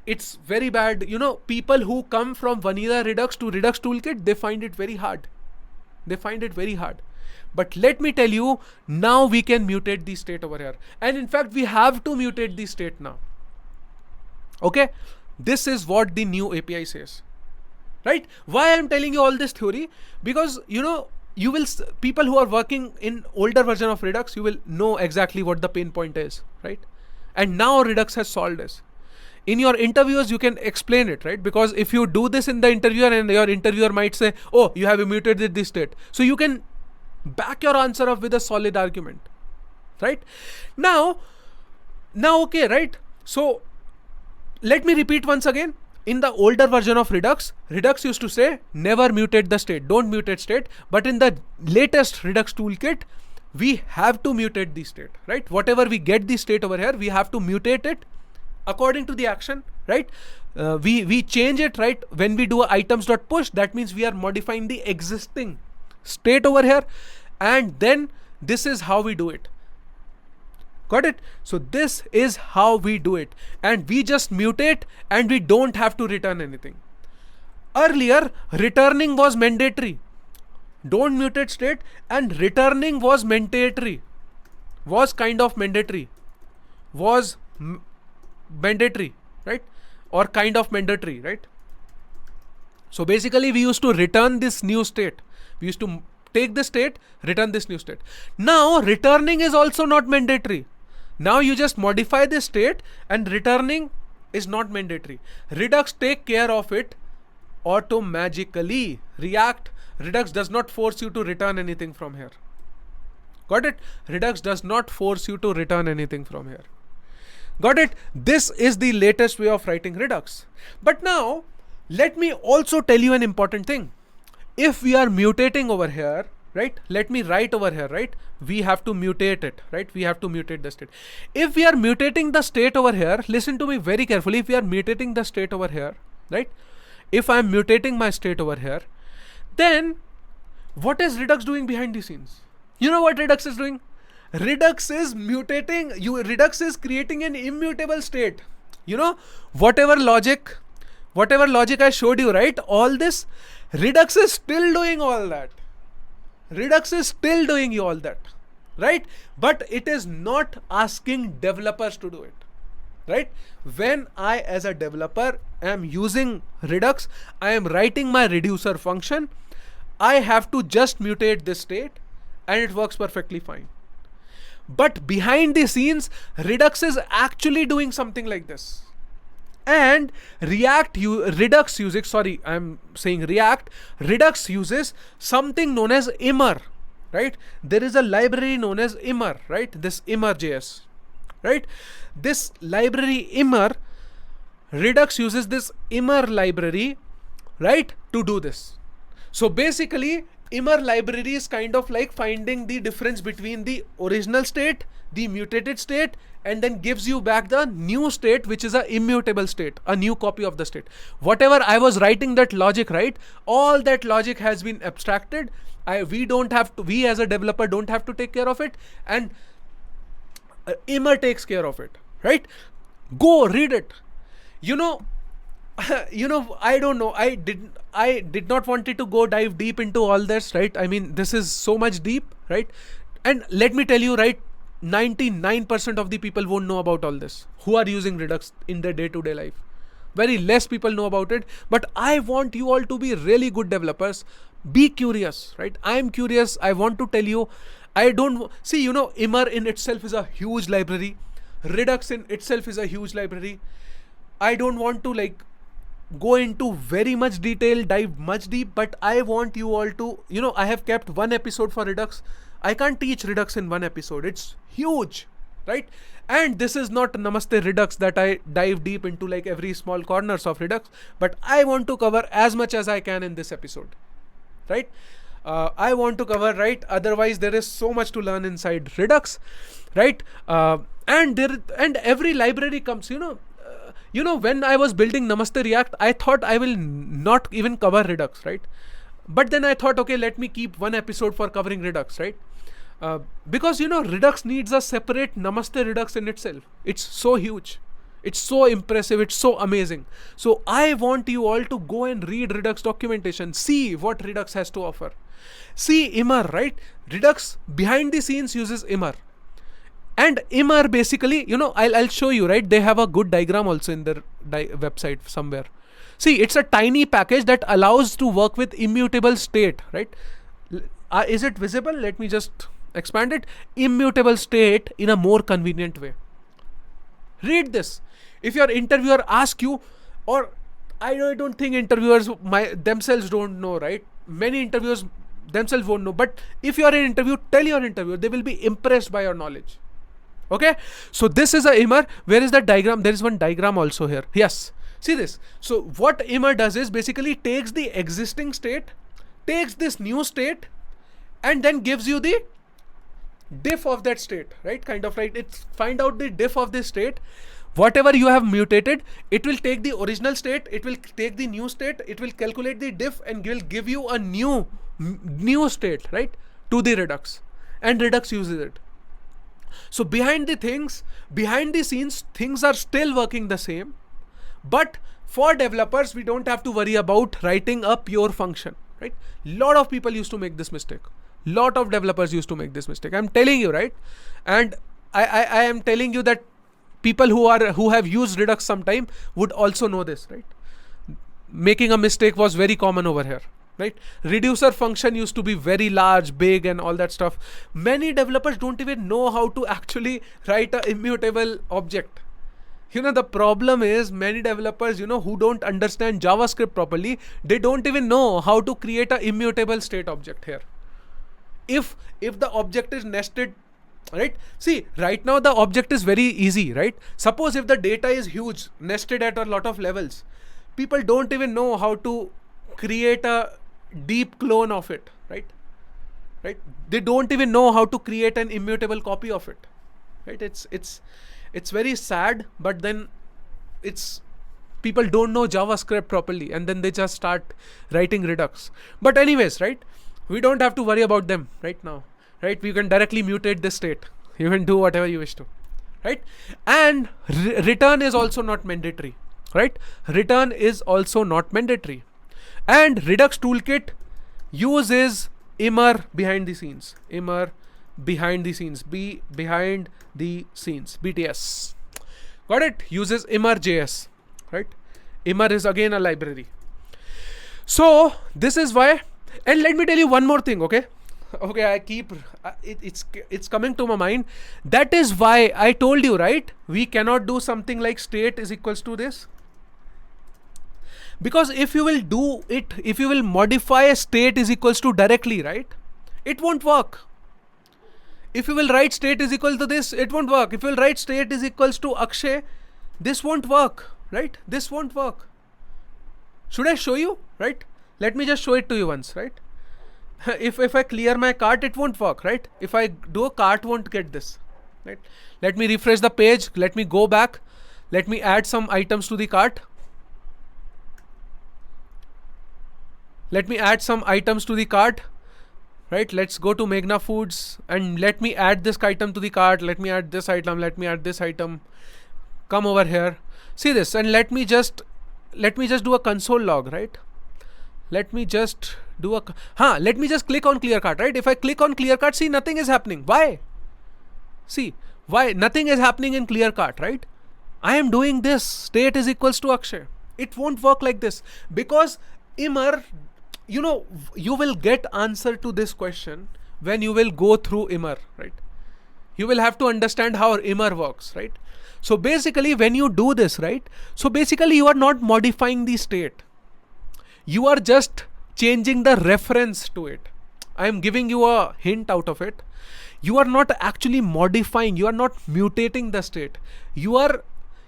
It's very bad. People who come from vanilla Redux to Redux toolkit, they find it very hard. But let me tell you, now we can mutate the state over here. And in fact, we have to mutate the state now. Okay? This is what the new API says. Right? Why I'm telling you all this theory? Because, people who are working in older version of Redux, you will know exactly what the pain point is. Right? And now Redux has solved this. In your interviews, you can explain it, right? Because if you do this in the interviewer, and your interviewer might say, oh, you have mutated this state. So you can back your answer up with a solid argument, right? Now, okay, right? So let me repeat once again. In the older version of Redux used to say, never mutate the state, don't mutate state. But in the latest Redux toolkit, we have to mutate the state, right? Whatever we get the state over here, we have to mutate it according to the action, right? We change it, right? When we do items.push, that means we are modifying the existing state over here. And then this is how we do it. Got it? So this is how we do it, and we just mutate and we don't have to return anything. Earlier, returning was mandatory. Don't mutate state, and returning was mandatory. Was kind of mandatory. Was mandatory, right? Or kind of mandatory, right? So basically we used to return this new state. We used to take the state, return this new state. Now returning is also not mandatory. Now you just modify the state and returning is not mandatory. Redux take care of it automatically. Redux does not force you to return anything from here. Got it? Redux does not force you to return anything from here. Got it? This is the latest way of writing Redux. But now, let me also tell you an important thing. If we are mutating over here, right? Let me write over here, right? We have to mutate it, right? We have to mutate the state. If we are mutating the state over here, listen to me very carefully. If we are mutating the state over here, right? If I am mutating my state over here, then what is Redux doing behind the scenes? You know what Redux is doing? Redux is mutating, Redux is creating an immutable state. You know, whatever logic I showed you, right? All this, Redux is still doing all that. Redux is still doing all that, right? But it is not asking developers to do it, right? When I as a developer am using Redux, I am writing my reducer function. I have to just mutate this state and it works perfectly fine. But behind the scenes, Redux is actually doing something like this. And Redux uses something known as Immer, right? There is a library known as Immer, right? This Immer.js, right? This library Immer, Redux uses this Immer library, right, to do this. So basically, Immer library is kind of like finding the difference between the original state, the mutated state, and then gives you back the new state, which is a immutable state, a new copy of the state. Whatever I was writing that logic, right? All that logic has been abstracted. We as a developer don't have to take care of it, and Immer takes care of it, right? Go read it. You know, I don't know. I did not want it to go dive deep into all this, right? I mean, this is so much deep, right? And let me tell you, right, 99% of the people won't know about all this who are using Redux in their day-to-day life. Very less people know about it. But I want you all to be really good developers. Be curious, right? I'm curious. I want to tell you. Immer in itself is a huge library. Redux in itself is a huge library. I don't want to go into very much detail, dive much deep, but I want you all to, I have kept one episode for Redux. I can't teach Redux in one episode. It's huge, right? And this is not Namaste Redux that I dive deep into every small corners of Redux, but I want to cover as much as I can in this episode, right? I want to cover, right? Otherwise, there is so much to learn inside Redux, right? And every library comes, when I was building Namaste React, I thought I will not even cover Redux, right? But then I thought, okay, let me keep one episode for covering Redux, right? Because, Redux needs a separate Namaste Redux in itself. It's so huge. It's so impressive. It's so amazing. So I want you all to go and read Redux documentation. See what Redux has to offer. See Immer, right? Redux behind the scenes uses Immer. And Immer basically, I'll show you, right? They have a good diagram also in their website somewhere. See, it's a tiny package that allows to work with immutable state, right? Is it visible? Let me just expand it. Immutable state in a more convenient way. Read this. If your interviewer asks you, or I don't think interviewers themselves don't know, right? Many interviewers themselves won't know. But if you are in an interview, tell your interviewer. They will be impressed by your knowledge. Okay? So this is a Immer. Where is that diagram? There is one diagram also here. Yes. See this. So what Immer does is basically takes the existing state, takes this new state, and then gives you the diff of that state, right? Kind of right. It's find out the diff of this state. Whatever you have mutated, it will take the original state, it will take the new state, it will calculate the diff and will give you a new state, right? To the Redux. And Redux uses it. So behind the scenes, things are still working the same. But for developers, we don't have to worry about writing a pure function, right? Lot of people used to make this mistake. Lot of developers used to make this mistake. I'm telling you, right? And I am telling you that people who have used Redux sometime would also know this, right? Making a mistake was very common over here, right? Reducer function used to be very large, big, and all that stuff. Many developers don't even know how to actually write an immutable object. The problem is many developers, who don't understand JavaScript properly, they don't even know how to create an immutable state object here. If the object is nested, right? See, right now the object is very easy, right? Suppose if the data is huge, nested at a lot of levels, people don't even know how to create a deep clone of it, right? They don't even know how to create an immutable copy of it, right? It's very sad, but then people don't know JavaScript properly, and then they just start writing Redux. But anyways, right? We don't have to worry about them right now, right? We can directly mutate this state. You can do whatever you wish to, right? And return is also not mandatory, right? Return is also not mandatory. And Redux Toolkit uses immer behind the scenes. Immer behind the scenes. Behind the scenes. BTS. Got it? Uses immer.js, right? Immer is again a library. So this is why. And let me tell you one more thing, okay? I keep it's coming to my mind. That is why I told you, right? We cannot do something like state is equals to this. Because if you will modify a state is equals to directly, right? It won't work. If you will write state is equal to this, it won't work. If you will write state is equals to Akshay, this won't work, right? This won't work. Should I show you, right? Let me just show it to you once, right? If I clear my cart, it won't work, right? If I do a cart, won't get this, right? Let me refresh the page. Let me go back. Let me add some items to the cart. Let me add some items to the cart, right? Let's go to Meghna Foods and let me add this item to the cart. Let me add this item. Let me add this item. Come over here. See this, and let me just do a console log, right? Let me just do let me just click on clear cart, right? If I click on clear cart, see, nothing is happening. Why? See, why nothing is happening in clear cart, right? I am doing this. State is equals to Akshay. It won't work like this because immer, you will get answer to this question when you will go through immer, right? You will have to understand how immer works, right? So basically when you do this, right? So basically you are not modifying the state. You are just changing the reference to it. I am giving you a hint out of it. You are not actually modifying. You are not mutating the state. You are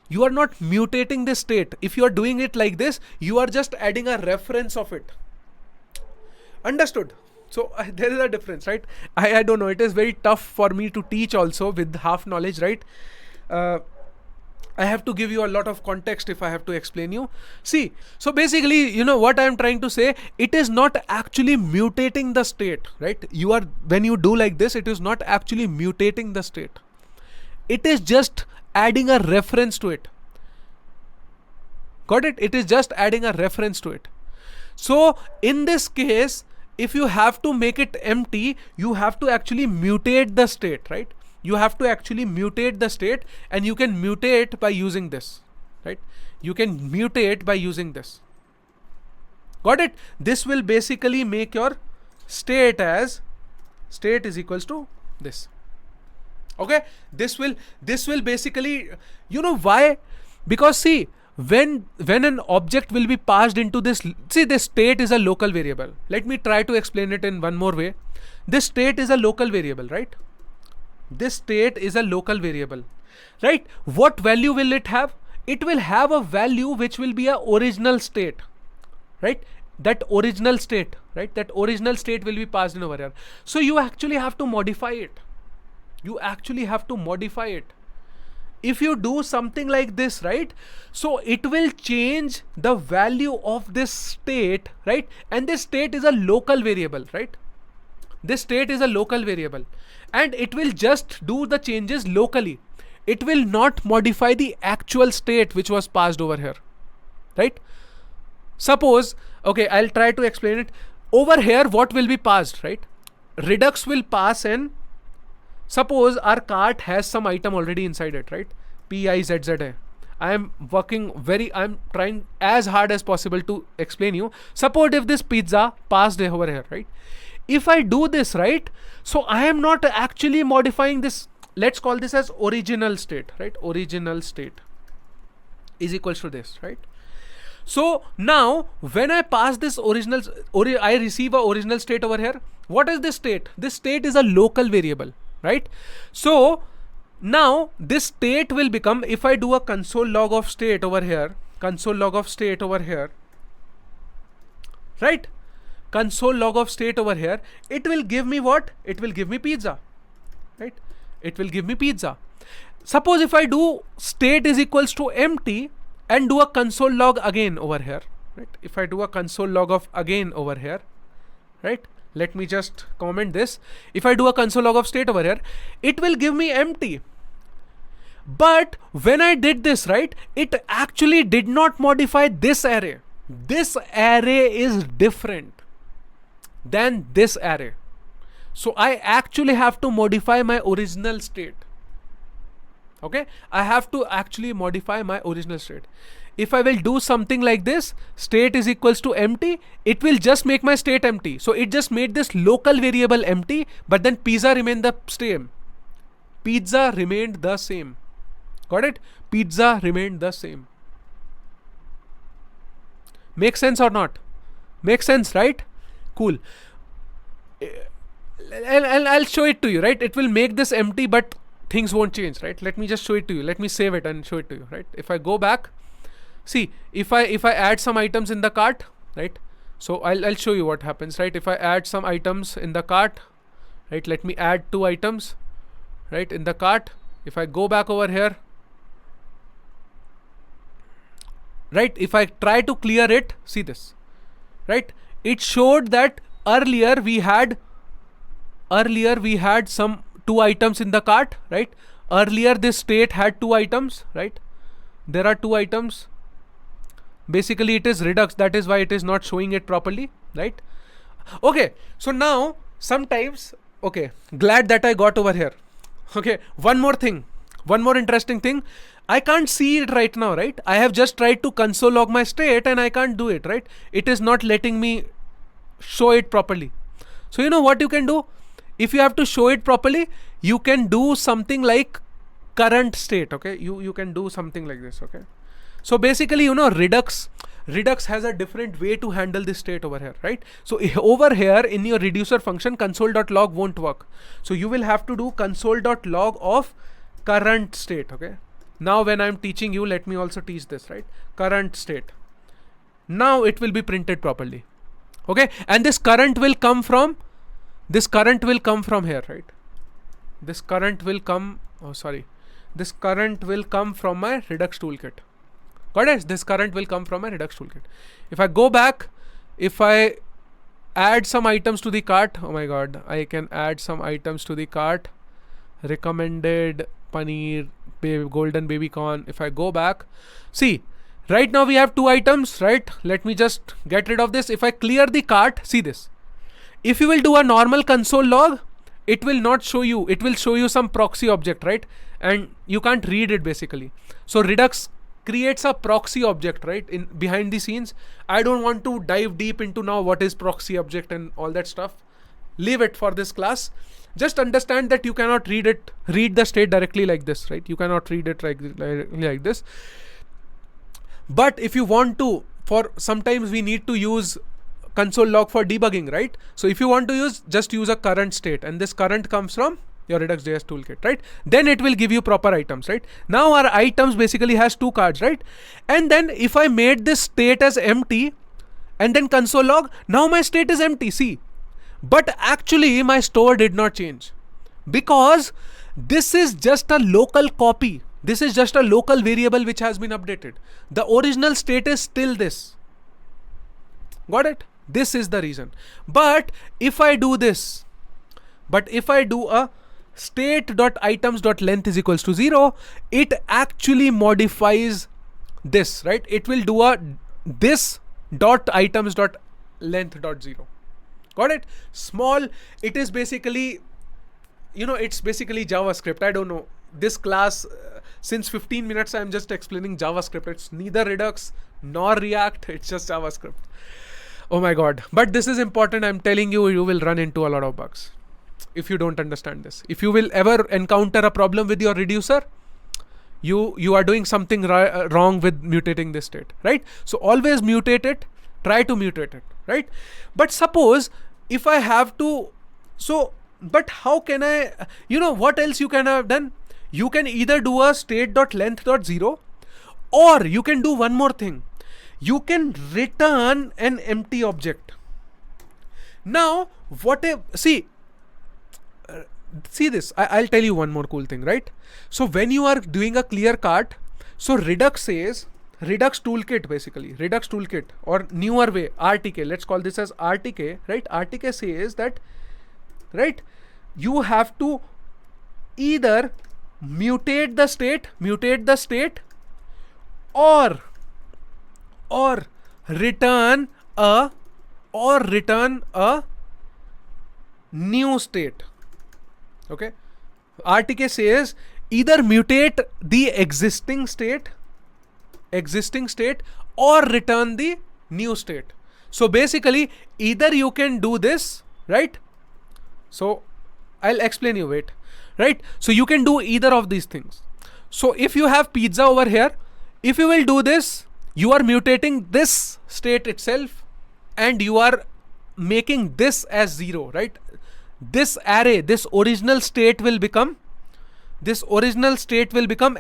not mutating the state. If you are doing it like this, you are just adding a reference of it. Understood? So there is a difference, right? I don't know. It is very tough for me to teach also with half knowledge, right? I have to give you a lot of context if I have to explain you. See, so basically, what I am trying to say, it is not actually mutating the state, right? When you do like this, it is not actually mutating the state. It is just adding a reference to it. Got it? It is just adding a reference to it. So in this case, if you have to make it empty, you have to actually mutate the state, right? You have to actually mutate the state, and you can mutate by using this, right? You can mutate by using this. Got it? This will basically make your state as state is equals to this. Okay? This will basically, why? Because see, when an object will be passed into this, see, this state is a local variable. Let me try to explain it in one more way. This state is a local variable, right? This state is a local variable, right? What value will it have? It will have a value which will be a original state, right? That original state, right? That original state will be passed in over here. So you actually have to modify it. If you do something like this, right? So it will change the value of this state, right? And this state is a local variable, right? this state is a local variable and it will just do the changes locally. It will not modify the actual state which was passed over here, right? Suppose, okay, I'll try to explain it. Over here, what will be passed, right? Redux will pass in, suppose our cart has some item already inside it, right? PIZZA. I'm trying as hard as possible to explain you. Suppose if this pizza passed over here, right? If I do this, right? So I am not actually modifying this. Let's call this as original state, right? Original state is equals to this, right? So now when I pass this I receive a original state over here. What is this state? This state is a local variable, right? So now this state will become, if I do a console log of state over here, console log of state over here, right? Console log of state over here, it will give me what? It will give me pizza, right? It will give me pizza. Suppose if I do state is equals to empty and do a console log again over here, right? If I do a console log of again over here, right? Let me just comment this. If I do a console log of state over here, it will give me empty. But when I did this, right, it actually did not modify this array. This array is different than this array. So I actually have to modify my original state. Okay, I have to actually modify my original state. If I will do something like this, state is equals to empty, it will just make my state empty. So it just made this local variable empty, but then pizza remained the same. Pizza remained the same. Got it? Pizza remained the same. Makes sense or not? Makes sense, right? Cool. I'll show it to you, right? It will make this empty, but things won't change, right? Let me just show it to you. Let me save it and show it to you, right? If I go back, see, if I add some items in the cart, right? So I'll show you what happens, right? If I add some items in the cart, right? Let me add 2 items, right, in the cart. If I go back over here, right? If I try to clear it, see this, right? It showed that earlier we had some 2 items in the cart, right? Earlier this state had 2 items, right? There are 2 items. Basically it is Redux, that is why it is not showing it properly, right? Okay, so now sometimes, okay, glad that I got over here. Okay, one more interesting thing. I can't see it right now, right? I have just tried to console log my state and I can't do it, right? It is not letting me show it properly. So you know what you can do? If you have to show it properly, you can do something like current state, okay? You can do something like this, okay? So basically, you know, Redux has a different way to handle this state over here, right? So over here in your reducer function, console.log won't work. So you will have to do console.log of current state, okay? Now when I'm teaching you, let me also teach this, right? Current state. Now it will be printed properly, okay? And this current will come from here, right? This current will come from my Redux toolkit. Got it? This current will come from my Redux toolkit. If I go back, if I add some items to the cart, oh my god, I can add some items to the cart. Recommended paneer, golden baby corn. If I go back, see, right now we have 2 items, right? Let me just get rid of this. If I clear the cart, see this. If you will do a normal console log, it will not show you. It will show you some proxy object, right? And you can't read it basically. So Redux creates a proxy object, right, in behind the scenes. I don't want to dive deep into now what is proxy object and all that stuff. Leave it for this class. Just understand that you cannot read the state directly like this, right? You cannot read it like this. But if you want to, for sometimes we need to use console log for debugging, right? So if you want to just use a current state, and this current comes from your Redux.js toolkit, right? Then it will give you proper items, right? Now our items basically has 2 cards, right? And then if I made this state as empty and then console log, now my state is empty, see? But actually my store did not change because this is just a local copy. This is just a local variable which has been updated. The original state is still this. Got it? This is the reason. But if I do this, But if I do a state.items.length is equals to 0, it actually modifies this, right? It will do a this dot items dot length dot 0. Got it? Small. It is basically, it's basically JavaScript. I don't know. This class, since 15 minutes, I'm just explaining JavaScript. It's neither Redux nor React. It's just JavaScript. Oh my God. But this is important. I'm telling you, you will run into a lot of bugs if you don't understand this. If you will ever encounter a problem with your reducer, you are doing something wrong with mutating this state, right? So always mutate it. Try to mutate it, right? But suppose if I have to, but how can I, what else you can have done? You can either do a state.length.0, or you can do one more thing. You can return an empty object. Now, see this, I'll tell you one more cool thing, right? So when you are doing a clear cart, so Redux says, Redux toolkit basically, Redux toolkit or newer way, RTK, let's call this as RTK, right? RTK says that, right, you have to either mutate the state, or return a new state. Okay, RTK says either mutate the existing state or return the new state. So basically either you can do this, right? So I'll explain you, wait, right? So you can do either of these things. So if you have pizza over here, if you will do this, you are mutating this state itself and you are making this as 0, right? This array, this original state will become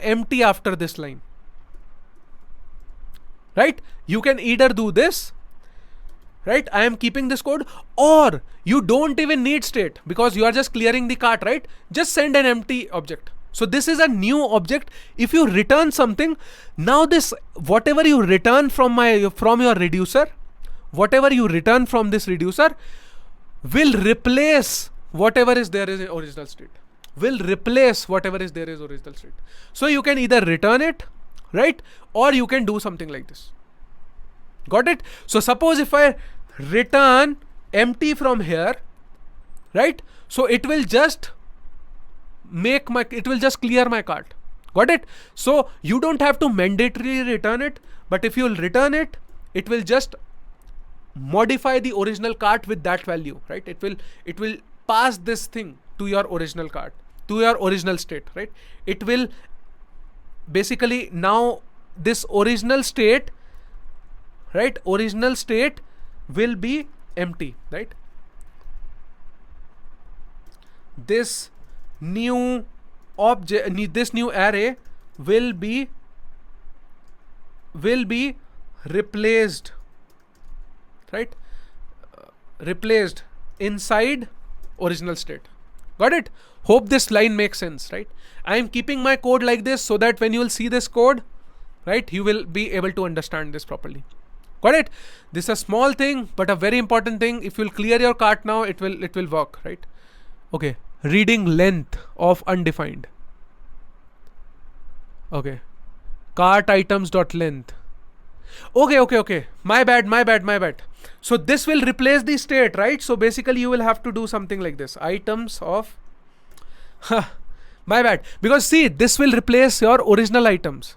empty after this line, right? You can either do this, right? I am keeping this code, or you don't even need state because you are just clearing the cart, right? Just send an empty object. So this is a new object. If you return something, now this, whatever you return from your reducer, whatever you return from this reducer will replace whatever is there is original state. So you can either return it, right? Or you can do something like this. Got it? So suppose if I return empty from here, right? So it will just clear my cart. Got it? So you don't have to mandatorily return it, but if you'll return it, it will just modify the original cart with that value, right? It will pass this thing to your original cart, to your original state, right? It will basically, now this original state, right? Original state will be empty, right? This new object, this new array will be replaced, right? Replaced inside original state. Got it? Hope this line makes sense, right? I am keeping my code like this so that when you will see this code, right, you will be able to understand this properly. Got it? This is a small thing, but a very important thing. If you'll clear your cart now, it will work, right? Okay. Reading length of undefined. Okay. Cart items dot length. Okay. My bad. So this will replace the state, right? So basically you will have to do something like this. Items of, my bad. Because see, this will replace your original items,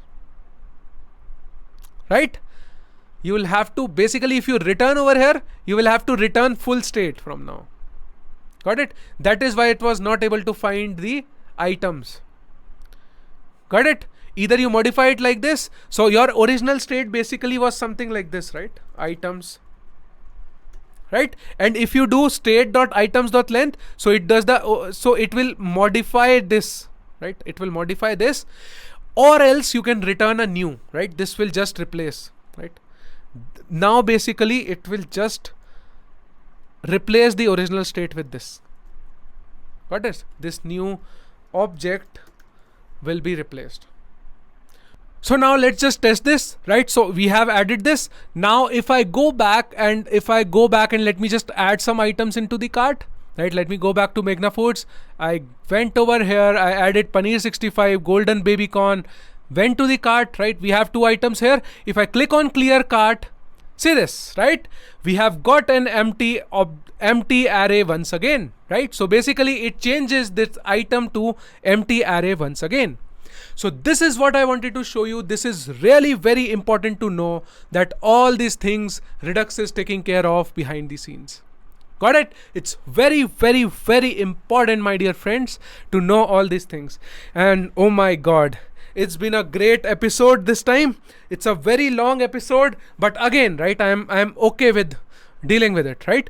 right? You will have to, basically if you return over here, you will have to return full state from now. Got it? That is why it was not able to find the items. Got it? Either you modify it like this. So your original state basically was something like this, right? Items, right? And if you do state.items.length, so it does so it will modify this, right? It will modify this, or else you can return a new, right? This will just replace, right? Now basically it will just replace the original state with this. Got it? This new object will be replaced. So now let's just test this, right? So we have added this. Now if I go back and let me just add some items into the cart, right? Let me go back to Meghna Foods. I went over here, I added paneer 65, golden baby corn, went to the cart, right? We have 2 items here. If I click on clear cart, see this, right? We have got an empty array once again, right? So basically it changes this item to empty array once again. So this is what I wanted to show you. This is really very important to know that all these things Redux is taking care of behind the scenes. Got it? It's very, very, very important, my dear friends, to know all these things. And oh my God, it's been a great episode this time. It's a very long episode, but again, right, I'm okay with dealing with it, right?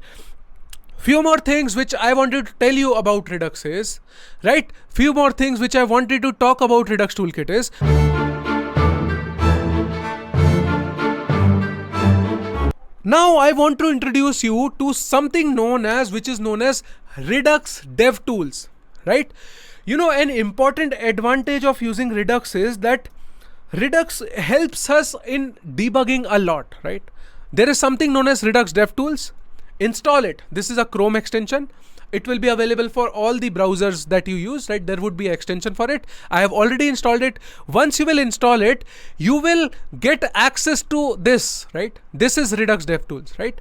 Few more things which I wanted to tell you about Redux is, right? Few more things which I wanted to talk about Redux Toolkit is, now I want to introduce you to something which is known as Redux DevTools, right? You know, an important advantage of using Redux is that Redux helps us in debugging a lot, right? There is something known as Redux DevTools. Install it. This is a Chrome extension. It will be available for all the browsers that you use, right? There would be an extension for it. I have already installed it. Once you will install it, you will get access to this, right? This is Redux DevTools, right?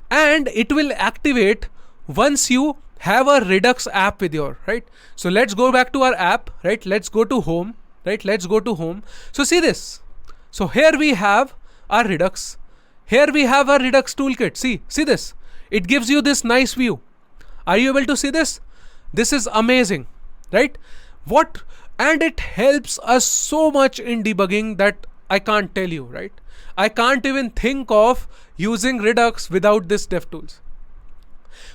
And it will activate once you have a Redux app with your, right? So let's go back to our app, right? Let's go to home, right? Let's go to home. So see this. So here we have our Redux. Here we have our Redux toolkit. See this. It gives you this nice view. Are you able to see this? This is amazing, right? And it helps us so much in debugging that I can't tell you, right? I can't even think of using Redux without this DevTools.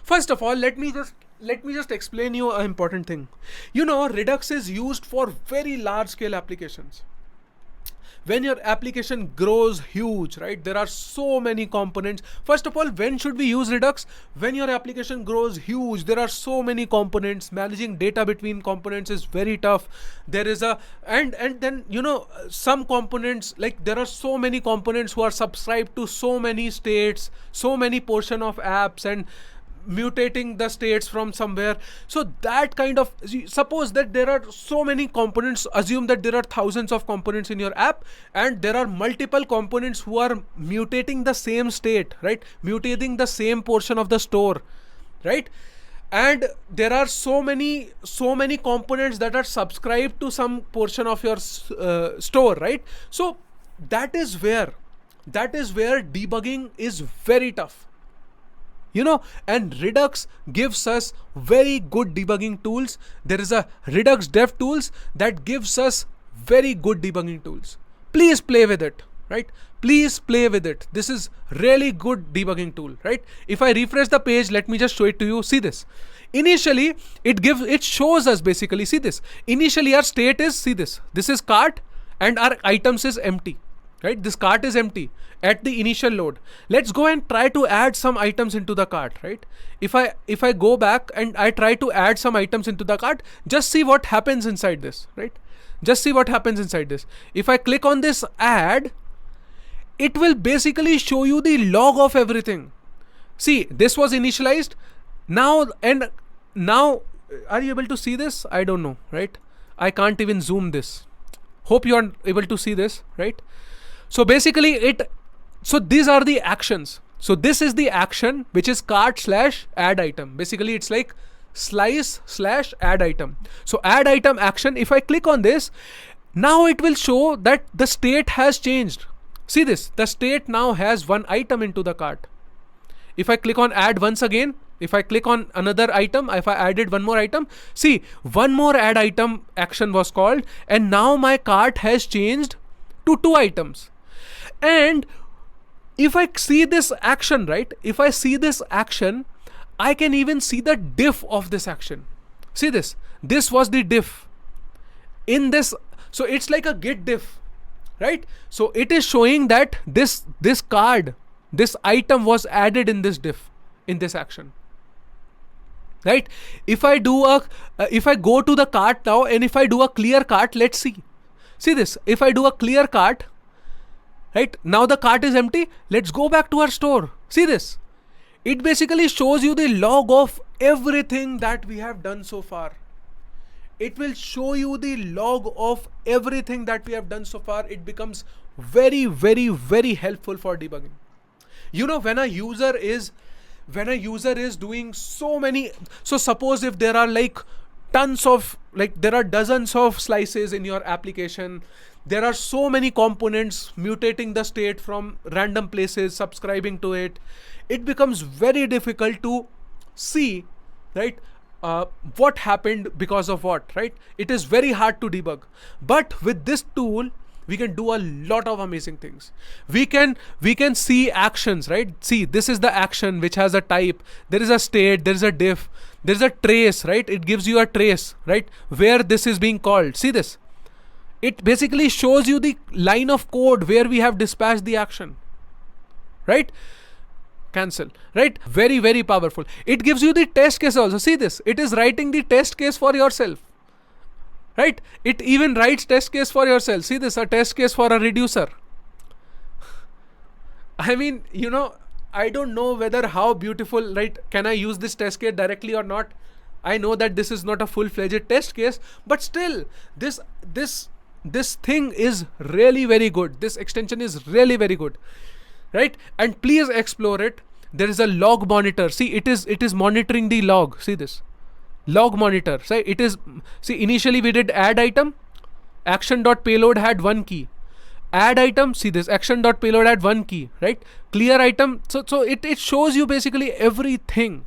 First of all, let me just explain you an important thing. You know, Redux is used for very large scale applications. When your application grows huge, right? There are so many components. First of all, when should we use Redux? When your application grows huge, there are so many components. Managing data between components is very tough. There is and then, you know, some components, like there are so many components who are subscribed to so many states, so many portion of apps, and mutating the states from somewhere. So that kind of, suppose that there are so many components, assume that there are thousands of components in your app, and there are multiple components who are mutating the same state, right? Mutating the same portion of the store, right? And there are so many components that are subscribed to some portion of your store, right? So that is where debugging is very tough. You know, and Redux gives us very good debugging tools. There is a Redux DevTools that gives us very good debugging tools. Please play with it, right? Please play with it. This is really good debugging tool, right? If I refresh the page, let me just show it to you. See this. Initially, it shows us basically, see this. Initially, our state is, see this. This is cart and our items is empty, right? This cart is empty at the initial load. Let's go and try to add some items into the cart, right? If I go back and I try to add some items into the cart, just see what happens inside this, right? Just see what happens inside this. If I click on this add, it will basically show you the log of everything. See, this was initialized. Now, are you able to see this? I don't know, right? I can't even zoom this. Hope you are able to see this, right? So basically so these are the actions. So this is the action, which is cart/add item. Basically it's like slice/add item. So add item action, if I click on this, now it will show that the state has changed. See this, the state now has one item into the cart. If I click on add once again, if I click on another item, if I added one more item, see, one more add item action was called, and now my cart has changed to 2 items. And if I see this action, right? If I see this action, I can even see the diff of this action. See this. This was the diff in this. So it's like a git diff, right? So it is showing that this item was added in this diff, in this action, right? If I go to the cart now, and if I do a clear cart, let's see this. If I do a clear cart, right, now the cart is empty. Let's go back to our store. See this. It basically shows you the log of everything that we have done so far. It will show you the log of everything that we have done so far. It becomes very, very, very helpful for debugging. You know, when a user is doing so many, so suppose if there are like tons of, like there are dozens of slices in your application, there are so many components mutating the state from random places, subscribing to it, it becomes very difficult to see, right, what happened because of what, right? It is very hard to debug. But with this tool, we can do a lot of amazing things. We can see actions, right? See, this is the action which has a type. There is a state, there is a diff, there is a trace, right? It gives you a trace, right, where this is being called. See this. It basically shows you the line of code where we have dispatched the action, right? Cancel, right? Very, very powerful. It gives you the test case also. See this. It is writing the test case for yourself, right? It even writes test case for yourself. See this, a test case for a reducer. I mean, you know, I don't know whether how beautiful, right? Can I use this test case directly or not? I know that this is not a full-fledged test case, but still, this thing is really very good. This extension is really very good, right? And please explore it. There is a log monitor. See, it is monitoring the log. See this. Log monitor. So it is, see, initially we did add item, action.payload had one key. Add item, see this, action.payload had one key, right? Clear item. So it shows you basically everything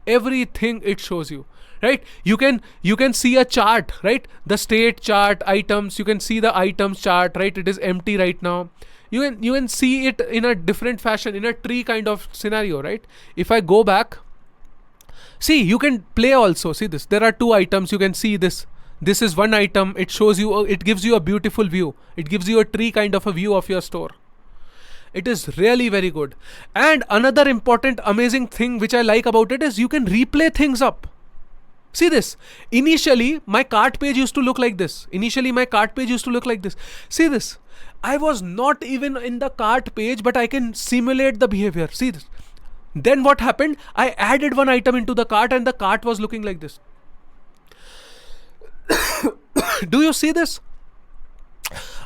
it shows you, right? You can see a chart, right? The state chart, items, you can see the items chart, right? It is empty right now. You can see it in a different fashion, in a tree kind of scenario, right? If I go back, see, you can play also. See this, there are two items. You can see this. This is one item. It shows you, it gives you a beautiful view. It gives you a tree kind of a view of your store. It is really very good. And another important, amazing thing which I like about it is you can replay things up. See this. Initially, my cart page used to look like this. See this. I was not even in the cart page, but I can simulate the behavior. See this. Then what happened? I added one item into the cart and the cart was looking like this. Do you see this?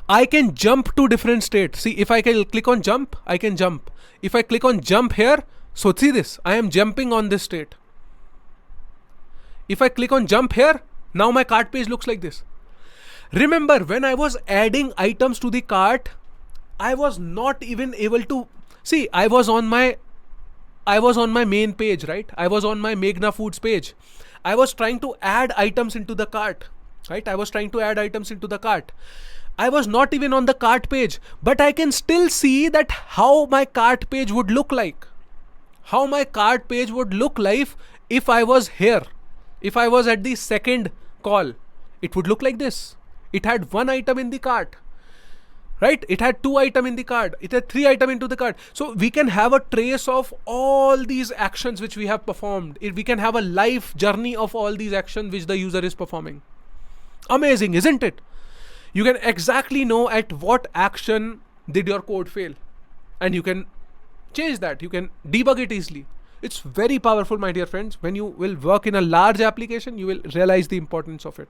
I can jump to different states. See, if I can click on jump, I can jump. If I click on jump here, so see this, I am jumping on this state. If I click on jump here, now my cart page looks like this. Remember, when I was adding items to the cart, I was not even able to see. I was on my main page, right? I was on my Meghna Foods page. I was trying to add items into the cart, right? I was not even on the cart page, but I can still see that how my cart page would look like. If I was here. If I was at the second call, it would look like this. It had one item in the cart, right? It had two items in the cart. It had three items into the cart. So we can have a trace of all these actions which we have performed. We can have a life journey of all these actions which the user is performing. Amazing, isn't it? You can exactly know at what action did your code fail. And you can change that. You can debug it easily. It's very powerful, my dear friends. When you will work in a large application, you will realize the importance of it.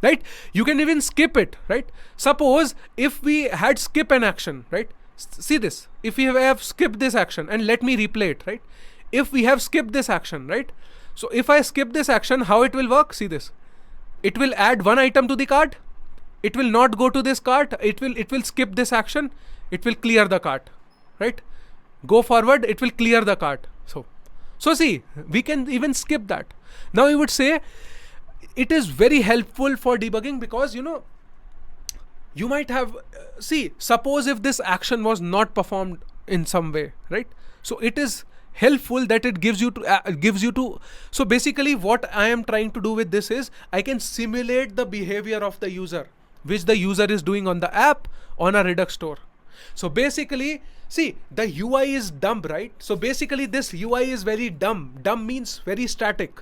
Right? You can even skip it, right? Suppose if we had skip an action, right? See this. If we have skipped this action, and let me replay it, right? If we have skipped this action, right? So if I skip this action, how it will work? See this. It will add one item to the cart. It will not go to this cart. It will skip this action. It will clear the cart, right? Go forward. It will clear the cart. So see, we can even skip that. Now you would say it is very helpful for debugging because, you know, you might have, see, suppose if this action was not performed in some way, right? So it is helpful that it gives you to, so basically what I am trying to do with this is I can simulate the behavior of the user, which the user is doing on the app on a Redux store. So basically, see, the UI is dumb, right? So basically this UI is very dumb. Dumb means very static.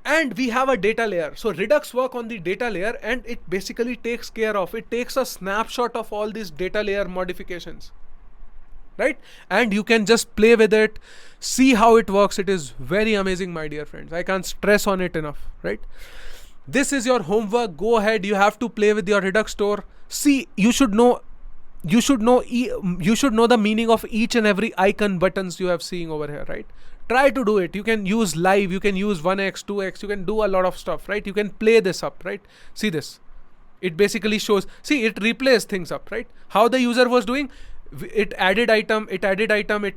And we have a data layer. So Redux work on the data layer and it basically takes care of, it takes a snapshot of all these data layer modifications. right? And you can just play with it, see how it works. It is very amazing, my dear friends. I can't stress on it enough, right? This is your homework. Go ahead. You have to play with your Redux store. See, you should know the meaning of each and every icon buttons you have seeing over here, right? Try to do it. You can use live, you can use 1x, 2x, you can do a lot of stuff, right? You can play this up, right? See this. It basically shows, see, it replays things up, right? How the user was doing, it added item, it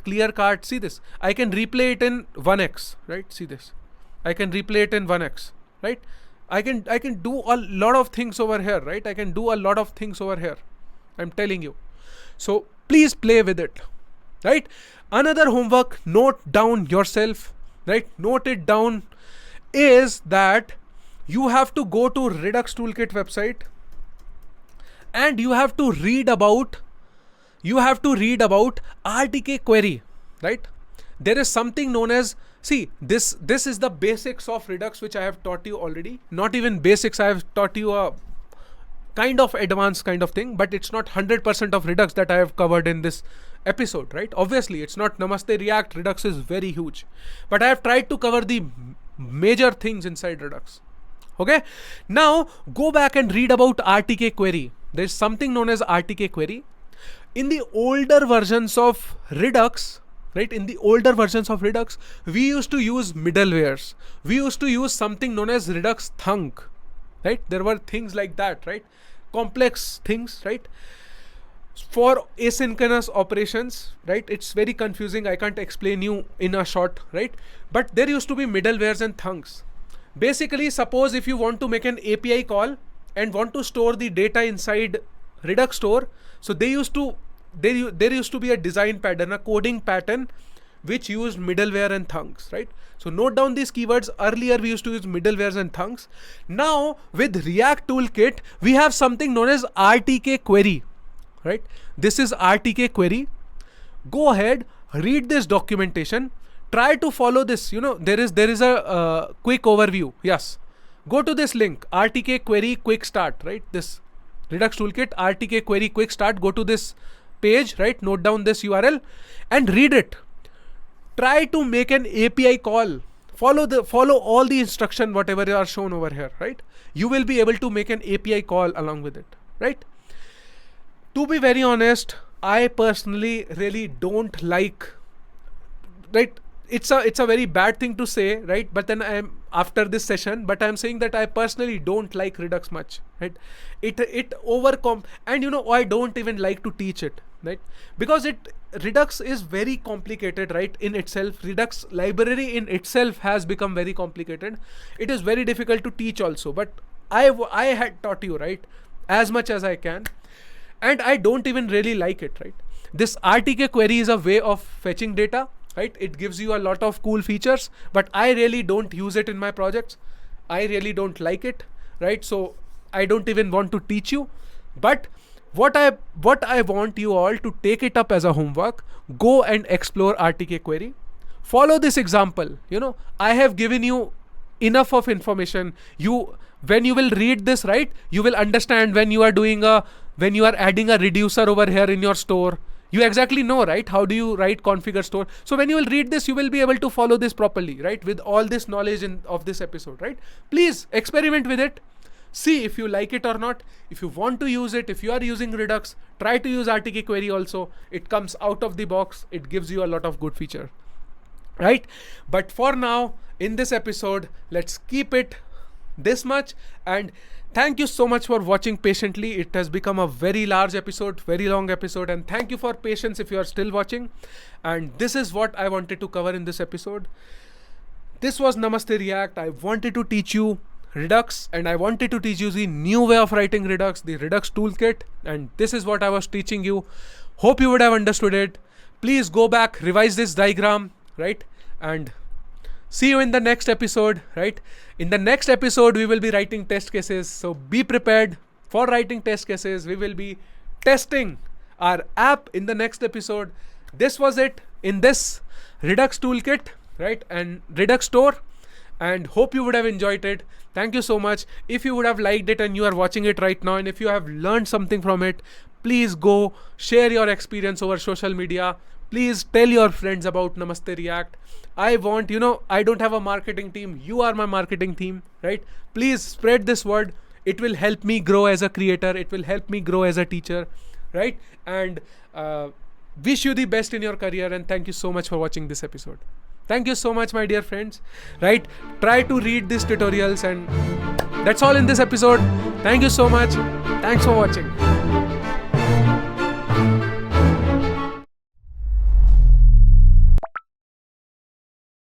clear cart. See this. I can replay it in 1x, right? See this. I can replay it in 1x, right? I can do a lot of things over here, right? I can do a lot of things over here. I'm telling you. So please play with it, right? Another homework, note down yourself, right? Note it down, is that you have to go to Redux Toolkit website and you have to read about RTK query, right? There is something known as, see, this is the basics of Redux, which I have taught you already. Not even basics, I have taught you a kind of advanced kind of thing, but it's not 100% of Redux that I have covered in this episode, right? Obviously, it's not Namaste React. Redux is very huge, but I have tried to cover the major things inside Redux. Okay, now go back and read about RTK query. There's something known as RTK query. In the older versions of Redux, right? In the older versions of Redux, we used to use middlewares. We used to use something known as Redux Thunk, right? There were things like that, right? Complex things, right? For asynchronous operations, right? It's very confusing. I can't explain you in a short, right? But there used to be middlewares and thunks. Basically, suppose if you want to make an API call and want to store the data inside Redux store, so there used to be a design pattern, a coding pattern, which used middleware and thunks, right? So note down these keywords. Earlier we used to use middlewares and thunks. Now with React Toolkit, we have something known as RTK query, right? This is RTK query. Go ahead, read this documentation. Try to follow this. You know, there is a quick overview. Yes. Go to this link, RTK query quick start, right? This Redux Toolkit, RTK query quick start. Go to this page, right? Note down this URL and read it. Try to make an API call. Follow all the instruction, whatever are shown over here, right? You will be able to make an API call along with it, right? To be very honest, I personally really don't like, right? It's a very bad thing to say, right? But then I'm after this session, but I'm saying that I personally don't like Redux much, right? It overcome, and you know, I don't even like to teach it, right? Because Redux is very complicated, right? In itself, Redux library in itself has become very complicated. It is very difficult to teach also, but I had taught you, right, as much as I can, and I don't even really like it, right? This RTK query is a way of fetching data, right? It gives you a lot of cool features, but I really don't use it in my projects. I really don't like it, right? So I don't even want to teach you. But what I want you all to take it up as a homework. Go and explore RTK query. Follow this example. You know, I have given you enough of information. When you will read this, right, you will understand when you are adding a reducer over here in your store. You exactly know, right? How do you write configure store? So when you will read this, you will be able to follow this properly, right? With all this knowledge of this episode, right? Please experiment with it. See if you like it or not. If you want to use it, if you are using Redux, try to use RTK query also. It comes out of the box. It gives you a lot of good feature, right? But for now, in this episode, let's keep it this much. And thank you so much for watching patiently. It has become a very large episode, very long episode, and thank you for patience if you are still watching. And this is what I wanted to cover in this episode. This was Namaste React. I wanted to teach you Redux, and I wanted to teach you the new way of writing Redux, the Redux Toolkit, and this is what I was teaching you. Hope you would have understood it. Please go back, revise this diagram, right? And see you in the next episode, right? In the next episode, we will be writing test cases. So be prepared for writing test cases. We will be testing our app in the next episode. This was it in this Redux Toolkit, right? And Redux store. And hope you would have enjoyed it. Thank you so much. If you would have liked it and you are watching it right now, and if you have learned something from it, Please go share your experience over social media. Please tell your friends about Namaste React. I want, I don't have a marketing team. You are my marketing team, right? Please spread this word. It will help me grow as a creator. It will help me grow as a teacher, right? And wish you the best in your career. And thank you so much for watching this episode. Thank you so much, my dear friends, right? Try to read these tutorials, and that's all in this episode. Thank you so much. Thanks for watching.